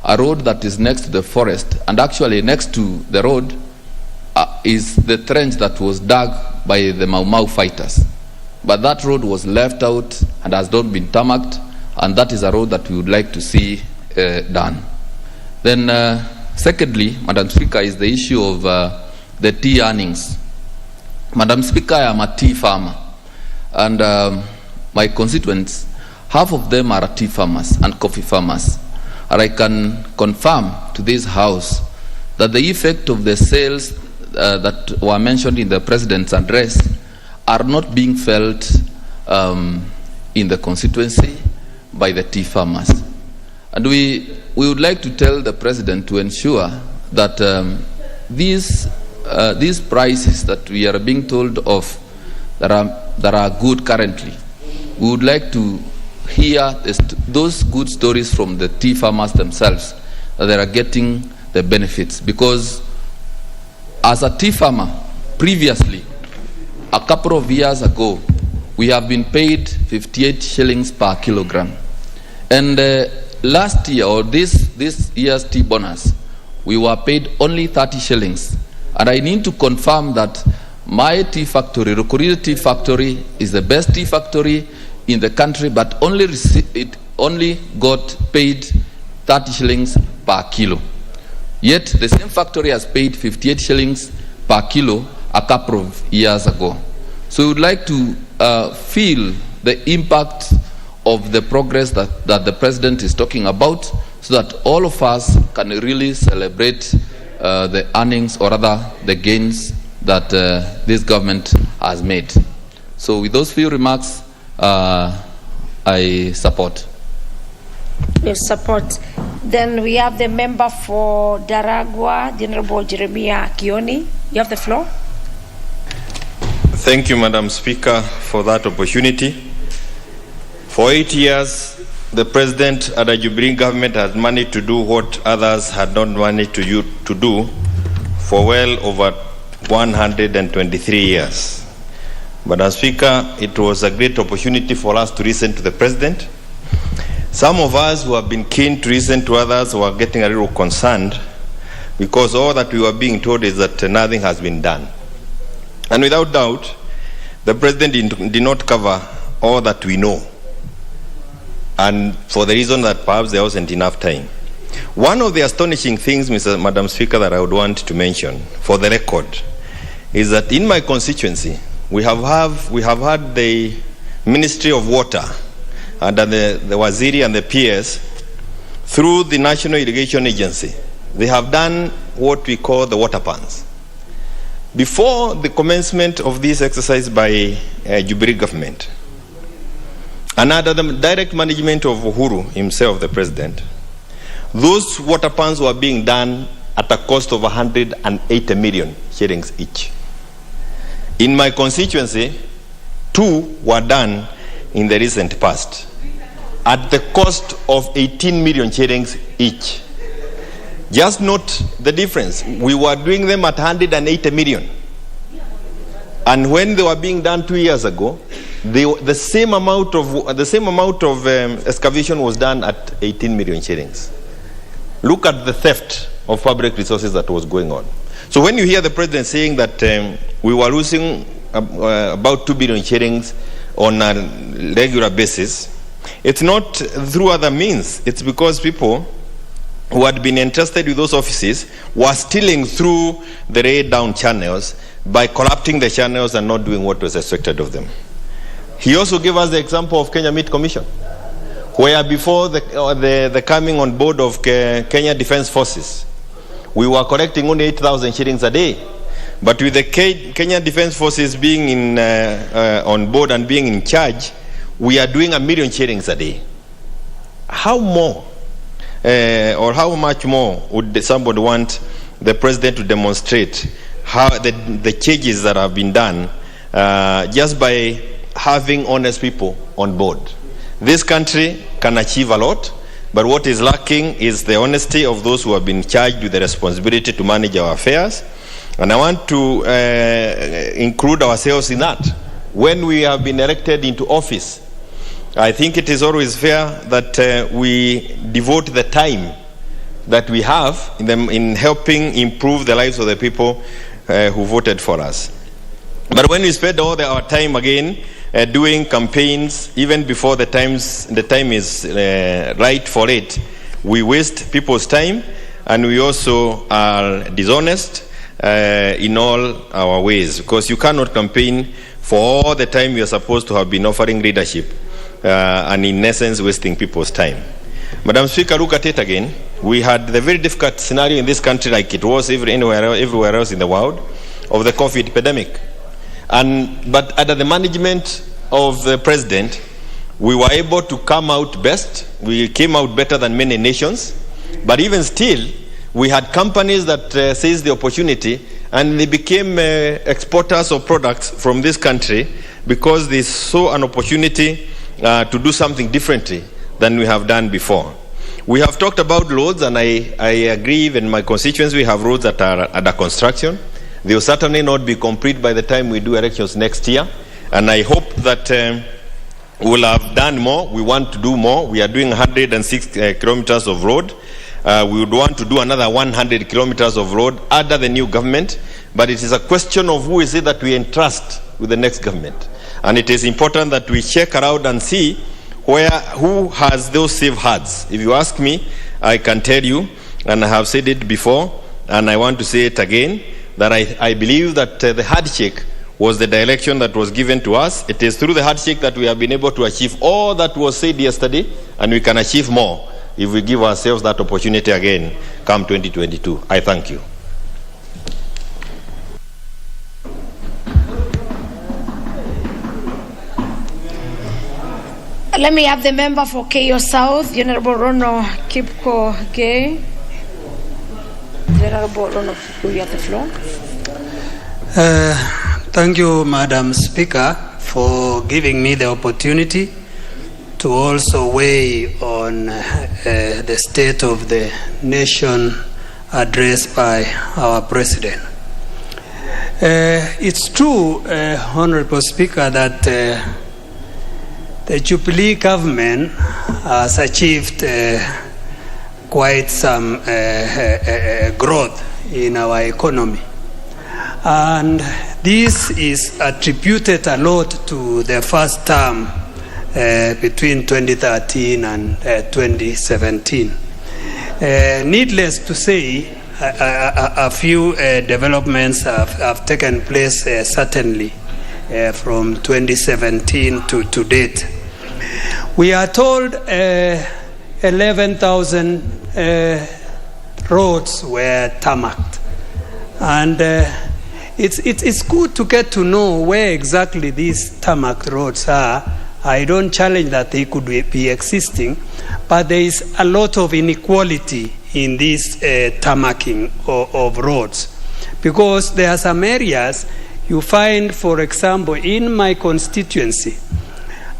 S25: a road that is next to the forest, and actually next to the road is the trench that was dug by the Mau Mau fighters. But that road was left out and has not been tarmacked, and that is a road that we would like to see done. Then secondly, Madam Speaker, is the issue of the tea earnings. Madam Speaker, I am a tea farmer, and my constituents, half of them are tea farmers and coffee farmers. And I can confirm to this House that the effect of the sales that were mentioned in the President's address are not being felt in the constituency by the tea farmers. And we would like to tell the President to ensure that these prices that we are being told of that are good currently, we would like to hear those good stories from the tea farmers themselves, that they are getting the benefits. Because as a tea farmer, previously, a couple of years ago, we have been paid 58 shillings per kilogram. And last year, or this year's tea bonus, we were paid only 30 shillings. And I need to confirm that my tea factory, Rukuriri Tea Factory, is the best tea factory in the country, but it only got paid 30 shillings per kilo. Yet the same factory has paid 58 shillings per kilo a couple of years ago. So we would like to feel the impact of the progress that the President is talking about, so that all of us can really celebrate the earnings, or rather the gains that this government has made. So with those few remarks, I support.
S14: You support. Then we have the member for Daragwa, the Honorable Jeremiah Kioni. You have the floor.
S7: Thank you, Madam Speaker, for that opportunity. For 8 years, the President and the Jubilee government has managed to do what others had not managed to do for well over 123 years. Madam Speaker, it was a great opportunity for us to listen to the President. Some of us who have been keen to listen to others were getting a little concerned, because all that we were being told is that nothing has been done. And without doubt, the President did not cover all that we know, and for the reason that perhaps there wasn't enough time. One of the astonishing things, Madam Speaker, that I would want to mention for the record is that in my constituency, we have had the Ministry of Water under the Waziri and the PS, through the National Irrigation Agency. They have done what we call the water pans. Before the commencement of this exercise by Jubilee government, and under the direct management of Uhuru himself, the President, those water pans were being done at a cost of 180 million shillings each. In my constituency, 2 were done in the recent past at the cost of 18 million shillings each. Just note the difference. We were doing them at 180 million. And when they were being done 2 years ago, the same amount of excavation was done at 18 million shillings. Look at the theft of public resources that was going on. So when you hear the President saying that we were losing about 2 billion shillings on a regular basis, it's not through other means. It's because people who had been entrusted with those offices were stealing through the laid down channels by corrupting the channels and not doing what was expected of them. He also gave us the example of Kenya Meat Commission, where before the coming on board of Kenya Defence Forces, we were collecting only 8,000 shillings a day. But with the Kenya Defence Forces being on board and being in charge, we are doing 1 million shillings a day. How more, or how much more would somebody want the President to demonstrate how the changes that have been done just by having honest people on board? This country can achieve a lot, but what is lacking is the honesty of those who have been charged with the responsibility to manage our affairs. And I want to include ourselves in that. When we have been elected into office, I think it is always fair that we devote the time that we have in helping improve the lives of the people who voted for us. But when we spend all our time again doing campaigns, even before the time is right for it, we waste people's time, and we also are dishonest in all our ways, because you cannot campaign for all the time you are supposed to have been offering leadership and in essence wasting people's time. Madam Speaker, look at it again. We had the very difficult scenario in this country, like it was everywhere else in the world, of the COVID epidemic. But under the management of the president, we were able to come out best. We came out better than many nations. But even still, we had companies that seized the opportunity and they became exporters of products from this country because they saw an opportunity to do something differently than we have done before. We have talked about roads, and I agree, in my constituency we have roads that are under construction. They will certainly not be complete by the time we do elections next year. And I hope that we'll have done more. We want to do more. We are doing 106 kilometers of road. We would want to do another 100 kilometers of road under the new government. But it is a question of who is it that we entrust with the next government. And it is important that we check around and see who has those safe hands. If you ask me, I can tell you, and I have said it before, and I want to say it again, that I believe that the handshake was the direction that was given to us. It is through the handshake that we have been able to achieve all that was said yesterday, and we can achieve more if we give ourselves that opportunity again come 2022. I thank you.
S14: Let me have the member for KO South, the Honorable Rono Kipko Gay. The Honorable Rono, you have the floor.
S8: Thank you, Madam Speaker, for giving me the opportunity to also weigh on the state of the nation addressed by our President. It's true, Honorable Speaker, that the Jubilee government has achieved quite some growth in our economy. And this is attributed a lot to the first term between 2013 and 2017. Needless to say, a few developments have taken place certainly from 2017 to date. We are told 11,000 roads were tarmacked, and it's good to get to know where exactly these tarmacked roads are. I don't challenge that they could be existing, but there is a lot of inequality in this tarmacking of roads, because there are some areas you find, for example, in my constituency,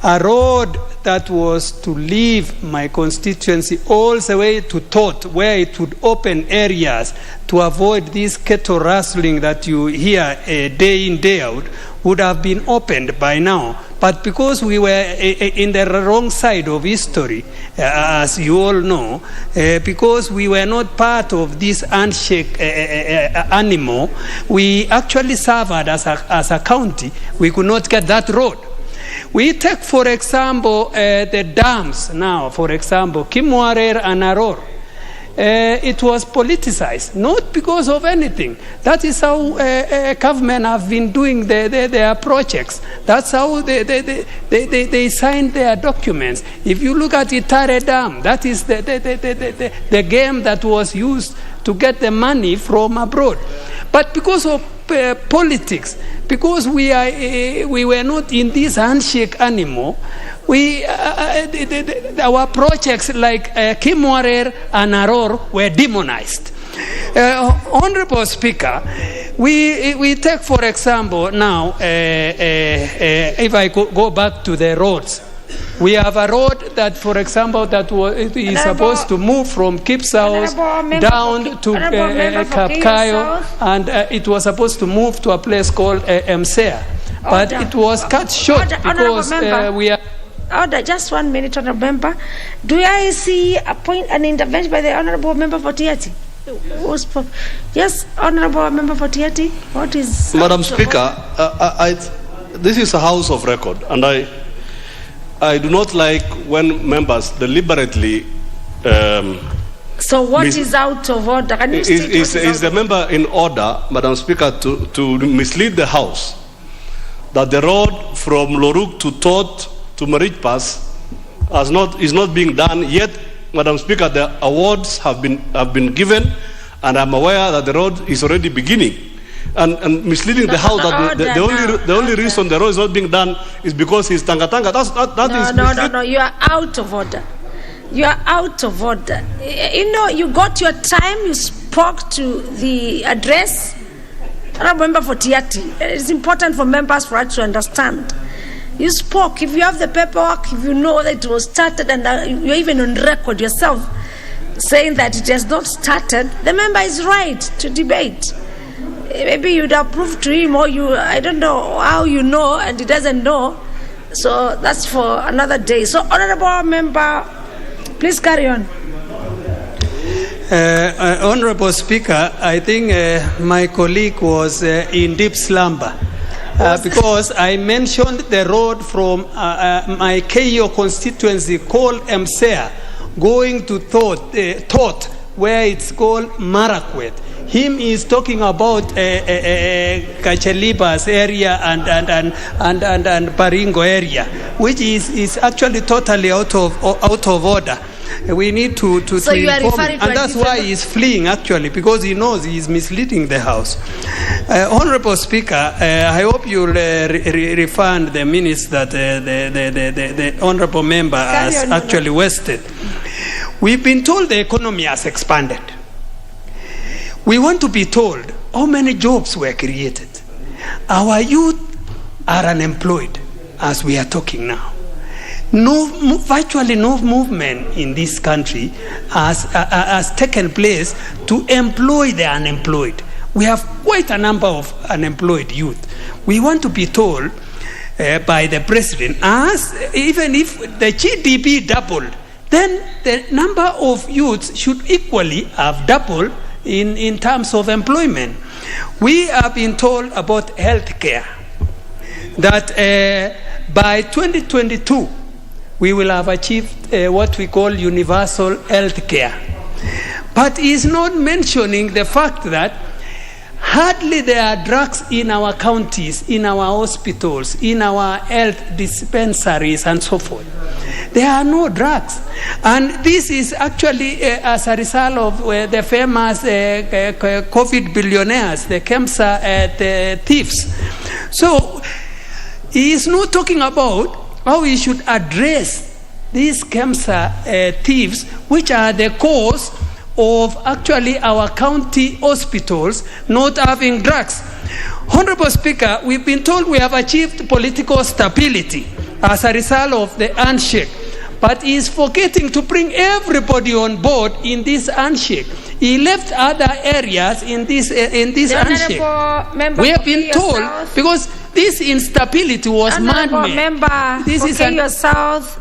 S8: a road that was to leave my constituency all the way to Tot, where it would open areas to avoid this cattle rustling that you hear day in, day out, would have been opened by now. But because we were in the wrong side of history, as you all know, because we were not part of this handshake animal, we actually suffered as a county. We could not get that road. We take, for example, the dams now, for example, Kimwarer and Aror. It was politicized, not because of anything. That is how government have been doing their projects. That's how they signed their documents. If you look at Itare Dam, that is the game that was used to get the money from abroad. But because of politics, because we were not in this handshake anymore, our projects like Kimwarer and Aror were demonized. Honorable Speaker, we take, for example, now, if I go back to the roads, we have a road that, for example, that is supposed to move from Kipsaus down to Kapkayo, and it was supposed to move to a place called Msea. But it was cut short because we are...
S14: Order, just 1 minute, Honourable Member. Do I see an intervention by the Honourable Member for Tiati? Yes, Honourable Member for Tiati. What is...
S4: Madam Speaker, this is a house of record, and I do not like when members deliberately...
S14: so what is out of order? Can you
S4: is the member in order, Madam Speaker, to mislead the House that the road from Loruk to Tot to Marich Pass is not being done yet? Madam Speaker, the awards have been given, and I'm aware that the road is already beginning. and misleading the House that the only reason the road is not being done is because he's tanga-tanga.
S14: No, you are out of order. You are out of order. You know, you got your time, you spoke to the address. I remember for Tiati. It's important for members for us to understand. You spoke. If you have the paperwork, if you know that it was started, and you're even on record yourself saying that it has not started, the member is right to debate. Maybe you'd have proved to him, or I don't know how you know, and he doesn't know. So that's for another day. So, Honorable Member, please carry on.
S8: Honorable Speaker, I think my colleague was in deep slumber because I mentioned the road from my KO constituency called Msea going to Tot, where it's called Marakwet. Him is talking about Kacheliba's area and Baringo area, which is actually totally out of order. We need to inform him, and that's why he's fleeing actually, because he knows he's misleading the House. Honorable Speaker, I hope you'll refund the minutes that the honorable member has actually wasted. We've been told the economy has expanded. We want to be told how many jobs were created. Our youth are unemployed as we are talking now. Virtually no movement in this country has taken place to employ the unemployed. We have quite a number of unemployed youth. We want to be told by the president, as even if the GDP doubled, then the number of youths should equally have doubled in terms of employment. We have been told about health care, that by 2022, we will have achieved what we call universal health care. But he's not mentioning the fact that hardly there are drugs in our counties, in our hospitals, in our health dispensaries, and so forth. There are no drugs. And this is actually as a result of the famous COVID billionaires, the KEMSA thieves. So he is not talking about how we should address these KEMSA thieves, which are the cause of actually our county hospitals not having drugs. Honorable Speaker, we've been told we have achieved political stability as a result of the handshake, but he is forgetting to bring everybody on board in this handshake. He left other areas in this handshake. We have been told, because this instability was man-made.
S14: Member
S8: this is
S14: Keio South.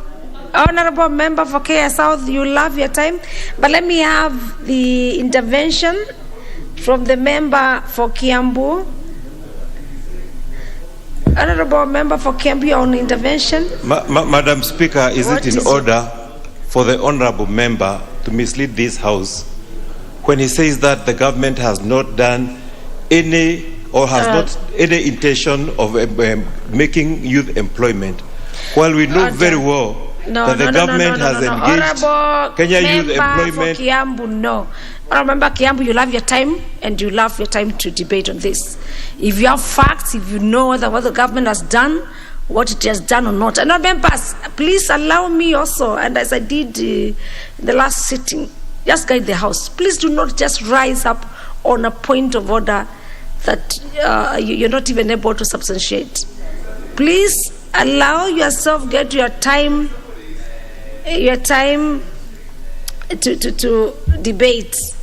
S14: Honorable Member for Keio South, you love your time, but let me have the intervention from the member for Kiambu. Honorable Member for Kiambu, on intervention.
S7: Madam Speaker, is it in order for the honorable member to mislead this House when he says that the government has not done any or has not any intention of making youth employment, while we know very well that the government has engaged Kenya youth employment?
S14: For Kiambu, no. Remember, Kiambu, you love your time, and you love your time to debate on this. If you have facts, if you know what the government has done, what it has done or not. And members, please allow me also, and as I did in the last sitting, just guide the House. Please do not just rise up on a point of order that you're not even able to substantiate. Please allow yourself, get your time to debate,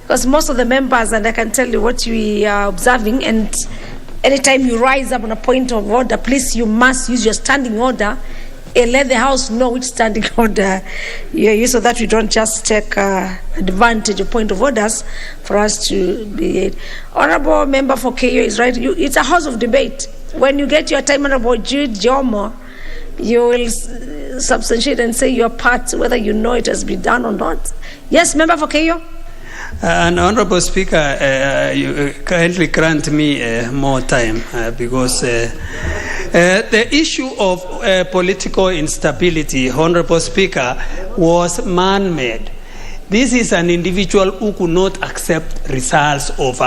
S14: because most of the members, and I can tell you what we are observing, and anytime you rise up on a point of order, please, you must use your standing order and let the House know which standing order you use, so that we don't just take advantage of point of orders for us to be. Honorable Member for KO is right. It's a house of debate. When you get your time, Honorable Jude Jomo, you will substantiate and say your part, whether you know it has been done or not. Yes, Member for KO.
S8: And Honorable Speaker, you kindly grant me more time because the issue of political instability, Honorable Speaker, was man-made. This is an individual who could not accept results of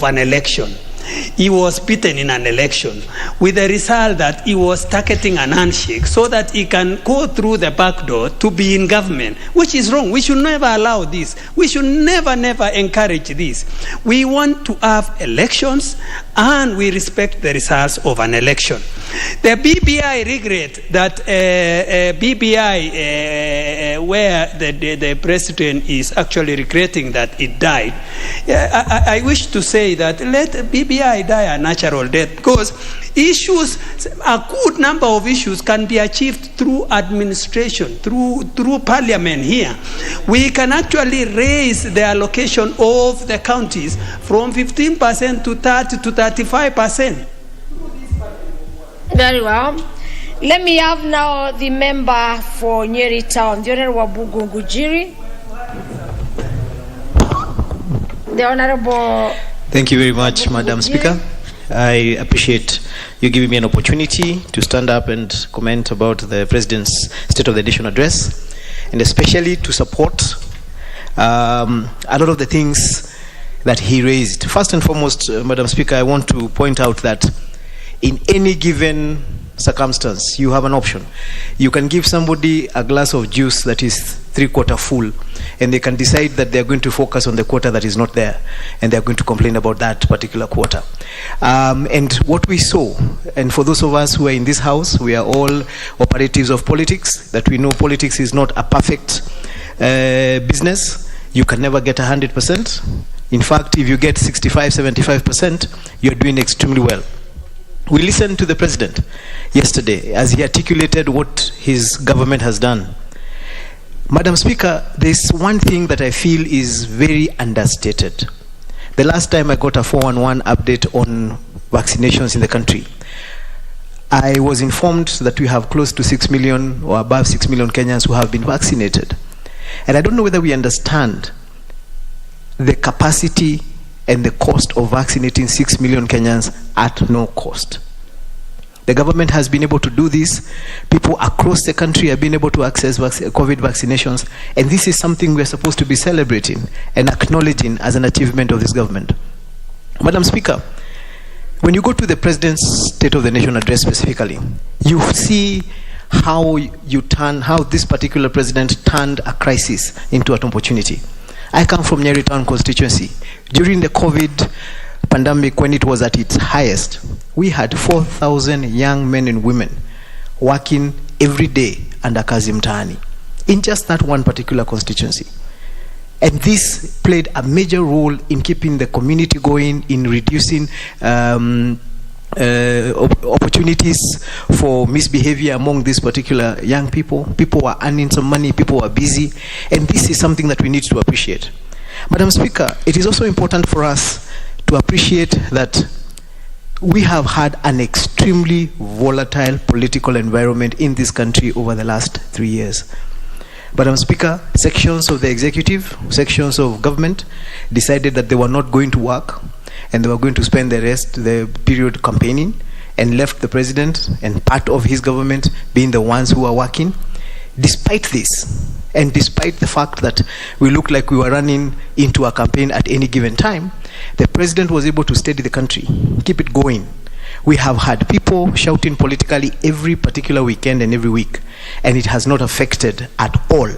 S8: an election. He was beaten in an election with the result that he was targeting an handshake so that he can go through the back door to be in government, which is wrong. We should never allow this. We should never encourage this. We want to have elections and we respect the results of an election. The BBI regret that where the president is actually regretting that it died. I wish to say that let BBI die a natural death, because issues, a good number of issues can be achieved through administration, through parliament here. We can actually raise the allocation of the counties from 15% to 30 to 35%.
S14: Very well. Let me have now the member for Nyeri Town, the Honorable Bugungujiri. The Honorable...
S9: Thank you very much, Madam Speaker. I appreciate you giving me an opportunity to stand up and comment about the President's State of the Nation address, and especially to support a lot of the things that he raised. First and foremost, Madam Speaker, I want to point out that in any given circumstance, you have an option. You can give somebody a glass of juice that is 3/4 full, and they can decide that they're going to focus on the quarter that is not there, and they're going to complain about that particular quarter. And what we saw, and for those of us who are in this house, we are all operatives of politics, that we know politics is not a perfect business. You can never get 100%. In fact, if you get 65-75%, you're doing extremely well. We listened to the President yesterday as he articulated what his government has done. Madam Speaker, there's one thing that I feel is very understated. The last time I got a 411 update on vaccinations in the country, I was informed that we have close to 6 million or above 6 million Kenyans who have been vaccinated. And I don't know whether we understand the capacity and the cost of vaccinating 6 million Kenyans at no cost. The government has been able to do this. People across the country have been able to access COVID vaccinations, and this is something we're supposed to be celebrating and acknowledging as an achievement of this government. Madam Speaker, when you go to the President's State of the Nation address specifically, you see how this particular president turned a crisis into an opportunity. I come from Nyeri Town constituency. During the COVID pandemic, when it was at its highest, we had 4,000 young men and women working every day under Kazi Mtaani in just that one particular constituency. And this played a major role in keeping the community going, in reducing opportunities for misbehavior among these particular young people. People were earning some money, people were busy, and this is something that we need to appreciate. Madam Speaker, it is also important for us to appreciate that we have had an extremely volatile political environment in this country over the last 3 years. Madam Speaker, sections of the executive, sections of government decided that they were not going to work, and they were going to spend the period campaigning, and left the president and part of his government being the ones who are working. Despite this, and despite the fact that we looked like we were running into a campaign at any given time, the president was able to steady the country, keep it going. We have had people shouting politically every particular weekend and every week, and it has not affected at all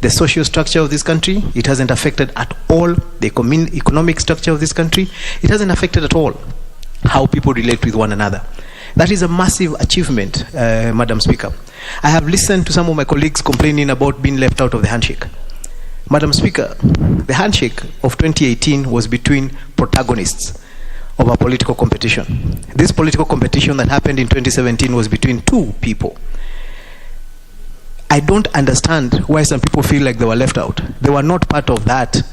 S9: the social structure of this country. It hasn't affected at all the economic structure of this country. It hasn't affected at all how people relate with one another. That is a massive achievement, Madam Speaker. I have listened to some of my colleagues complaining about being left out of the handshake. Madam Speaker, the handshake of 2018 was between protagonists of a political competition. This political competition that happened in 2017 was between two people. I don't understand why some people feel like they were left out. They were not part of that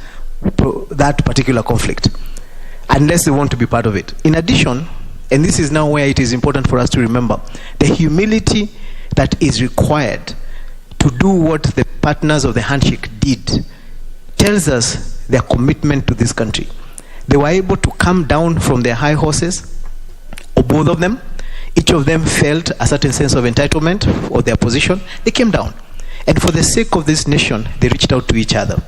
S9: particular conflict, unless they want to be part of it. In addition, and this is now where it is important for us to remember, the humility that is required to do what the partners of the handshake did tells us their commitment to this country. They were able to come down from their high horses, or both of them. Each of them felt a certain sense of entitlement or their position. They came down And for the sake of this nation, they reached out to each other.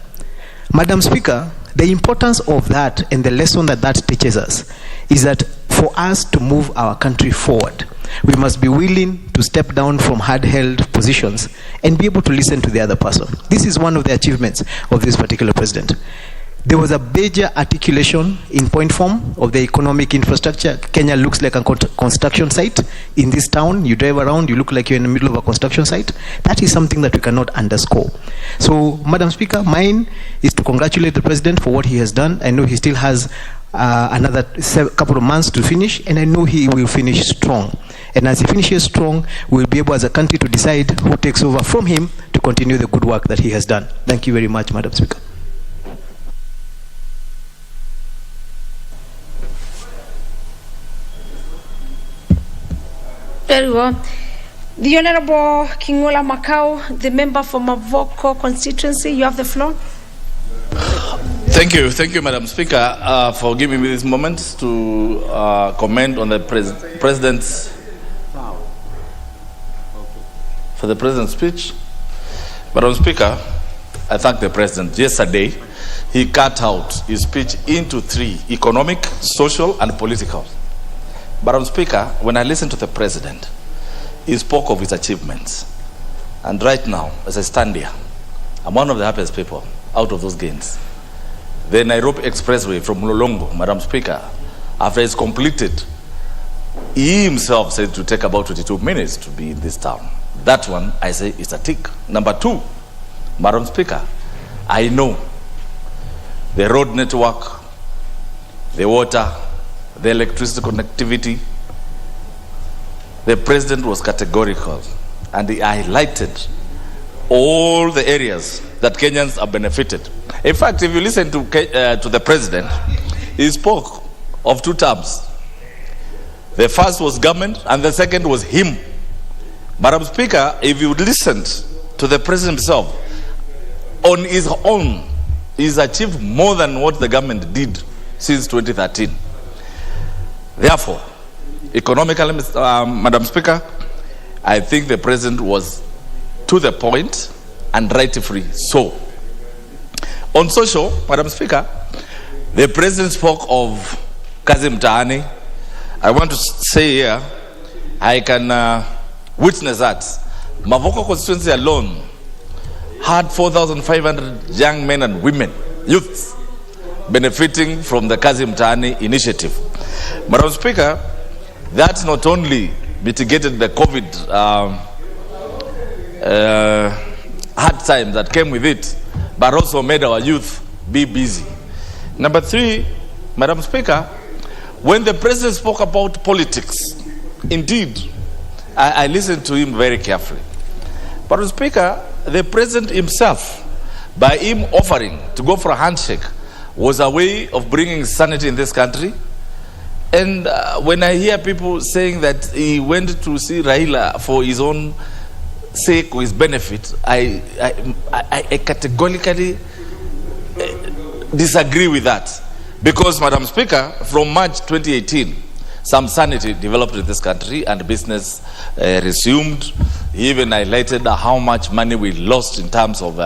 S9: Madam Speaker, the importance of that and the lesson that that teaches us is that for us to move our country forward, we must be willing to step down from hard-held positions and be able to listen to the other person. This is one of the achievements of this particular president. There was a major articulation in point form of the economic infrastructure. Kenya looks like a construction site. In this town, you drive around, you look like you're in the middle of a construction site. That is something that we cannot underscore. So, Madam Speaker, mine is to congratulate the President for what he has done. I know he still has another couple of months to finish, and I know he will finish strong. And as he finishes strong, we'll be able as a country to decide who takes over from him to continue the good work that he has done. Thank you very much, Madam Speaker.
S14: Very well. The Honorable Kingola Macau, the member for Mavoko constituency, you have the floor.
S10: Thank you, Madam Speaker, for giving me this moment to comment on the President's speech. Madam Speaker, I thank the President. Yesterday, he cut out his speech into three: economic, social, and political. Madam Speaker, when I listened to the President, he spoke of his achievements. And right now, as I stand here, I'm one of the happiest people out of those gains. The Nairobi Expressway from Lolongo, Madam Speaker, after it's completed, he himself said to take about 22 minutes to be in this town. That one, I say, is a tick. Number two, Madam Speaker, I know the road network, the water, the electricity connectivity. The President was categorical, and he highlighted all the areas that Kenyans are benefited. In fact, if you listen to the President, he spoke of two terms. The first was government, and the second was him. Madam Speaker, if you listened to the President himself, on his own, he's achieved more than what the government did since 2013. Therefore, economically, Madam Speaker, I think the President was to the point and rightfully so. On social, Madam Speaker, the President spoke of Kazi Mtaani. I want to say here, I can witness that Mavoko constituency alone had 4,500 young men and women, youths, benefiting from the Kazi Mtaani initiative. Madam Speaker, that not only mitigated the COVID hard time that came with it, but also made our youth be busy. Number three, Madam Speaker, when the President spoke about politics, indeed, I listened to him very carefully. Madam Speaker, the President himself, by him offering to go for a handshake, was a way of bringing sanity in this country. And when I hear people saying that he went to see Raila for his own sake or his benefit, I categorically disagree with that. Because, Madam Speaker, from March 2018, some sanity developed in this country and business resumed. He even highlighted how much money we lost in terms of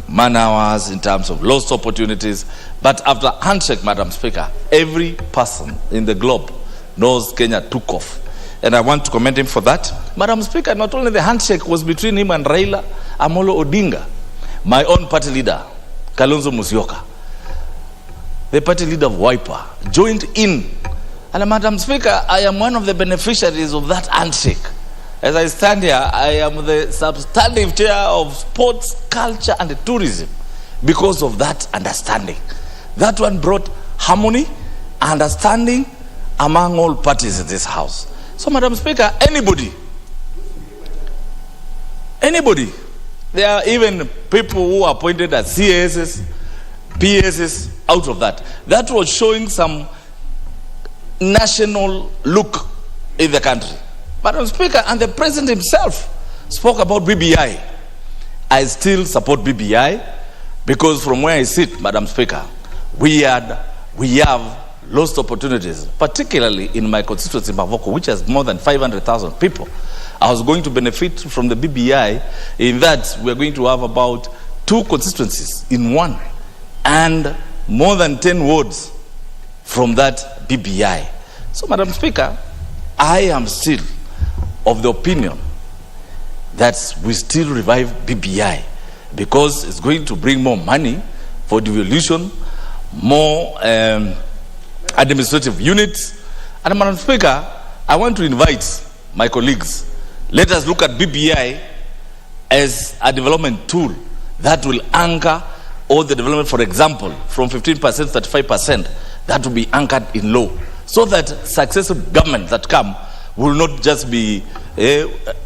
S10: man hours, in terms of lost opportunities. But after handshake, Madam Speaker, every person in the globe knows Kenya took off. And I want to commend him for that. Madam Speaker, not only the handshake was between him and Raila Amolo Odinga, my own party leader, Kalonzo Musyoka, the party leader of Wiper, joined in. And Madam Speaker, I am one of the beneficiaries of that handshake. As I stand here, I am the substantive chair of sports, culture, and tourism because of that understanding. That one brought harmony, understanding among all parties in this house. So, Madam Speaker, anybody, there are even people who are appointed as CASs, PSs out of that. That was showing some national look in the country. Madam Speaker, and the President himself spoke about BBI. I still support BBI because from where I sit, Madam Speaker, we have lost opportunities, particularly in my constituency, Mavoko, which has more than 500,000 people. I was going to benefit from the BBI in that we're going to have about 2 constituencies in one and more than 10 wards from that BBI. So, Madam Speaker, I am still of the opinion that we still revive BBI because it's going to bring more money for devolution, more administrative units. And Madam Speaker, I want to invite my colleagues, let us look at BBI as a development tool that will anchor all the development, for example, from 15% to 35%, that will be anchored in law, so that successive governments that come will not just be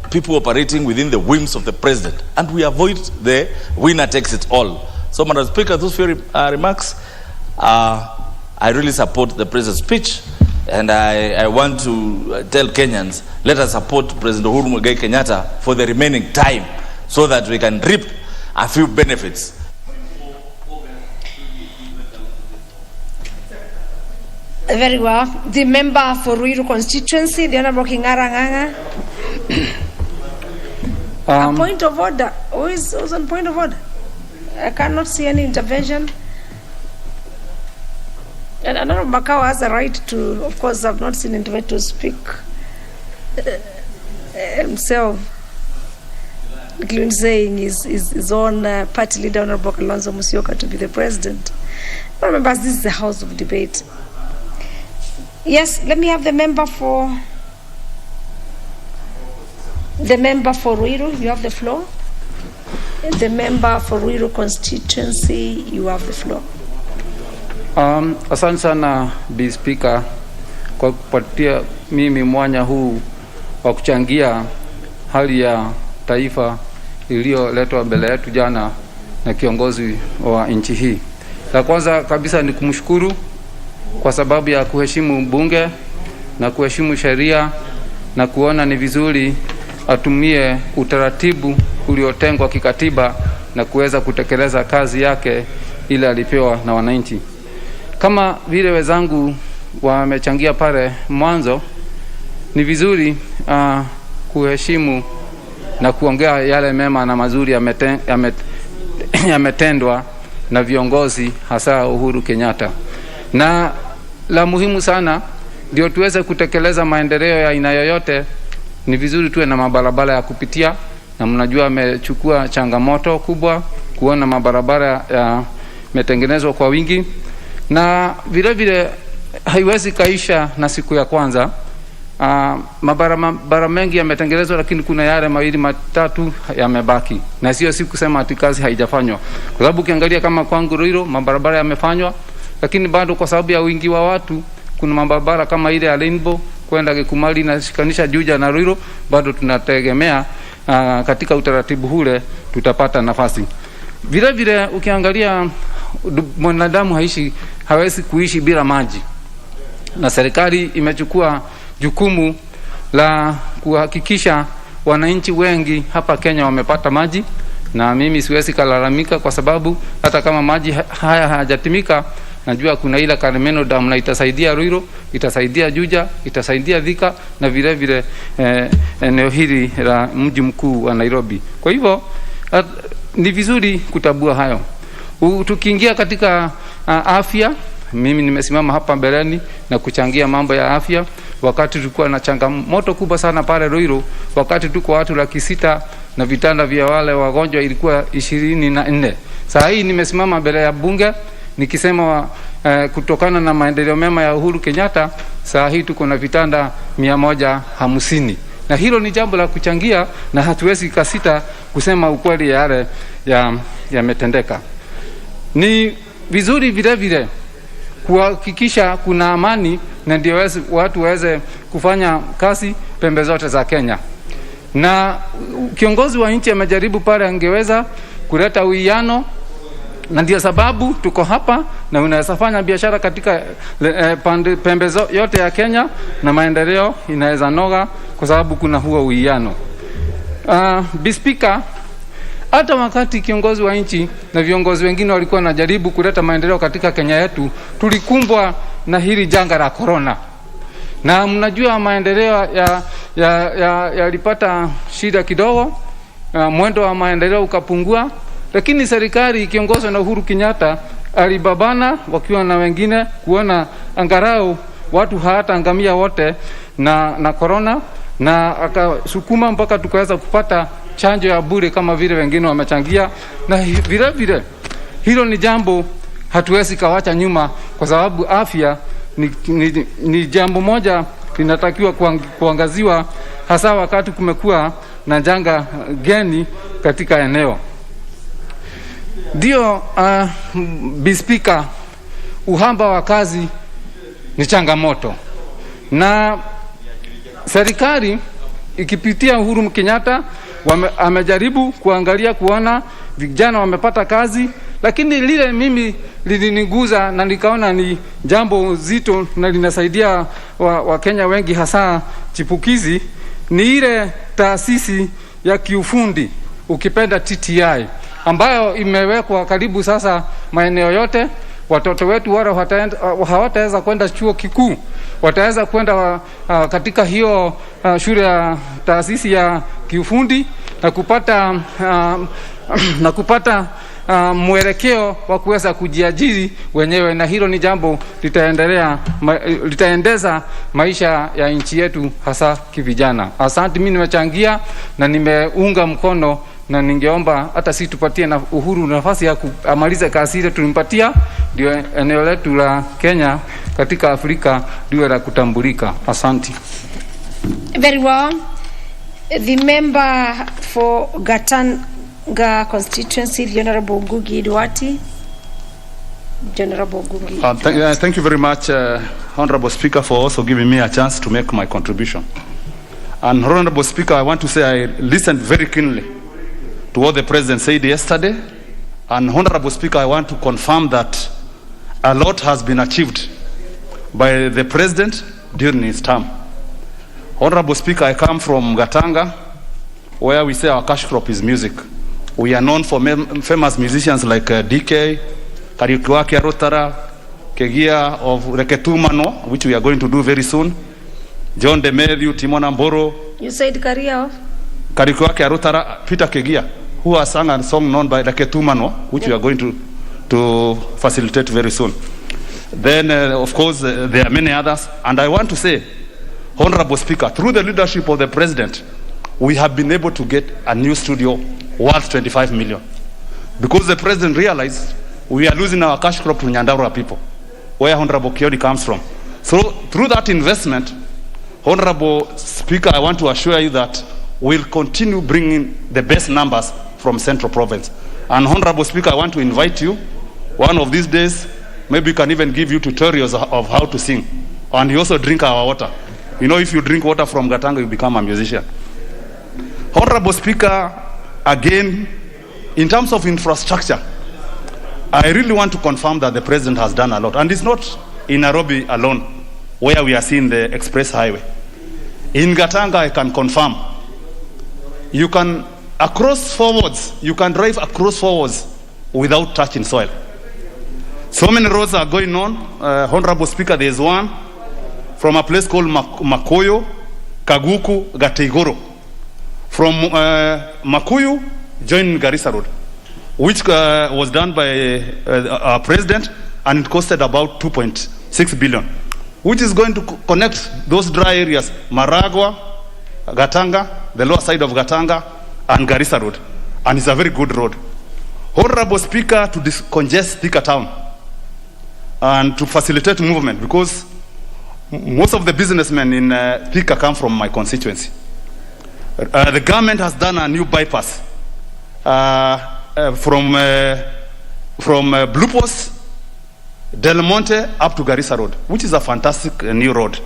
S10: people operating within the whims of the president, and we avoid the winner takes it all. So, Madam Speaker, those few remarks, I really support the president's speech, and I want to tell Kenyans, let us support President Uhuru Muigai Kenyatta for the remaining time so that we can reap a few benefits.
S14: Very well. The member for Ruiru constituency, the Honorable Kingara Nganga. A point of order. Who's on point of order? I cannot see any intervention. And Honorable Makau has a right to, of course, I've not seen intervention to speak himself, including saying his own party leader, Honorable Kalonzo Musyoka, to be the president. But remember, this is a house of debate. Yes, let me have the member for Ruiru. You have the floor. The member for Ruiru constituency, you have the floor.
S11: Asante sana Bi Speaker kwa kupatia mimi mwanya huu wa kuchangia hali ya taifa iliyoletwa mbele yetu jana na kiongozi wa nchi hii. La kwanza kabisa ni kumshukuru kwa sababu ya kuheshimu bunge na kuheshimu sheria na kuona ni vizuri atumie utaratibu uliotengwa kikatiba na kuweza kutekeleza kazi yake ile alipewa na wananchi. Kama vile wenzangu wamechangia pale mwanzo, ni vizuri kuheshimu na kuongea yale mema na mazuri yametendwa na viongozi hasa Uhuru Kenyatta. Na la muhimu sana ndio tuweze kutekeleza maendeleo ya aina yoyote, ni vizuri tuwe na mabarabara ya kupitia, na mnajua amechukua changamoto kubwa kuona mabarabara yametengenezwa kwa wingi, na vile vile haiwezi kaisha na siku ya kwanza. Mabarabara mengi yametengenezwa, lakini kuna yale mawili matatu yamebaki, na sio siku kusema ati kazi haijafanywa, kwa sababu ukiangalia kama kwangu Ruiru mabarabara yamefanywa, lakini bado kwa sababu ya wingi wa watu kuna mabarabara kama ile ya Rainbow kwenda Kikumali na shikanisha Juja na Ruiru, bado tunategemea katika utaratibu ule tutapata nafasi. Vile vile ukiangalia mwanadamu hawezi kuishi bila maji, na serikali imechukua jukumu la kuhakikisha wananchi wengi hapa Kenya wamepata maji, na mimi siwezi kalalamika kwa sababu hata kama maji haya hayajatimika, najua kuna ile Karemeno Dam na itasaidia Ruiru, itasaidia Juja, itasaidia Thika na vile vile eneo hili la mji mkuu wa Nairobi. Kwa hivyo ni vizuri kutabua hayo. Tukiingia katika afya, mimi nimesimama hapa mbeleni na kuchangia mambo ya afya. Wakati tulikuwa na changamoto kubwa sana pale Ruiru, wakati tuko watu 600 na vitanda vya wale wagonjwa ilikuwa 24. Sasa hii nimesimama mbele ya bunge nikisema kutokana na maendeleo mema ya Uhuru Kenyatta, sasa hii tuko na vitanda 150. Na hilo ni jambo la kuchangia, na hatuwezi kasita kusema ukweli yale yametendeka. Ni vizuri vile vile kuhakikisha kuna amani, na ndio watu waweze kufanya kazi pembe zote za Kenya. Na kiongozi wa nchi amejaribu pale angeweza kuleta uwiano, na ndio sababu tuko hapa na unaweza fanya biashara katika pembe yote ya Kenya na maendeleo inaweza noga kwa sababu kuna huo uwiano. Bi Speaker, hata wakati kiongozi wa nchi na viongozi wengine walikuwa wanajaribu kuleta maendeleo katika Kenya yetu, tulikumbwa na hili janga la corona. Na mnajua maendeleo yalipata shida kidogo, mwendo wa maendeleo ukapungua, lakini serikali ikiongozwa na Uhuru Kenyatta alibabana wakiwa na wengine kuona angarau watu hawataangamia wote na corona, na akasukuma mpaka tukaweza kupata chanjo ya bure kama vile wengine wamechangia. Na vile vile hilo ni jambo hatuwezi kawacha nyuma, kwa sababu afya ni jambo moja linatakiwa kuangaziwa, hasa wakati kumekuwa na janga geni katika eneo. Ndio Speaker, uhaba wa kazi ni changamoto, na serikali ikipitia Uhuru Kenyatta amejaribu kuangalia kuona vijana wamepata kazi, lakini lile mimi liliniguza na nikaona ni jambo zito na linasaidia Wakenya wengi hasa chipukizi, ni ile taasisi ya kiufundi ukipenda TTI ambayo imewekwa karibu sasa maeneo yote. Watoto wetu wale hawataweza kwenda chuo kikuu, wataweza kwenda katika hiyo shule ya taasisi ya kiufundi na kupata mwelekeo wa kuweza kujiajiri wenyewe, na hilo ni jambo litaendeza maisha ya nchi yetu hasa kivijana. Asante, mimi nimechangia na nimeunga mkono, na ningeomba hata sisi tupatie na Uhuru nafasi ya kumaliza kazi ile tulimpatia, ndio eneo letu la Kenya katika Afrika ndio la kutambulika. Asante.
S14: Very well. The member for Gatanga constituency, the Honorable Ngugi Duati. Honorable Ngugi.
S12: Thank you very much, Honorable Speaker, for also giving me a chance to make my contribution. And Honorable Speaker, I want to say I listened very keenly to what the President said yesterday. And Honorable Speaker, I want to confirm that a lot has been achieved by the President during his term. Honorable Speaker, I come from Gatanga, where we say our cash crop is music. We are known for famous musicians like DK, Kariukiwaki Arotara, Kegia of Reketumano, which we are going to do very soon, John Demethiu, Timona Mboro.
S14: You said career of?
S12: Kariukiwaki Arotara, Peter Kegia, who has sung a song known by Reketumano, which we are going to facilitate very soon. Then, of course, there are many others. And I want to say, Honorable Speaker, through the leadership of the President, we have been able to get a new studio worth 25 million. Because the President realized we are losing our cash crop to Nyandarua people, where Honorable Kioni comes from. So through that investment, Honorable Speaker, I want to assure you that we'll continue bringing the best numbers from Central Province. And Honorable Speaker, I want to invite you, one of these days, maybe we can even give you tutorials of how to sing. And you also drink our water. You know, if you drink water from Gatanga, you become a musician. Honorable Speaker, again, in terms of infrastructure, I really want to confirm that the President has done a lot. And it's not in Nairobi alone, where we are seeing the express highway. In Gatanga, I can confirm, you can drive across forwards without touching soil. So many roads are going on. Honorable Speaker, there is one from a place called Makoyo, Kaguku, Gateigoro. From Makuyu, join Garissa Road, which was done by our President, and it costed about 2.6 billion, which is going to connect those dry areas, Maragua, Gatanga, the lower side of Gatanga, and Garissa Road. And it's a very good road. Honorable Speaker, to decongest Thika town and to facilitate movement, because most of the businessmen in Thika come from my constituency. The government has done a new bypass from Blue Post, Del Monte up to Garissa Road, which is a fantastic new road,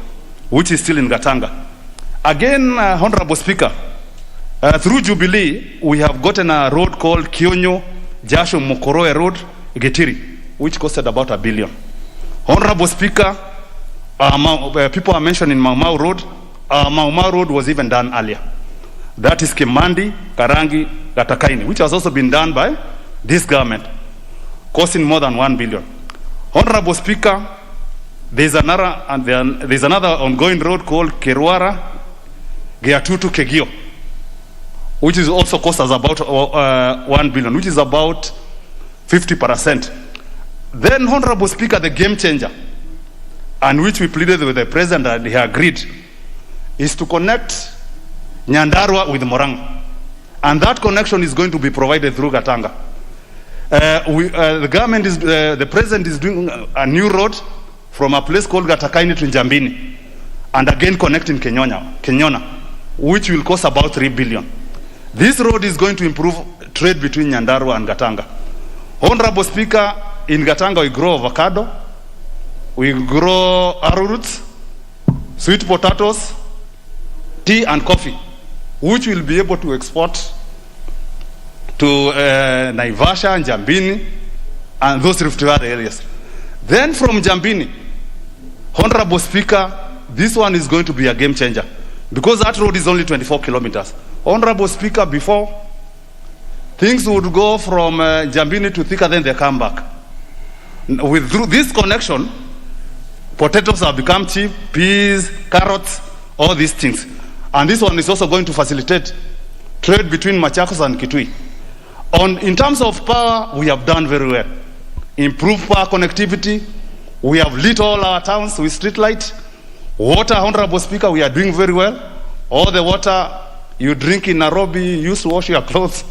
S12: which is still in Gatanga. Again, Honorable Speaker, through Jubilee, we have gotten a road called Kionyo Jasho Mokoroe Road, Getiri, which costed about $1 billion. Honorable Speaker, people are mentioning Mau Mau Road. Mau Mau Road was even done earlier. That is Kimandi, Karangi, Gatakaini, which has also been done by this government, costing more than $1 billion. Honorable Speaker, There's another ongoing road called Kerwara, Geatutu Kegio, which is also cost us about 1 billion, which is about 50%. Then, Honorable Speaker, the game changer, and which we pleaded with the President and he agreed, is to connect Nyandarua with Morang. And that connection is going to be provided through Gatanga. The President is doing a new road from a place called Gatakaini to Njambini, and again connecting Kenyona, which will cost about 3 billion. This road is going to improve trade between Nyandarua and Gatanga. Honorable Speaker, in Gatanga we grow avocado, we grow arrowroots, sweet potatoes, tea and coffee, which will be able to export to Naivasha and Njambini and those Rift Valley areas. Then from Njambini, Honorable Speaker, this one is going to be a game changer because that road is only 24 kilometers. Honorable Speaker, before, things would go from Njambini to Thika, then they come back. Through this connection, potatoes have become cheap, peas, carrots, all these things. And this one is also going to facilitate trade between Machakos and Kitui. In terms of power, we have done very well. Improved power connectivity. We have lit all our towns with street light. Water, Honorable Speaker, we are doing very well. All the water you drink in Nairobi, you use to wash your clothes.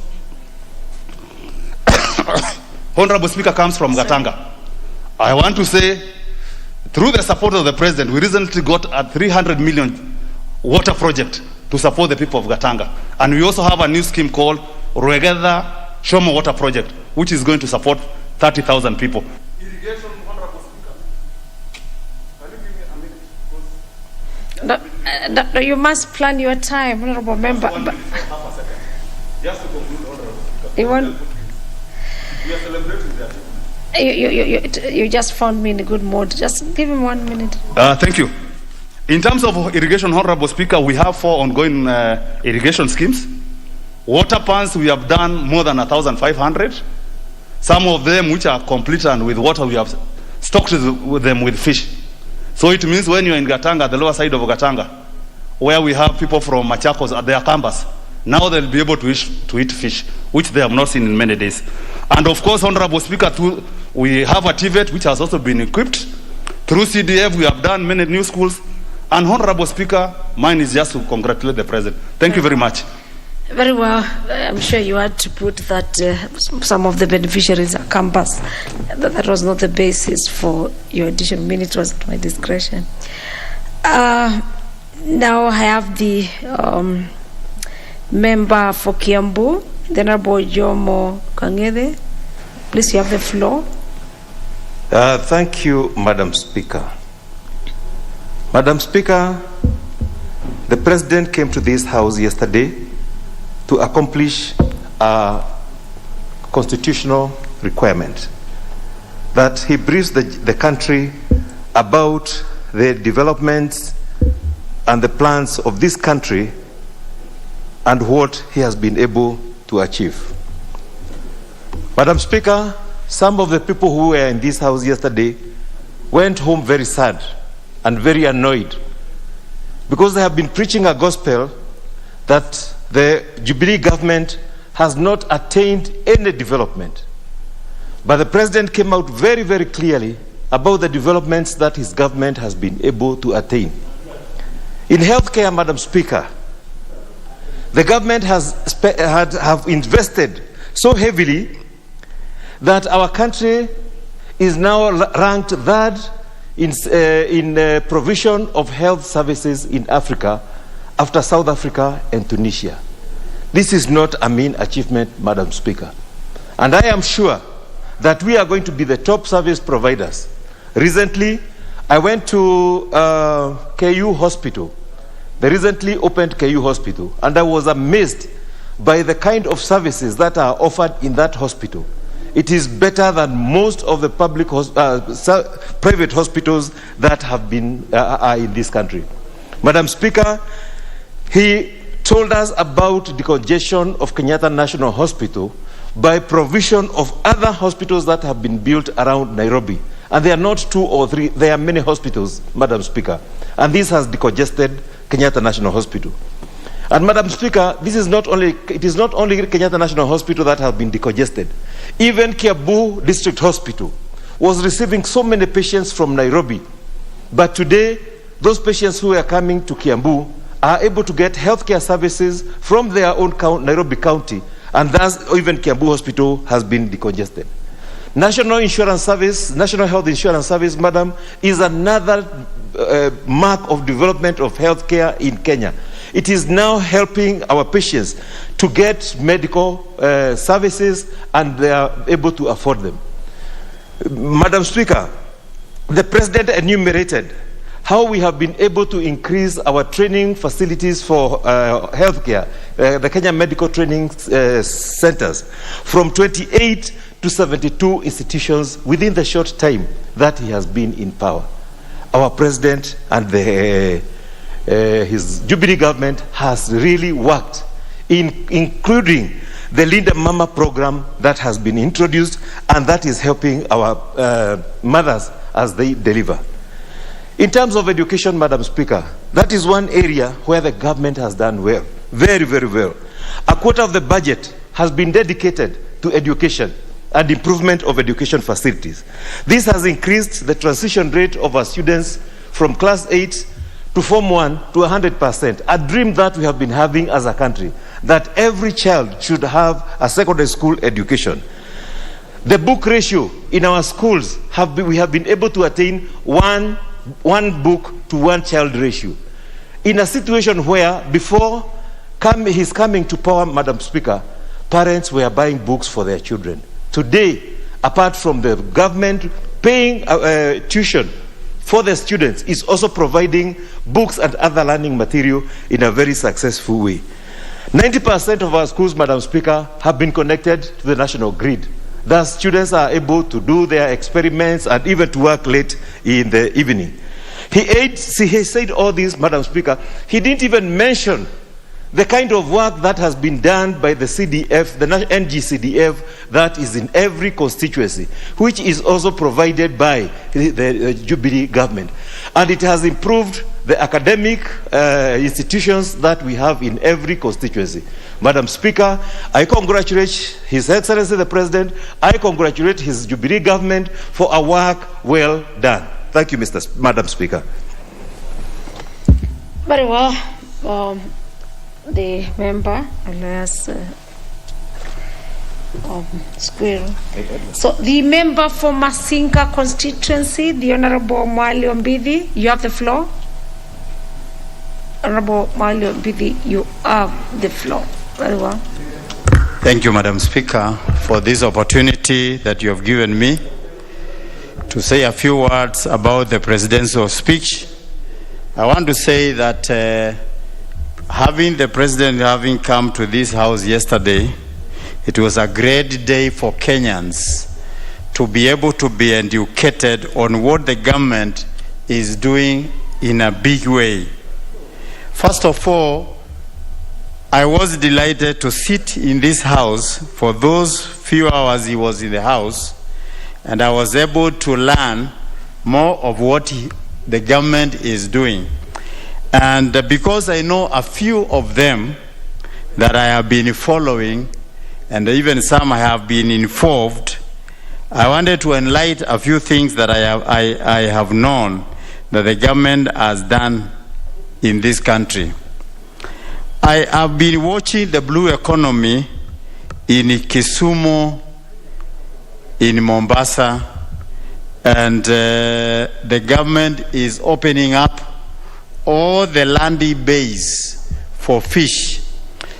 S12: Honorable Speaker, comes from Gatanga. I want to say, through the support of the President, we recently got a 300 million water project to support the people of Gatanga. And we also have a new scheme called Ruegeda Shomo Water Project, which is going to support 30,000 people. Irrigation, Honorable Speaker. Can you give me a minute?
S14: No, you must plan your time, Honorable Member.
S12: Half a second. Just to conclude, Honorable Speaker.
S14: You want?
S12: We are celebrating the
S14: You just found me in a good mood. Just give him 1 minute.
S12: Thank you. In terms of irrigation, Honorable Speaker, we have 4 ongoing irrigation schemes. Water pans, we have done more than 1,500. Some of them which are complete and with water, we have stocked them with fish. So it means when you're in Gatanga, the lower side of Gatanga, where we have people from Machakos at their campus, now they'll be able to eat fish, which they have not seen in many days. And of course, Honorable Speaker, we have a TVET which has also been equipped. Through CDF, we have done many new schools. And Honorable Speaker, mine is just to congratulate the President. Thank you very much.
S14: Very well. I'm sure you had to put that some of the beneficiaries are campus. That was not the basis for your additional minute. It was at my discretion. Now I have the member for Kiambu, the Honorable Jomo Kangede. Please, you have the floor.
S13: Thank you, Madam Speaker. Madam Speaker, the President came to this House yesterday to accomplish a constitutional requirement that he briefs the country about the developments and the plans of this country and what he has been able to achieve. Madam Speaker, some of the people who were in this House yesterday went home very sad and very annoyed because they have been preaching a gospel that the Jubilee government has not attained any development. But the President came out very, very clearly about the developments that his government has been able to attain. In healthcare, Madam Speaker, the government have invested so heavily that our country is now ranked third in provision of health services in Africa after South Africa and Tunisia. This is not a mean achievement, Madam Speaker. And I am sure that we are going to be the top service providers. Recently, I went to KU Hospital, the recently opened KU Hospital, and I was amazed by the kind of services that are offered in that hospital. It is better than most of the private hospitals that have been are in this country. Madam Speaker, he told us about decongestion of Kenyatta National Hospital by provision of other hospitals that have been built around Nairobi. And they are not 2 or 3, there are many hospitals, Madam Speaker. And this has decongested Kenyatta National Hospital. And Madam Speaker, it is not only Kenyatta National Hospital that has been decongested. Even Kiambu District Hospital was receiving so many patients from Nairobi. But today, those patients who are coming to Kiambu are able to get healthcare services from their own Nairobi County. And thus, even Kiambu Hospital has been decongested. National Insurance Service, National Health Insurance Service, Madam, is another mark of development of healthcare in Kenya. It is now helping our patients to get medical services, and they are able to afford them. Madam Speaker, the President enumerated how we have been able to increase our training facilities for healthcare, the Kenya Medical Training Centers, from 28 to 72 institutions within the short time that he has been in power. Our President and his Jubilee government has really worked, including the Linda Mama program that has been introduced, and that is helping our mothers as they deliver. In terms of education, Madam Speaker, that is one area where the government has done well, very, very well. A quarter of the budget has been dedicated to education and improvement of education facilities. This has increased the transition rate of our students from class 8 to Form 1 to 100%, a dream that we have been having as a country, that every child should have a secondary school education. The book ratio in our schools, we have been able to attain one book to 1 child ratio. In a situation where before his coming to power, Madam Speaker, parents were buying books for their children. Today, apart from the government paying tuition for the students, is also providing books and other learning material in a very successful way. 90% of our schools, Madam Speaker, have been connected to the national grid. Thus, students are able to do their experiments and even to work late in the evening. He said all this, Madam Speaker. He didn't even mention the kind of work that has been done by the CDF, the NGCDF, that is in every constituency, which is also provided by the Jubilee government. And it has improved the academic institutions that we have in every constituency. Madam Speaker, I congratulate His Excellency the President. I congratulate his Jubilee government for a work well done. Thank you, Madam Speaker.
S14: Very well. The member, alias Squirrel. So the member for Masinga constituency, the Honorable Mwali Ombidi, you have the floor. Honorable Mwali Ombidi, you have the floor. Very well.
S15: Thank you, Madam Speaker, for this opportunity that you have given me to say a few words about the presidential speech. I want to say that having the president having come to this house yesterday, it was a great day for Kenyans to be able to be educated on what the government is doing in a big way. First of all, I was delighted to sit in this house for those few hours he was in the house, and I was able to learn more of what the government is doing. And because I know a few of them that I have been following, and even some I have been involved, I wanted to enlighten a few things that I have known that the government has done in this country. I have been watching the blue economy in Kisumu, in Mombasa, and the government is opening up all the landing bays for fish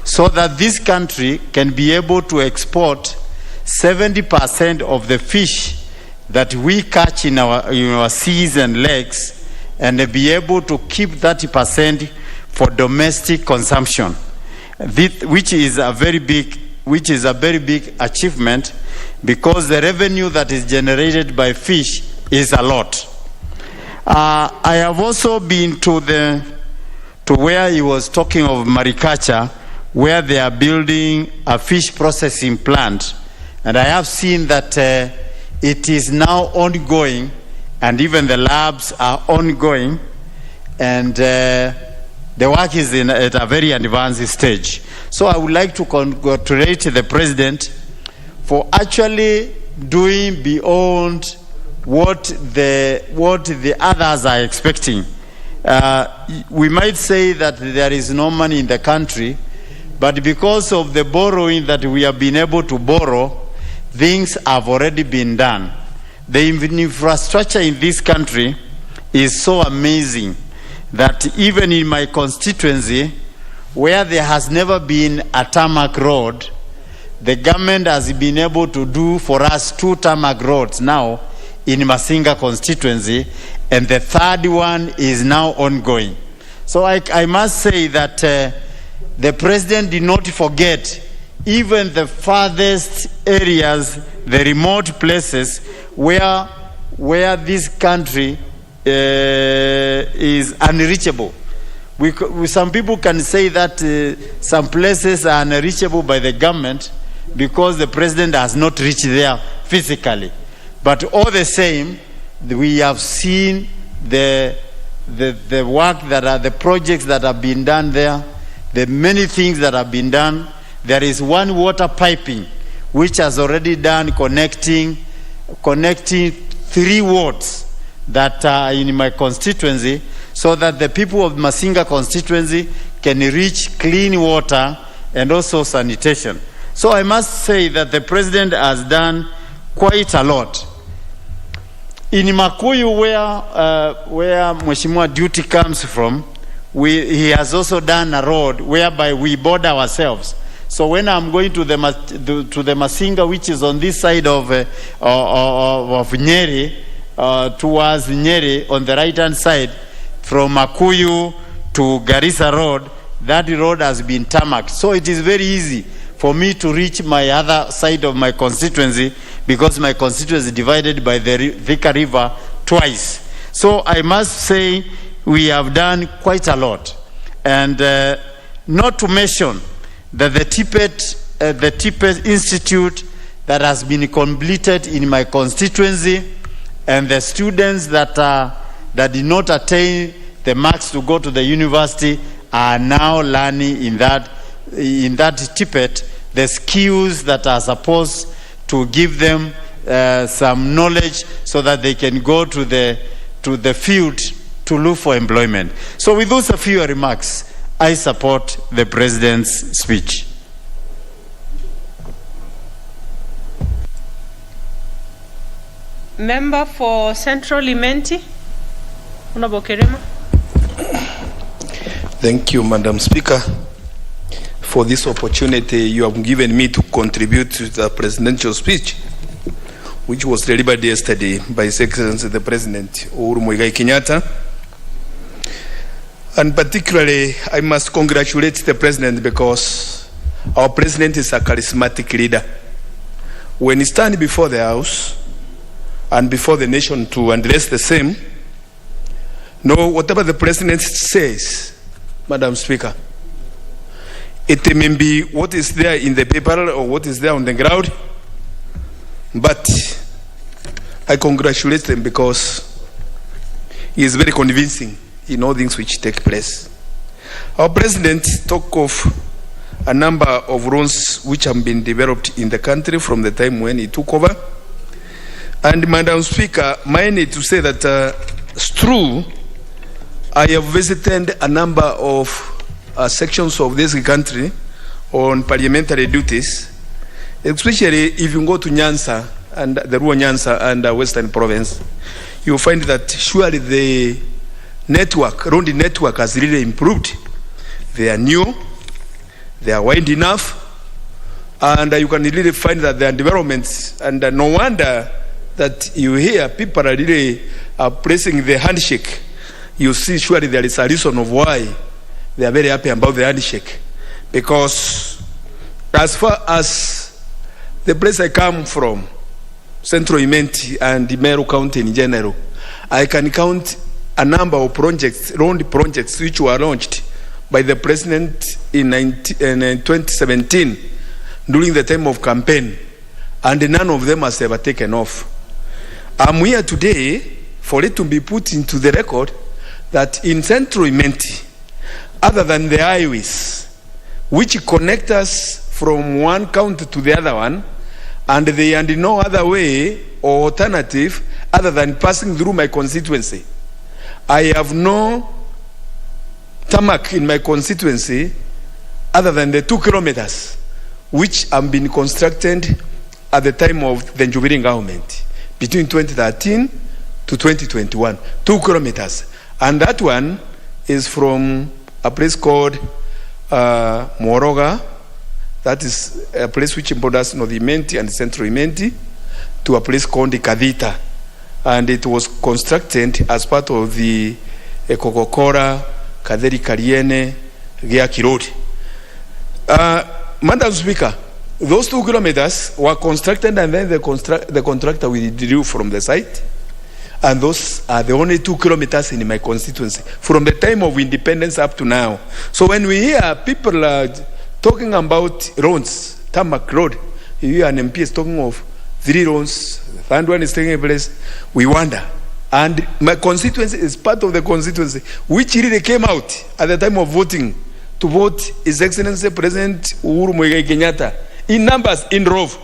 S15: so that this country can be able to export 70% of the fish that we catch in our seas and lakes, and be able to keep 30% for domestic consumption, which is a very big achievement, because the revenue that is generated by fish is a lot. I have also been to where he was talking of Maricacha, where they are building a fish processing plant, and I have seen that It is now ongoing, and even the labs are ongoing, and the work is at a very advanced stage. So I would like to congratulate the President for actually doing beyond what the others are expecting. We might say that there is no money in the country, but because of the borrowing that we have been able to borrow, things have already been done. The infrastructure in this country is so amazing that even in my constituency, where there has never been a tarmac road, the government has been able to do for us 2 tarmac roads now in Masinga constituency, and the 3rd one is now ongoing. So I must say that the President did not forget even the farthest areas, the remote places where this country is unreachable. Some people can say that some places are unreachable by the government because the President has not reached there physically. But all the same, we have seen the work that are, the projects that have been done there, the many things that have been done. There is one water piping which has already done connecting 3 wards that are in my constituency, so that the people of Masinga constituency can reach clean water and also sanitation. So I must say that the President has done quite a lot. In Makuyu, where Mheshimiwa Duty comes from, he has also done a road whereby we board ourselves. So when I'm going to the Masinga, which is on this side of Nyeri, towards Nyeri, on the right-hand side, from Makuyu to Garissa Road, that road has been tarmacked. So it is very easy for me to reach my other side of my constituency, because my constituency is divided by the Thika River twice. So I must say we have done quite a lot. And not to mention that the Tippet Institute that has been completed in my constituency, and the students that did not attain the marks to go to the university are now learning in that Tippet the skills that are supposed to give them some knowledge so that they can go to the field to look for employment. So with those few remarks, I support the President's speech.
S1: Member for Central Imenti, Honorable Kerema.
S16: Thank you, Madam Speaker, for this opportunity you have given me to contribute to the presidential speech, which was delivered yesterday by His Excellency the President Uhuru Muigai Kenyatta. And particularly, I must congratulate the President, because our President is a charismatic leader. When he stands before the House and before the nation to address the same, no, whatever the President says, Madam Speaker, it may be what is there in the paper or what is there on the ground, but I congratulate him because he is very convincing in all things which take place. Our President talked of a number of roads which have been developed in the country from the time when he took over. And Madam Speaker, mine is to say that it's true, I have visited a number of sections of this country on parliamentary duties, especially if you go to Nyanza and the Ruo Nyanza and Western Province, you find that surely the road network has really improved. They are new, they are wide enough, and you can really find that there are developments, and no wonder that you hear people are really pressing the handshake. You see surely there is a reason of why they are very happy about the handshake. Because as far as the place I come from, Central Imenti and Meru County in general, I can count a number of projects, road projects, which were launched by the President in 2017 during the time of campaign, and none of them has ever taken off. I'm here today for it to be put into the record that in Central Imenti, other than the highways, which connect us from one county to the other one, and they had no other way or alternative other than passing through my constituency. I have no tarmac in my constituency other than the 2 kilometers which have been constructed at the time of the Jubilee government between 2013 to 2021. 2 kilometers. And that one is from a place called Moroga, that is a place which borders North Imenti and Central Imenti, to a place called Kadita. And it was constructed as part of the Kokokora, Kaderi Kariene, Geaki Road. Madam Speaker, those 2 kilometers were constructed and then the contractor withdrew from the site. And those are the only 2 kilometers in my constituency from the time of independence up to now. So when we hear people talking about roads, tarmac road, you hear an MP is talking of 3 roads, the third one is taking place, we wonder. And my constituency is part of the constituency which really came out at the time of voting to vote His Excellency President Uhuru Muigai Kenyatta in numbers, in rove.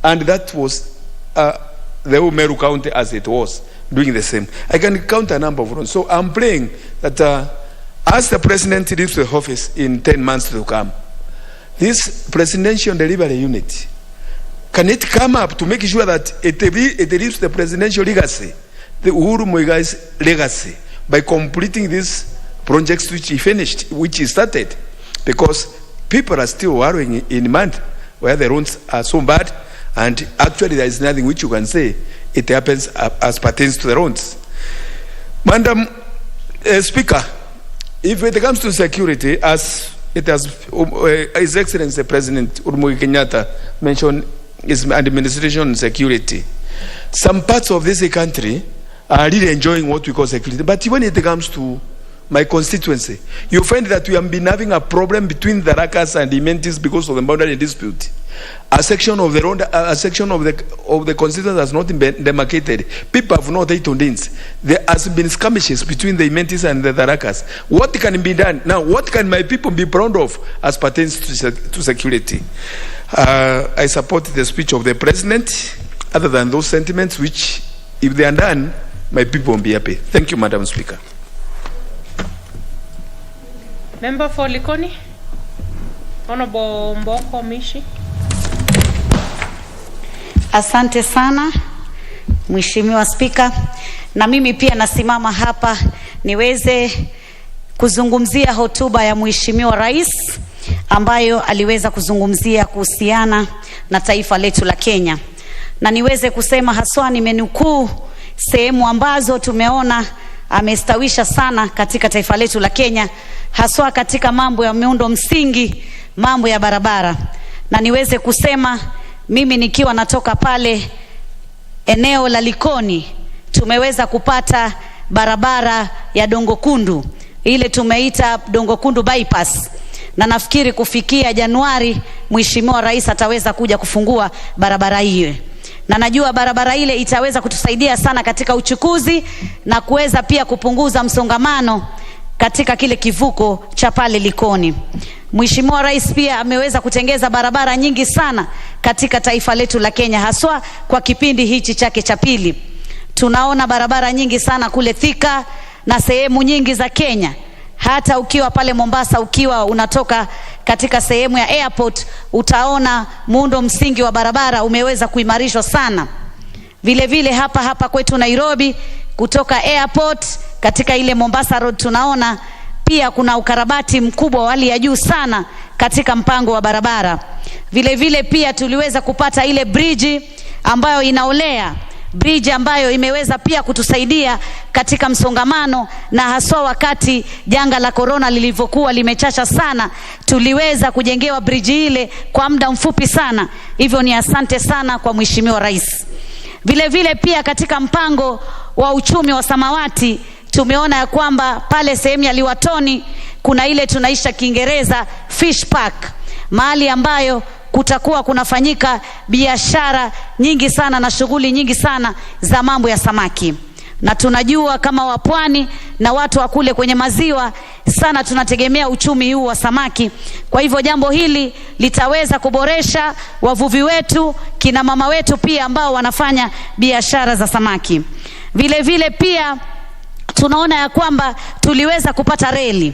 S16: And that was the Umeru County as it was, doing the same. I can count a number of roads. So I'm praying that as the President leaves the office in 10 months to come, this Presidential Delivery Unit, can it come up to make sure that it leaves the presidential legacy, the Uhuru Muigai's legacy, by completing these projects which he finished, which he started, because people are still worrying in month where the roads are so bad, and actually there is nothing which you can say it happens as pertains to the roads. Madam Speaker, if it comes to security, as it has His Excellency President Uhuru Muigai Kenyatta mentioned his administration on security, some parts of this country are really enjoying what we call security. But when it comes to my constituency, you find that we have been having a problem between the Rakas and the Imentis because of the boundary dispute. A section of the road, a section of the constituency has not been demarcated. People have not taken names. There has been skirmishes between the Imentis and the Rakas. What can be done now? What can my people be proud of as pertains to security? I support the speech of the President, other than those sentiments which, if they are done, my people will be happy. Thank you, Madam Speaker.
S1: Member for Likoni, Honorable Mboko Mishi.
S26: Asante sana Mheshimiwa Spika, na mimi pia nasimama hapa niweze kuzungumzia hotuba ya Mheshimiwa Rais ambayo aliweza kuzungumzia kuhusiana na taifa letu la Kenya, na niweze kusema haswa nimenukuu sehemu ambazo tumeona amestawisha sana katika taifa letu la Kenya, haswa katika mambo ya miundo msingi, mambo ya barabara. Na niweze kusema mimi nikiwa natoka pale eneo la Likoni, tumeweza kupata barabara ya Dongo Kundu, ile tumeita Dongo Kundu bypass, na nafikiri kufikia Januari Mheshimiwa Rais ataweza kuja kufungua barabara hiyo. Na najua barabara ile itaweza kutusaidia sana katika uchukuzi na kuweza pia kupunguza msongamano katika kile kivuko cha pale Likoni. Mheshimiwa Rais pia ameweza kutengeza barabara nyingi sana katika taifa letu la Kenya, haswa kwa kipindi hichi chake cha pili. Tunaona barabara nyingi sana kule Thika na sehemu nyingi za Kenya. Hata ukiwa pale Mombasa, ukiwa unatoka katika sehemu ya airport, utaona muundo msingi wa barabara umeweza kuimarishwa sana. Vile vile hapa kwetu Nairobi, kutoka airport katika ile Mombasa Road, tunaona pia kuna ukarabati mkubwa wa hali ya juu sana katika mpango wa barabara. Vile vile pia tuliweza kupata ile bridge ambayo inaolea, bridge ambayo imeweza pia kutusaidia katika msongamano, na haswa wakati janga la corona lilivyokuwa limechacha sana, tuliweza kujengewa bridge ile kwa muda mfupi sana. Hivyo ni asante sana kwa Mheshimiwa Rais. Vile vile pia katika mpango wa uchumi wa samawati, tumeona ya kwamba pale sehemu ya Liwatoni kuna ile tunaisha Kiingereza fish park, mahali ambayo kutakuwa kunafanyika biashara nyingi sana na shughuli nyingi sana za mambo ya samaki. Na tunajua kama wapwani na watu wa kule kwenye maziwa sana tunategemea uchumi huu wa samaki. Kwa hivyo jambo hili litaweza kuboresha wavuvi wetu, kina mama wetu pia ambao wanafanya biashara za samaki. Vile vile pia tunaona ya kwamba tuliweza kupata reli.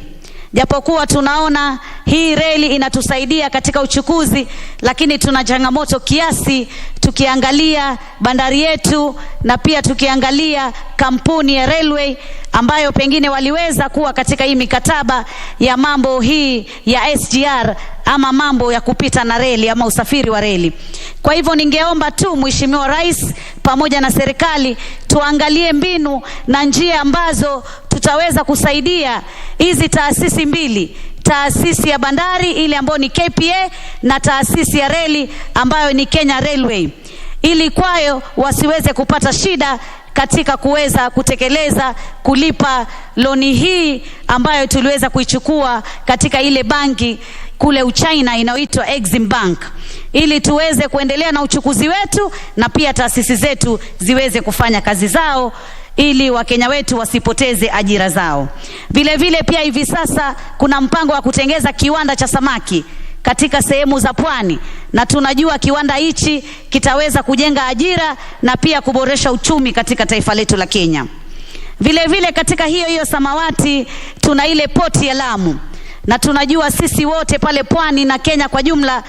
S26: Japokuwa tunaona hii reli inatusaidia katika uchukuzi, lakini tuna changamoto kiasi tukiangalia bandari yetu na pia tukiangalia kampuni ya railway ambayo pengine waliweza kuwa katika hii mikataba ya mambo hii ya SGR ama mambo ya kupita na reli ama usafiri wa reli. Kwa hivyo ningeomba tu Mheshimiwa Rais pamoja na serikali tuangalie mbinu na njia ambazo tutaweza kusaidia hizi taasisi mbili, taasisi ya bandari ile ambayo ni KPA na taasisi ya reli ambayo ni Kenya Railway, ili kwayo wasiweze kupata shida katika kuweza kutekeleza kulipa loni hii ambayo tuliweza kuichukua katika ile banki kule Uchina inayoitwa Exim Bank, ili tuweze kuendelea na uchukuzi wetu na pia taasisi zetu ziweze kufanya kazi zao ili Wakenya wetu wasipoteze ajira zao. Vile vile pia hivi sasa kuna mpango wa kutengeza kiwanda cha samaki katika sehemu za pwani, na tunajua kiwanda hichi kitaweza kujenga ajira na pia kuboresha uchumi katika taifa letu la Kenya. Vile vile katika hiyo samawati tuna ile poti ya Lamu, na tunajua sisi wote pale pwani na Kenya kwa jumla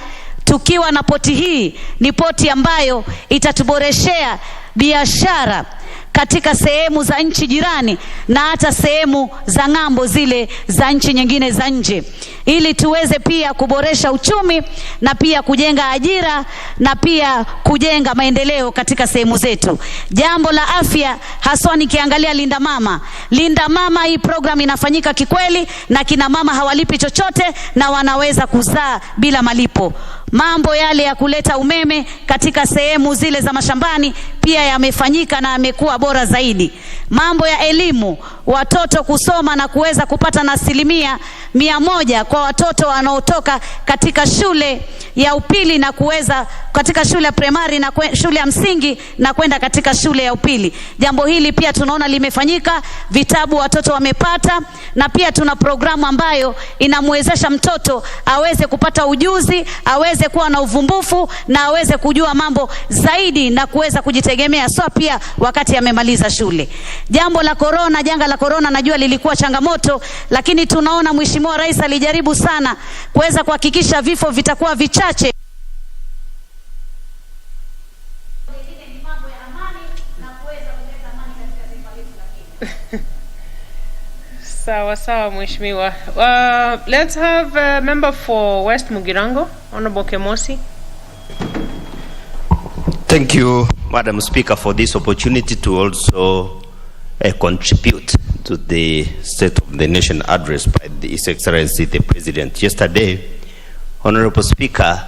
S26: tukiwa na poti hii, ni poti ambayo itatuboreshea biashara katika sehemu za nchi jirani na hata sehemu za ng'ambo zile za nchi nyingine za nje, ili tuweze pia kuboresha uchumi na pia kujenga ajira na pia kujenga maendeleo katika sehemu zetu. Jambo la afya haswa nikiangalia Linda Mama, hii program inafanyika kikweli na kina mama hawalipi chochote na wanaweza kuzaa bila malipo. Mambo yale ya kuleta umeme katika sehemu zile za mashambani pia yamefanyika na yamekuwa bora zaidi. Mambo ya elimu, watoto kusoma na kuweza kupata na 100% kwa watoto wanaotoka katika shule ya upili na kuweza katika shule ya primary na shule ya msingi na kwenda katika shule ya upili. Jambo hili pia tunaona limefanyika, vitabu watoto wamepata, na pia tuna programu ambayo inamwezesha mtoto aweze kupata ujuzi, aweze kuwa na uvumbufu na aweze kujua mambo zaidi na kuweza kujitegemea pia wakati amemaliza shule. Janga la corona najua lilikuwa changamoto, lakini tunaona Mheshimiwa Rais alijaribu sana kuweza kuhakikisha vifo vitakuwa vichache.
S1: Sawa Mheshimiwa. Let's have a member for West Mugirango, Honorable Kemosi.
S2: Thank you, Madam Speaker, for this opportunity to also contribute to the State of the Nation address by His Excellency the President. Yesterday, Honorable Speaker,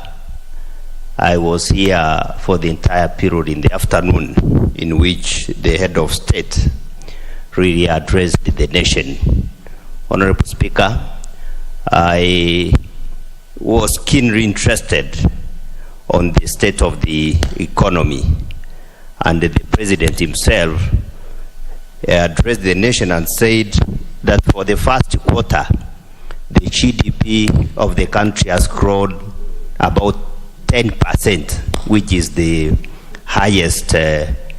S2: I was here for the entire period in the afternoon in which the head of state really addressed the nation. Honorable Speaker, I was keenly interested on the state of the economy, and the President himself addressed the nation and said that for the first quarter, the GDP of the country has grown about 10%, which is the highest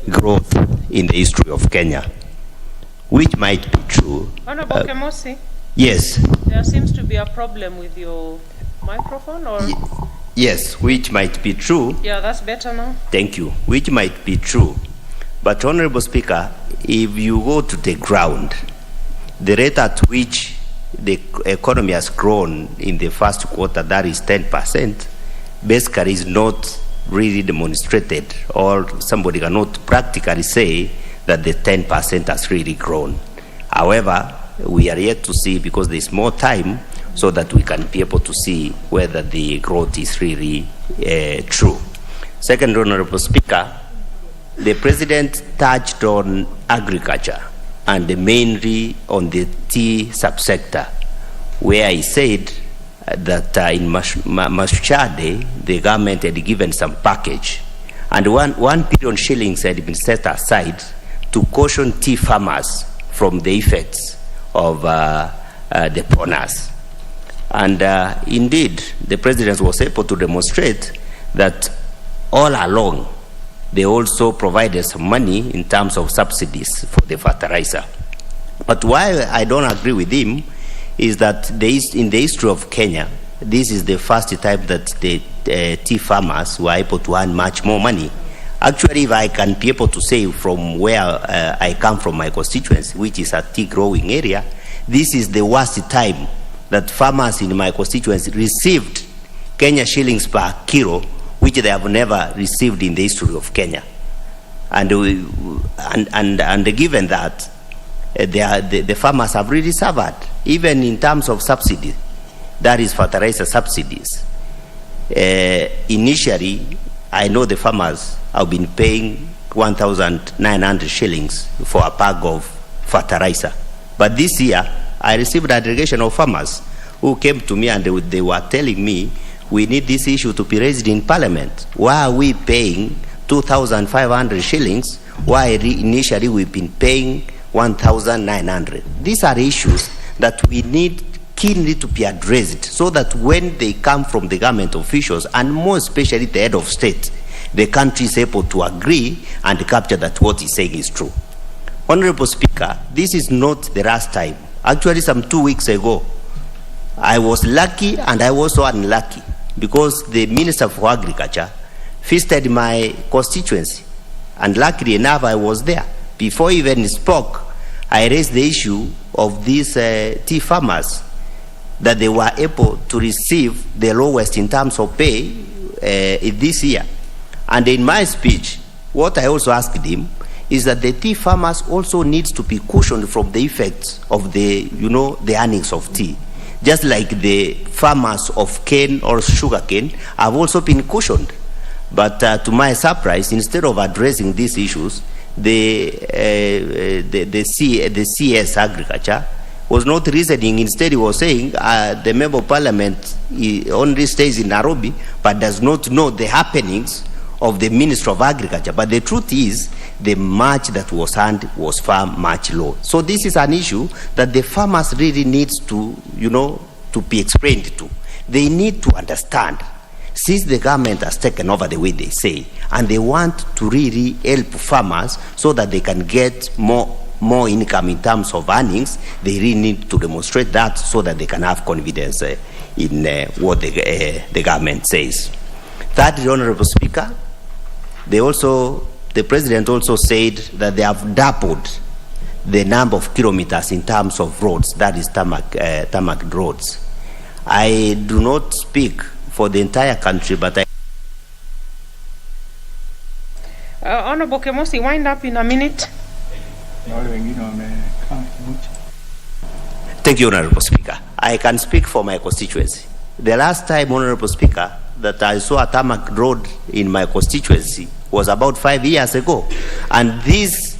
S2: growth in the history of Kenya, which might be true.
S1: Honorable Kemosi?
S2: Yes.
S1: There seems to be a problem with your microphone, or?
S2: Yes, which might be true.
S1: Yeah, that's better now.
S2: Thank you. Which might be true. But Honorable Speaker, if you go to the ground, the rate at which the economy has grown in the first quarter, that is 10%, basically is not really demonstrated, or somebody cannot practically say that the 10% has really grown. However, we are yet to see, because there's more time, so that we can be able to see whether the growth is really true. Second, Honorable Speaker, the President touched on agriculture and mainly on the tea subsector, where he said that in Mashade, the government had given some package, and 1 billion shillings had been set aside to caution tea farmers from the effects of the ponas. And indeed, the president was able to demonstrate that all along, they also provided some money in terms of subsidies for the fertilizer. But why I don't agree with him is that in the history of Kenya, this is the first time that the tea farmers were able to earn much more money. Actually, if I can be able to say from where I come from, my constituency, which is a tea growing area, this is the worst time that farmers in my constituency received Kenya shillings per kilo, which they have never received in the history of Kenya. And given that, the farmers have really suffered, even in terms of subsidy, that is fertilizer subsidies. Initially, I know the farmers have been paying 1,900 shillings for a bag of fertilizer. But this year, I received a delegation of farmers who came to me and they were telling me, we need this issue to be raised in Parliament. Why are we paying 2,500 shillings, while initially we've been paying 1,900? These are issues that we need keenly to be addressed, so that when they come from the government officials, and more especially the head of state, the country is able to agree and capture that what he's saying is true. Honorable Speaker, this is not the last time. Actually, some 2 weeks ago, I was lucky and I was so unlucky, because the Minister for Agriculture visited my constituency, and luckily enough I was there. Before he even spoke, I raised the issue of these tea farmers, that they were able to receive the lowest in terms of pay this year. And in my speech, what I also asked him is that the tea farmers also needs to be cushioned from the effects of the earnings of tea. Just like the farmers of cane or sugarcane have also been cushioned. But to my surprise, instead of addressing these issues, the CS Agriculture was not reasoning. Instead, he was saying the Member of Parliament only stays in Nairobi but does not know the happenings of the Minister of Agriculture. But the truth is, the match that was earned was far much low. So this is an issue that the farmers really needs to, to be explained to. They need to understand, since the government has taken over the way they say, and they want to really help farmers so that they can get more income in terms of earnings, they really need to demonstrate that so that they can have confidence in what the government says. Thirdly, Honorable Speaker, the President also said that they have doubled the number of kilometers in terms of roads, that is tarmac roads. I do not speak for the entire country, but
S1: Honorable Kemosi, wind up in a minute.
S2: Thank you, Honorable Speaker. I can speak for my constituency. The last time, Honorable Speaker, that I saw a tarmac road in my constituency was about 5 years ago. And this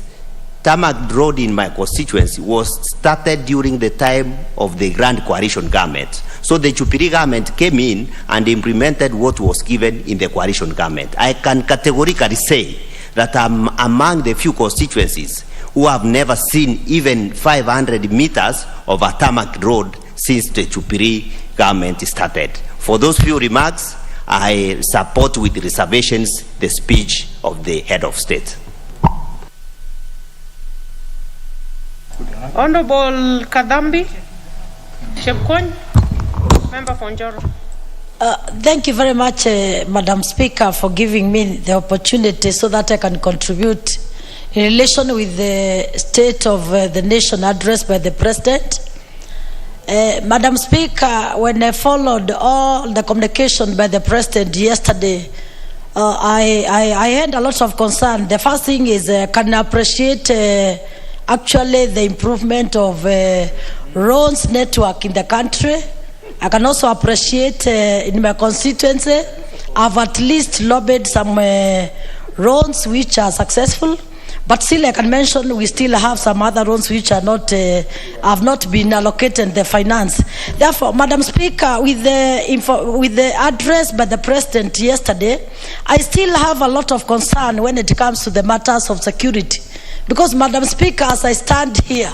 S2: tarmac road in my constituency was started during the time of the Grand Coalition government. So the Jubilee government came in and implemented what was given in the coalition government. I can categorically say that I'm among the few constituencies who have never seen even 500 meters of a tarmac road since the Jubilee government started. For those few remarks, I support with reservations the speech of the head of state.
S1: Honorable Kadambi Shepkon, member for Njoro.
S5: Thank you very much, Madam Speaker, for giving me the opportunity so that I can contribute in relation with the State of the Nation address by the President. Madam Speaker, when I followed all the communication by the President yesterday, I had a lot of concern. The first thing is, can I appreciate actually the improvement of roads network in the country. I can also appreciate in my constituency, I've at least lobbied some roads which are successful. But still, I can mention we still have some other roads which are not have not been allocated the finance. Therefore, Madam Speaker, with the address by the President yesterday, I still have a lot of concern when it comes to the matters of security. Because, Madam Speaker, as I stand here,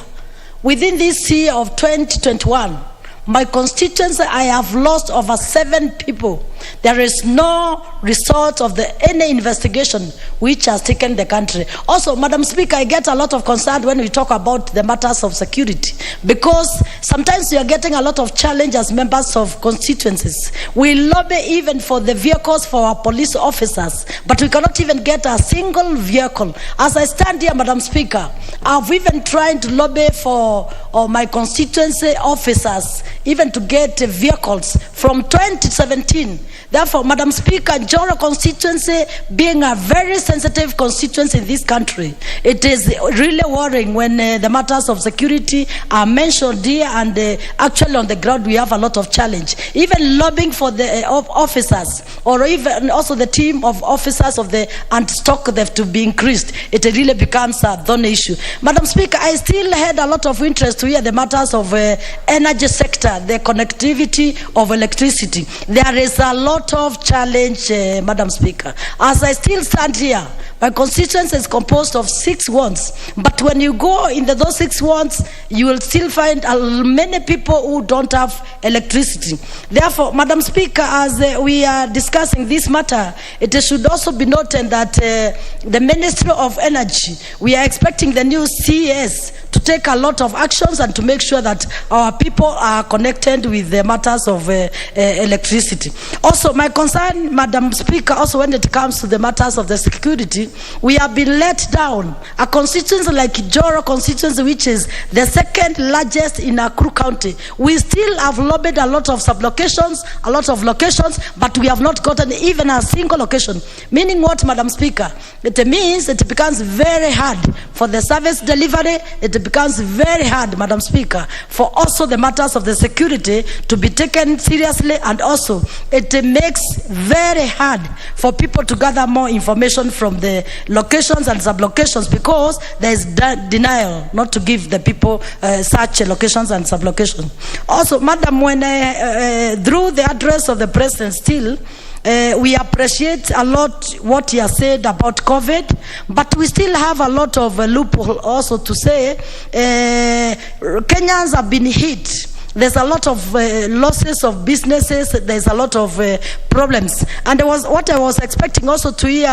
S5: within this year of 2021, my constituency, I have lost over 7 people. There is no result of any investigation which has taken the country. Also, Madam Speaker, I get a lot of concern when we talk about the matters of security, because sometimes we are getting a lot of challenge as members of constituencies. We lobby even for the vehicles for our police officers, but we cannot even get a single vehicle. As I stand here, Madam Speaker, I've even tried to lobby for my constituency officers even to get vehicles from 2017. Therefore, Madam Speaker, Joro constituency being a very sensitive constituency in this country, it is really worrying when the matters of security are mentioned here, and actually on the ground we have a lot of challenge. Even lobbying for the officers, or even also the team of officers of the anti-stock theft to be increased, it really becomes a thorny issue. Madam Speaker, I still had a lot of interest to hear the matters of energy sector, the connectivity of electricity. There is a lot of challenge, Madam Speaker. As I still stand here, my constituency is composed of 6 wards, but when you go in those 6 wards, you will still find many people who don't have electricity. Therefore, Madam Speaker, as we are discussing this matter, it should also be noted that the Ministry of Energy, we are expecting the new CES to take a lot of actions and to make sure that our people are connected with the matters of electricity. Also, my concern, Madam Speaker, also when it comes to the matters of the security, we have been let down. A constituency like Joro constituency, which is the 2nd largest in Nakuru County, we still have lobbied a lot of sublocations, a lot of locations, but we have not gotten even a single location. Meaning what, Madam Speaker? It means it becomes very hard for the service delivery. It becomes very hard, Madam Speaker, for also the matters of the security to be taken seriously, and also it makes very hard for people to gather more information from the locations and sublocations, because there is denial not to give the people such locations and sublocations. Also, Madam, when through the address of the President still, we appreciate a lot what he has said about COVID, but we still have a lot of loophole also to say Kenyans have been hit. There's a lot of losses of businesses. There's a lot of problems. And what I was expecting also to hear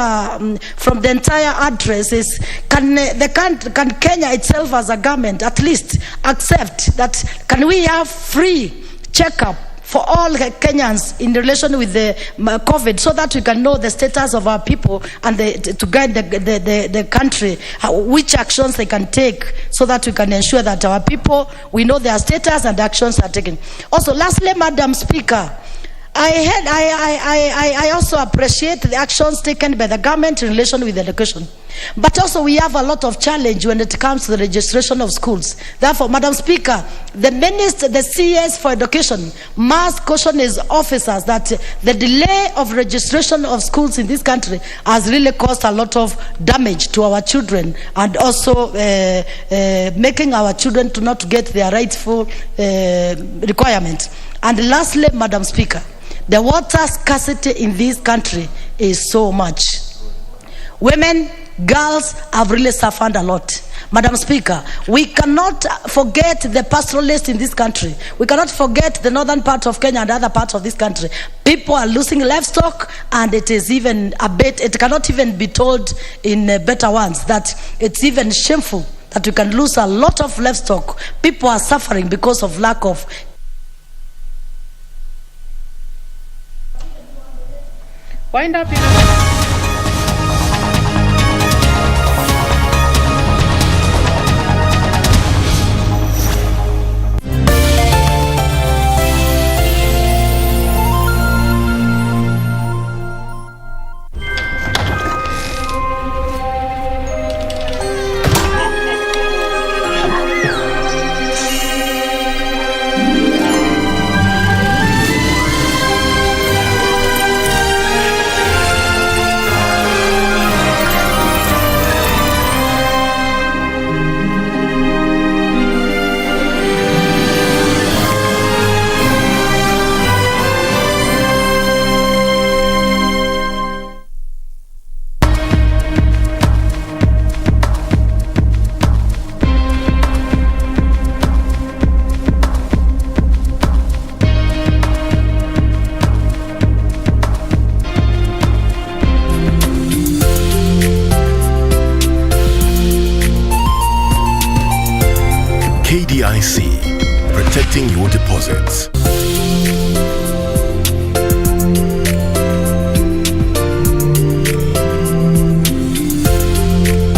S5: from the entire address is, can Kenya itself as a government at least accept that, can we have free checkup for all Kenyans in relation with the COVID, so that we can know the status of our people and to guide the country, which actions they can take, so that we can ensure that our people, we know their status and actions are taken. Also, lastly, Madam Speaker, I also appreciate the actions taken by the government in relation with education. But also we have a lot of challenge when it comes to the registration of schools. Therefore, Madam Speaker, the CS for education must caution his officers that the delay of registration of schools in this country has really caused a lot of damage to our children, and also making our children to not get their rightful requirements. And lastly, Madam Speaker, the water scarcity in this country is so much. Women, girls have really suffered a lot. Madam Speaker, we cannot forget the pastoralists in this country. We cannot forget the northern part of Kenya and other parts of this country. People are losing livestock, and it is even it cannot even be told in better words that it's even shameful that we can lose a lot of livestock. People are suffering because of lack of.
S1: Wind up.
S17: KDIC, protecting your deposits.